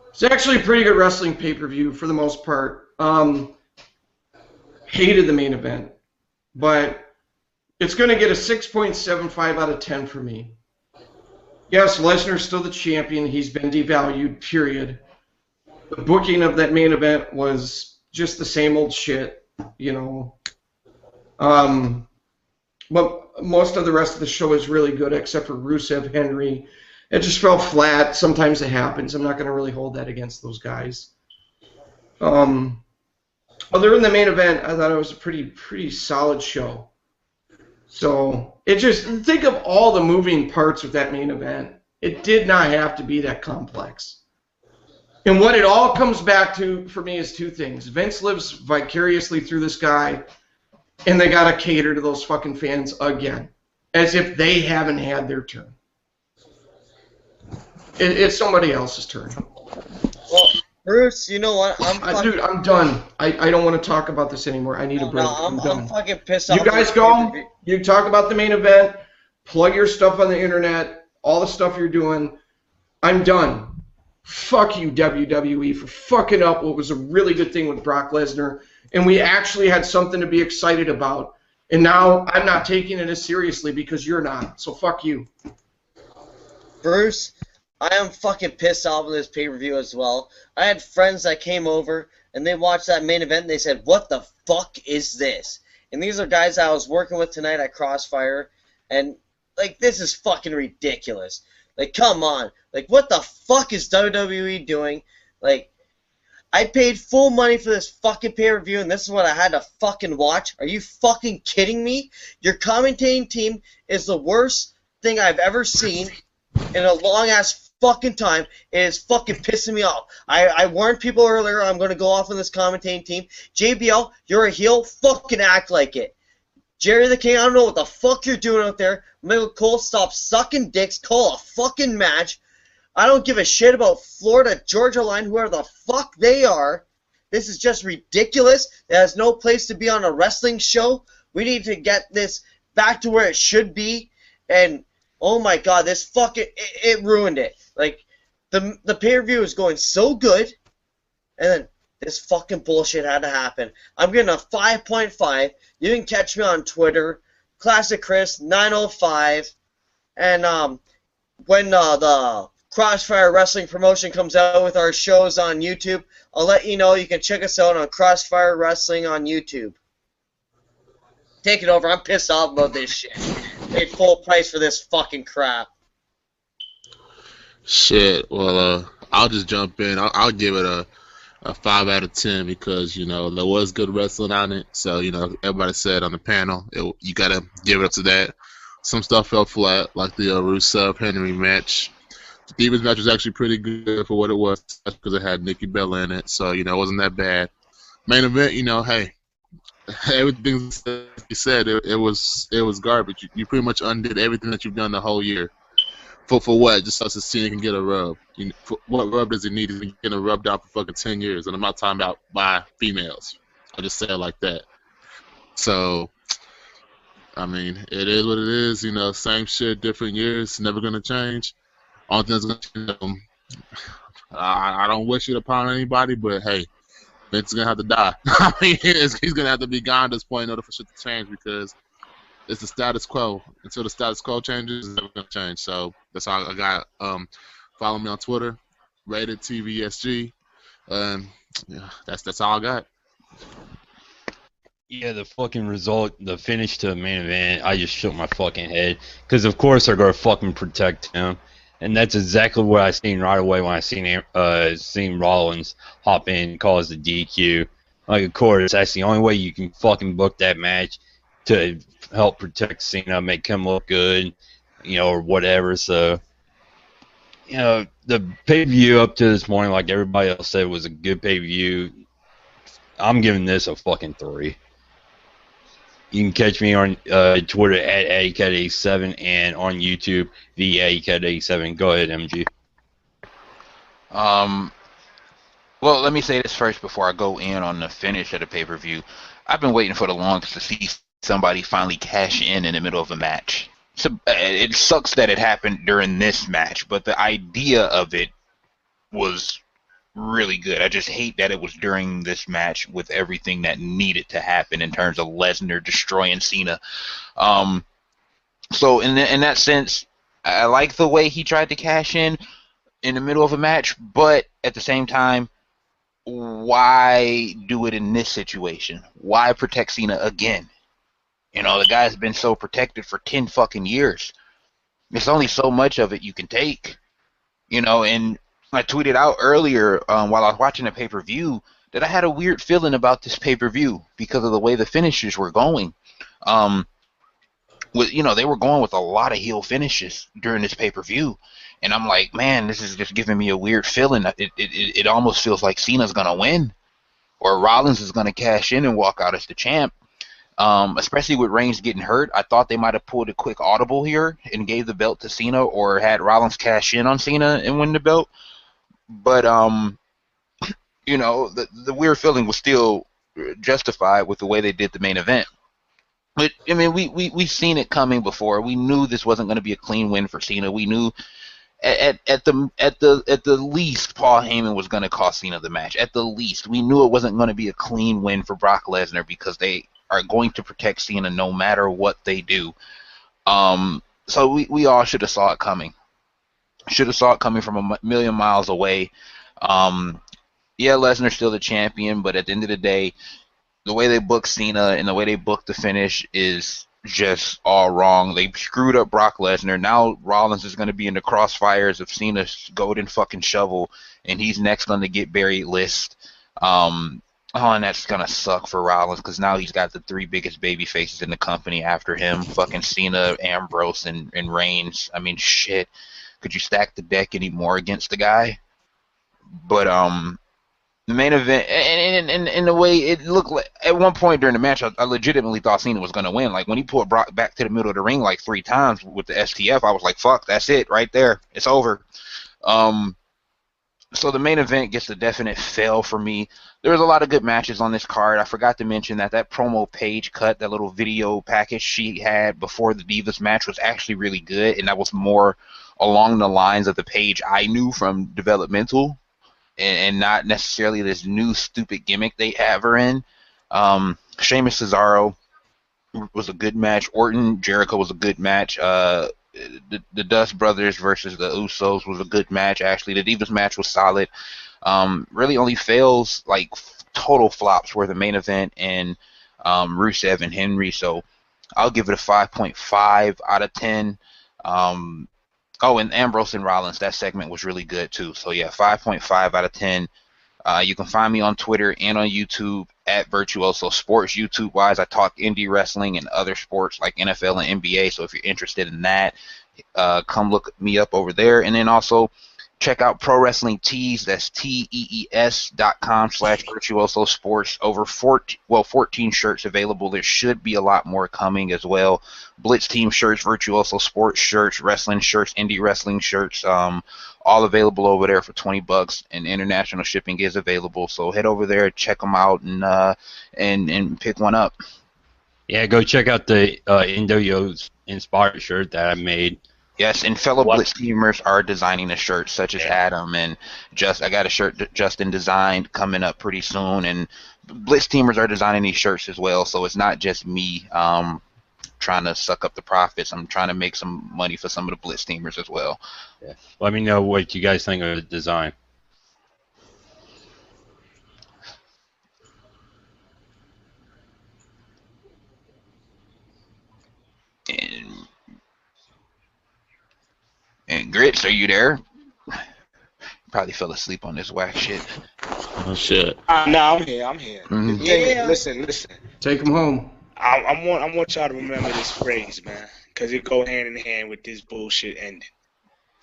It's actually a pretty good wrestling pay-per-view for the most part. Hated the main event, but it's going to get a 6.75 out of 10 for me. Yes, Lesnar's still the champion. He's been devalued, period. The booking of that main event was just the same old shit. But most of the rest of the show is really good, except for Rusev, Henry. It just fell flat. Sometimes it happens. I'm not going to really hold that against those guys. Other than the main event, I thought it was a pretty solid show. So it just think of all the moving parts of that main event. It did not have to be that complex. And what it all comes back to for me is two things. Vince lives vicariously through this guy, and they got to cater to those fucking fans again, as if they haven't had their turn. It's somebody else's turn. Well, Bruce, you know what? Dude, I'm done. I don't want to talk about this anymore. I need a break. I'm done. fucking pissed off. You guys go. You talk about the main event. Plug your stuff on the internet. All the stuff you're doing. I'm done. Fuck you, WWE, for fucking up what was a really good thing with Brock Lesnar. And we actually had something to be excited about. And now I'm not taking it as seriously because you're not. So fuck you. Bruce, I am fucking pissed off with this pay-per-view as well. I had friends that came over, and they watched that main event, and they said, what the fuck is this? And these are guys I was working with tonight at Crossfire, and, like, this is fucking ridiculous. Like, come on. Like, what the fuck is WWE doing? Like, I paid full money for this fucking pay-per-view, and this is what I had to fucking watch? Are you fucking kidding me? Your commentating team is the worst thing I've ever seen in a long-ass fucking time. It is fucking pissing me off. I warned people earlier I'm going to go off on this commentating team. JBL, you're a heel. Fucking act like it. Jerry the King, I don't know what the fuck you're doing out there. Michael Cole, stop sucking dicks. Call a fucking match. I don't give a shit about Florida, Georgia Line, whoever the fuck they are. This is just ridiculous. It has no place to be on a wrestling show. We need to get this back to where it should be. And, oh my god, this fucking, it ruined it. Like, the pay-per-view is going so good, and then this fucking bullshit had to happen. I'm getting a 5.5. You can catch me on Twitter, Classic Chris 905, and when the Crossfire Wrestling promotion comes out with our shows on YouTube, I'll let you know. You can check us out on Crossfire Wrestling on YouTube. Take it over. I'm pissed off about this shit. Paid full price for this fucking crap. Shit. Well, I'll just jump in. I'll give it a 5 out of 10 because, you know, there was good wrestling on it. So, you know, everybody said on the panel, you got to give it up to that. Some stuff fell flat, like the Rusev-Henry match. The Divas match was actually pretty good for what it was because it had Nikki Bella in it. So, you know, it wasn't that bad. Main event, you know, hey, everything you said, it was garbage. You pretty much undid everything that you've done the whole year. For what? Just so Cena can get a rub. What rub does he need? He's been getting rubbed out for fucking 10 years. And I'm not talking about by females. I'll just say it like that. So, I mean, it is what it is. You know, same shit, different years. Never going to change. Only thing that's going to change, I don't wish it upon anybody, but hey, Vince is going to have to die. I mean, he's going to have to be gone at this point in order for shit to change because it's the status quo. Until the status quo changes, it's never going to change. So that's all I got. Follow me on Twitter, rated TVSG. Yeah, that's all I got. Yeah, the fucking result, the finish to the main event, I just shook my fucking head. Because, of course, they're going to fucking protect him. And that's exactly what I seen right away when I seen Rollins hop in and cause the DQ. Like, of course, that's the only way you can fucking book that match to help protect Cena, make him look good, you know, or whatever. So, you know, the pay-per-view up to this morning, like everybody else said, was a good pay-per-view. I'm giving this a fucking 3. You can catch me on Twitter at ACAT87 and on YouTube, the ACAT87. Go ahead, MG. Well, let me say this first before I go in on the finish of the pay-per-view. I've been waiting for the longest to see somebody finally cash in the middle of a match. So, it sucks that it happened during this match, but the idea of it was really good. I just hate that it was during this match with everything that needed to happen in terms of Lesnar destroying Cena. So in that sense, I like the way he tried to cash in the middle of a match, but at the same time, why do it in this situation? Why protect Cena again? You know, the guy's been so protected for 10 fucking years. There's only so much of it you can take. You know, and I tweeted out earlier while I was watching the pay-per-view that I had a weird feeling about this pay-per-view because of the way the finishes were going. They were going with a lot of heel finishes during this pay-per-view, and I'm like, man, this is just giving me a weird feeling. It almost feels like Cena's gonna win, or Rollins is gonna cash in and walk out as the champ. Especially with Reigns getting hurt, I thought they might have pulled a quick audible here and gave the belt to Cena, or had Rollins cash in on Cena and win the belt. But the weird feeling was still justified with the way they did the main event. But I mean, we've seen it coming before. We knew this wasn't going to be a clean win for Cena. We knew at the least Paul Heyman was going to cost Cena the match. At the least, we knew it wasn't going to be a clean win for Brock Lesnar because they are going to protect Cena no matter what they do. So we all should have saw it coming. Should have saw it coming from a million miles away. Yeah, Lesnar's still the champion, but at the end of the day, the way they booked Cena and the way they booked the finish is just all wrong. They screwed up Brock Lesnar. Now Rollins is going to be in the crossfires of Cena's golden fucking shovel, and he's next on the get buried list. And that's going to suck for Rollins because now he's got the three biggest baby faces in the company after him. Fucking Cena, Ambrose, and Reigns. I mean, shit. Could you stack the deck anymore against the guy? But, the main event, and the way it looked like, at one point during the match, I legitimately thought Cena was going to win. Like, when he pulled Brock back to the middle of the ring like 3 times with the STF, I was like, fuck, that's it right there. It's over. So the main event gets a definite fail for me. There was a lot of good matches on this card. I forgot to mention that promo page cut, that little video package she had before the Divas match was actually really good, and that was more along the lines of the page I knew from developmental, and not necessarily this new stupid gimmick they have her in. Sheamus Cesaro was a good match. Orton Jericho was a good match. The Dust Brothers versus the Usos was a good match. Actually, the Divas match was solid. Really only fails, like total flops, were the main event and Rusev and Henry. So I'll give it a 5.5 out of 10. And Ambrose and Rollins, that segment was really good too. So yeah, 5.5 out of 10. You can find me on Twitter and on YouTube at Virtuoso Sports. YouTube-wise, I talk indie wrestling and other sports like NFL and NBA. So if you're interested in that, come look me up over there. And then also check out Pro Wrestling Tees. That's tees.com/Virtuoso Sports. Over 14 shirts available. There should be a lot more coming as well. Blitz Team shirts, Virtuoso Sports shirts, wrestling shirts, indie wrestling shirts, all available over there for $20, and international shipping is available. So head over there, check them out, and pick one up. Yeah, go check out the Indoyo's inspired shirt that I made. Yes, and fellow Blitz teamers are designing the shirts, such as Adam and I got a shirt that Justin designed coming up pretty soon, and Blitz teamers are designing these shirts as well. So it's not just me trying to suck up the profits. I'm trying to make some money for some of the Blitz teamers as well. Yeah. Let me know what you guys think of the design. And Grits, are you there? Probably fell asleep on this whack shit. Oh shit. No, I'm here. Mm-hmm. Yeah. Listen. Take them home. I want y'all to remember this phrase, man, because it go hand in hand with this bullshit ending.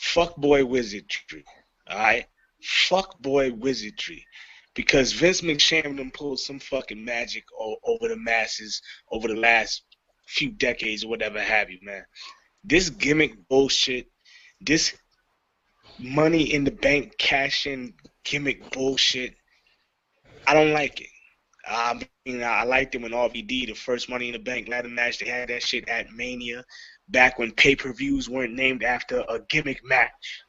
Fuckboy wizardry, all right? Fuckboy wizardry. Because Vince McMahon pulled some fucking magic over the masses over the last few decades or whatever have you, man. This gimmick bullshit, this money in the bank cash-in gimmick bullshit, I don't like it. I mean, I liked it when RVD, the first Money in the Bank ladder match, they had that shit at Mania, back when pay-per-views weren't named after a gimmick match.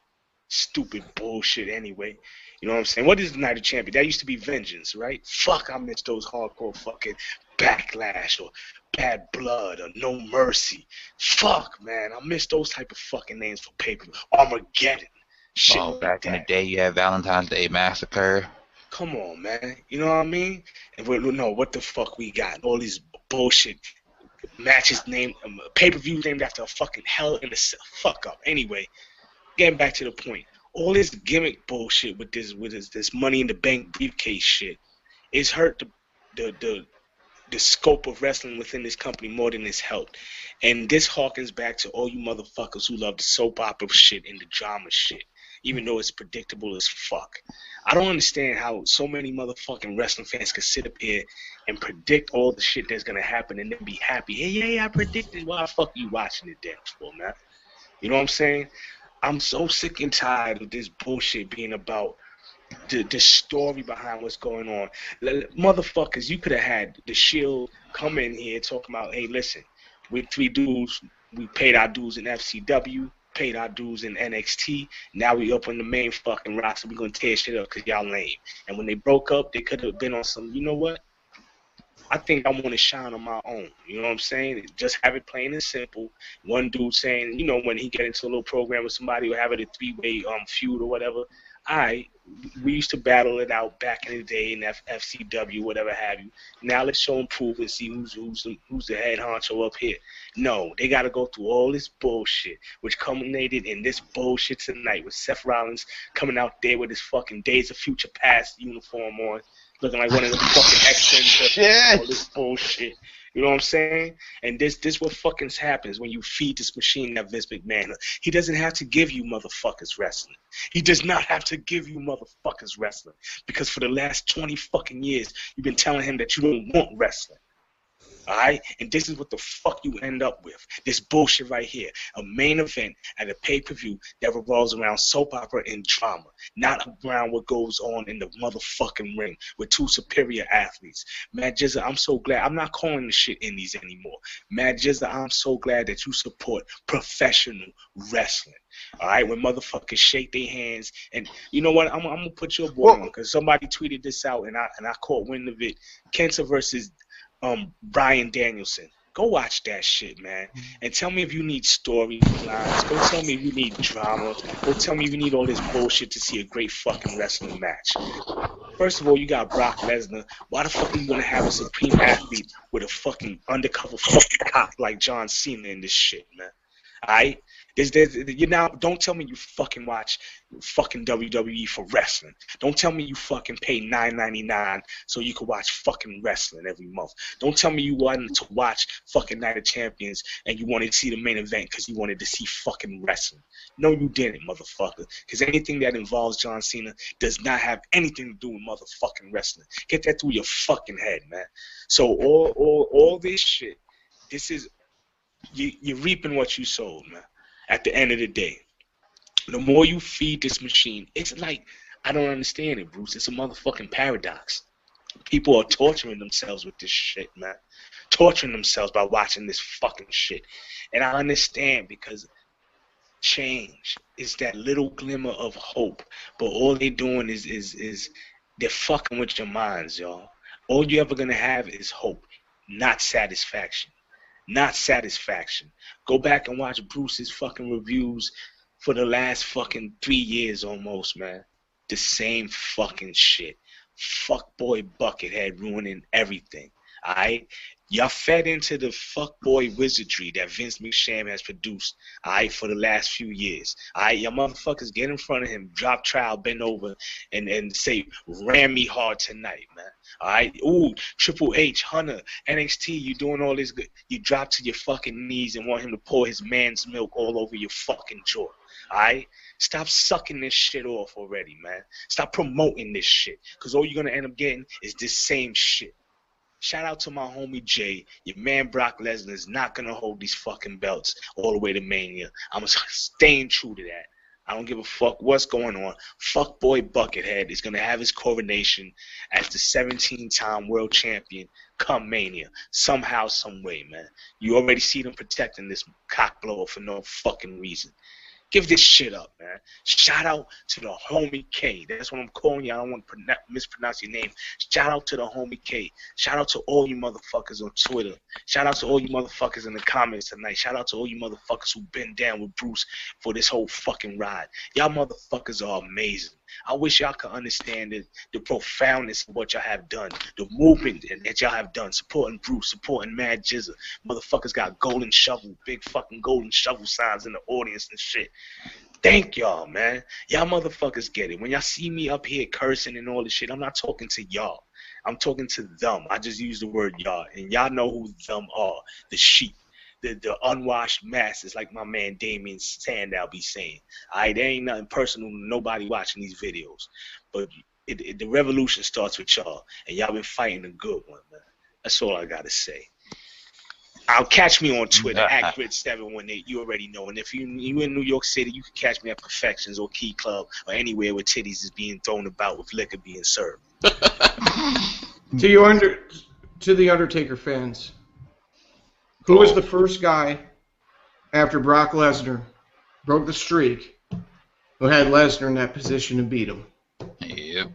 Stupid bullshit anyway. You know what I'm saying? What is the Night of Champions? That used to be Vengeance, right? Fuck, I miss those hardcore fucking Backlash or Bad Blood or No Mercy. Fuck, man, I miss those type of fucking names for pay-per-view. Armageddon. Shit like back in the that. day, you had Valentine's Day Massacre. Come on, man. You know what I mean? And what the fuck we got? All these bullshit matches named, pay-per-views named after a fucking hell in a cell. Fuck up. Anyway, getting back to the point. All this gimmick bullshit with this Money in the Bank briefcase shit. It's hurt the scope of wrestling within this company more than it's helped. And this harkens back to all you motherfuckers who love the soap opera shit and the drama shit, even though it's predictable as fuck. I don't understand how so many motherfucking wrestling fans can sit up here and predict all the shit that's gonna happen and then be happy. Hey, yeah, I predicted. Why the fuck you watching it then for, man? You know what I'm saying? I'm so sick and tired of this bullshit being about the story behind what's going on. Motherfuckers, you could have had the Shield come in here talking about, hey, listen, we three dudes, we paid our dues in FCW, paid our dues in NXT, now we up on the main fucking roster, we gonna tear shit up because y'all lame. And when they broke up, they could have been on some, you know what? I think I want to shine on my own. You know what I'm saying? Just have it plain and simple. One dude saying, you know, when he get into a little program with somebody or have it a three-way feud or whatever. We used to battle it out back in the day in FCW, whatever have you. Now let's show them proof and see who's the head honcho up here. No, they got to go through all this bullshit, which culminated in this bullshit tonight with Seth Rollins coming out there with his fucking Days of Future Past uniform on, looking like one of the fucking X-Men. All this bullshit. You know what I'm saying? And this what fucking happens when you feed this machine that Vince McMahon. He doesn't have to give you motherfuckers wrestling. He does not have to give you motherfuckers wrestling. Because for the last 20 fucking years, you've been telling him that you don't want wrestling. Alright? And this is what the fuck you end up with. This bullshit right here. A main event at a pay-per-view that revolves around soap opera and drama. Not around what goes on in the motherfucking ring with two superior athletes. Mad Jizza, I'm so glad. I'm not calling the shit indies anymore. Mad Jizza, I'm so glad that you support professional wrestling. Alright? When motherfuckers shake their hands. And you know what? I'm going to put your boy on because somebody tweeted this out and I caught wind of it. Kenta versus Bryan Danielson. Go watch that shit, man. And tell me if you need storylines. Go tell me if you need drama. Go tell me if you need all this bullshit to see a great fucking wrestling match. First of all, you got Brock Lesnar. Why the fuck are you gonna have a supreme athlete with a fucking undercover fucking cop like John Cena in this shit, man? Alright? You now don't tell me you fucking watch fucking WWE for wrestling. Don't tell me you fucking pay $9.99 so you can watch fucking wrestling every month. Don't tell me you wanted to watch fucking Night of Champions and you wanted to see the main event because you wanted to see fucking wrestling. No, you didn't, motherfucker. Because anything that involves John Cena does not have anything to do with motherfucking wrestling. Get that through your fucking head, man. So all this shit, this is you're reaping what you sowed, man. At the end of the day, the more you feed this machine, it's like, I don't understand it, Bruce. It's a motherfucking paradox. People are torturing themselves with this shit, man. Torturing themselves by watching this fucking shit. And I understand because change is that little glimmer of hope. But all they're doing is they're fucking with your minds, y'all. All you're ever going to have is hope, not satisfaction. Not satisfaction. Go back and watch Bruce's fucking reviews for the last fucking 3 years almost, man. The same fucking shit. Fuckboy Buckethead ruining everything. Alright? Y'all fed into the fuckboy wizardry that Vince McMahon has produced, alright, for the last few years. Alright, y'all motherfuckers get in front of him, drop trowel, bend over, and say, ram me hard tonight, man. Alright? Ooh, Triple H, Hunter, NXT, you doing all this good. You drop to your fucking knees and want him to pour his man's milk all over your fucking jaw. Alright? Stop sucking this shit off already, man. Stop promoting this shit. Because all you're going to end up getting is this same shit. Shout out to my homie Jay. Your man Brock Lesnar is not going to hold these fucking belts all the way to Mania. I'm staying true to that. I don't give a fuck what's going on. Fuckboy Buckethead is going to have his coronation as the 17-time world champion come Mania. Somehow, some way, man. You already see them protecting this cockblower for no fucking reason. Give this shit up, man. Shout out to the homie K. That's what I'm calling you. I don't want to mispronounce your name. Shout out to the homie K. Shout out to all you motherfuckers on Twitter. Shout out to all you motherfuckers in the comments tonight. Shout out to all you motherfuckers who've been down with Bruce for this whole fucking ride. Y'all motherfuckers are amazing. I wish y'all could understand the profoundness of what y'all have done, the movement that y'all have done, supporting Bruce, supporting Mad Jizza. Motherfuckers got golden shovel, big fucking golden shovel signs in the audience and shit. Thank y'all, man. Y'all motherfuckers get it. When y'all see me up here cursing and all this shit, I'm not talking to y'all. I'm talking to them. I just use the word y'all, and y'all know who them are. The sheep. The unwashed masses, like my man Damien Sandow be saying. All right, there ain't nothing personal to nobody watching these videos. But the revolution starts with y'all, and y'all been fighting a good one, man. That's all I got to say. I'll catch me on Twitter, @Grit718. You already know. And if you in New York City, you can catch me at Perfections or Key Club or anywhere where titties is being thrown about with liquor being served. To the Undertaker fans, who was the first guy after Brock Lesnar broke the streak who had Lesnar in that position to beat him? Yep.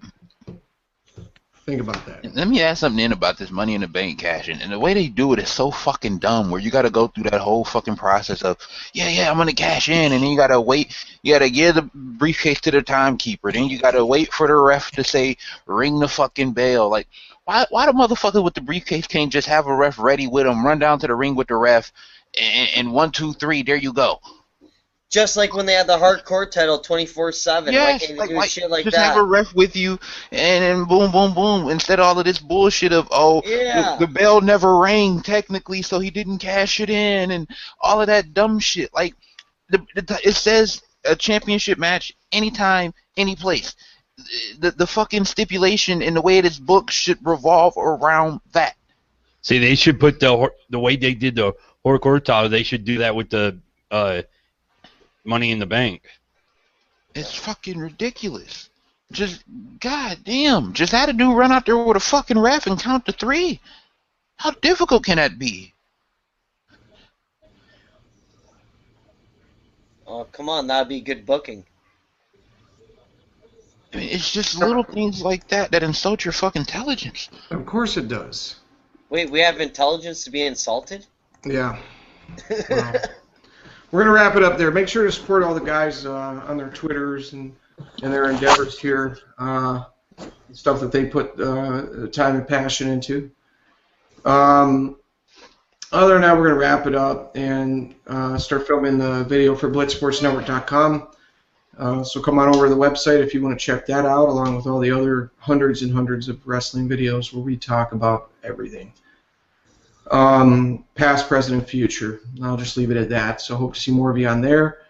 Think about that. Let me add something in about this Money in the Bank cashing. And the way they do it is so fucking dumb, where you got to go through that whole fucking process of, yeah, I'm going to cash in, and then you got to wait. You got to give the briefcase to the timekeeper. Then you got to wait for the ref to say, ring the fucking bell. Like, why the motherfucker with the briefcase can't just have a ref ready with him, run down to the ring with the ref, and 1, 2, 3, there you go. Just like when they had the hardcore title 24/7. Yes, like shit like just that. have a ref with you, and then boom, boom, boom. Instead of all of this bullshit of, the bell never rang technically, so he didn't cash it in, and all of that dumb shit. Like, it says a championship match anytime, any place. The fucking stipulation in the way it is booked should revolve around that. See, they should put the way they did the hardcore title. They should do that with the Money in the Bank. It's fucking ridiculous. Just, goddamn, just had a dude run out there with a fucking ref and count to 3. How difficult can that be? Oh, come on, that'd be good booking. I mean, it's just little things like that insult your fucking intelligence. Of course it does. Wait, we have intelligence to be insulted? Yeah. Well, we're going to wrap it up there. Make sure to support all the guys on their Twitters and their endeavors here. Stuff that they put time and passion into. Other than that, we're going to wrap it up and start filming the video for blitzsportsnetwork.com. So come on over to the website if you want to check that out, along with all the other hundreds and hundreds of wrestling videos where we talk about everything. Past, present, future. I'll just leave it at that. So hope to see more of you on there.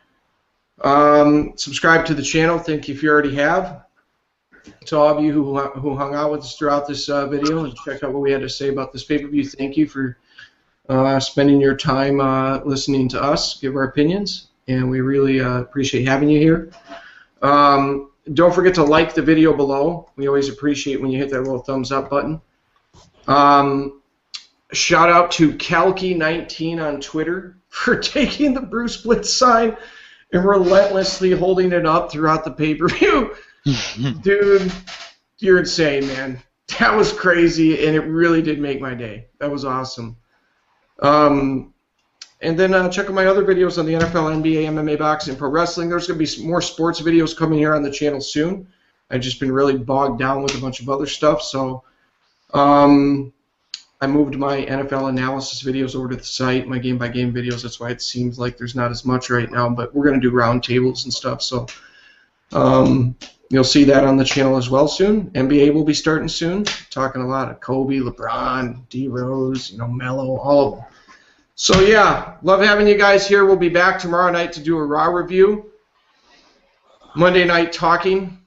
Subscribe to the channel. Thank you if you already have. To all of you who hung out with us throughout this video and checked out what we had to say about this pay-per-view, thank you for spending your time listening to us give our opinions, and we really appreciate having you here. Don't forget to like the video below. We always appreciate when you hit that little thumbs up button. Shout out to Calky19 on Twitter for taking the Bruce Blitz sign and relentlessly holding it up throughout the pay-per-view. Dude, you're insane, man. That was crazy, and it really did make my day. That was awesome. And then check out my other videos on the NFL, NBA, MMA, boxing, pro wrestling. There's going to be some more sports videos coming here on the channel soon. I've just been really bogged down with a bunch of other stuff, so I moved my NFL analysis videos over to the site, my game-by-game videos. That's why it seems like there's not as much right now, but we're going to do roundtables and stuff, so you'll see that on the channel as well soon. NBA will be starting soon, talking a lot of Kobe, LeBron, D-Rose, Melo, all of them. So, yeah, love having you guys here. We'll be back tomorrow night to do a Raw review. Monday Night Talking,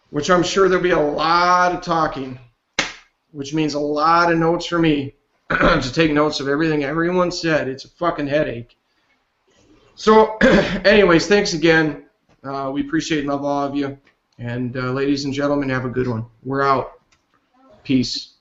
which I'm sure there'll be a lot of talking, which means a lot of notes for me to take notes of everything everyone said. It's a fucking headache. So, anyways, thanks again. We appreciate and love all of you. And ladies and gentlemen, have a good one. We're out. Peace.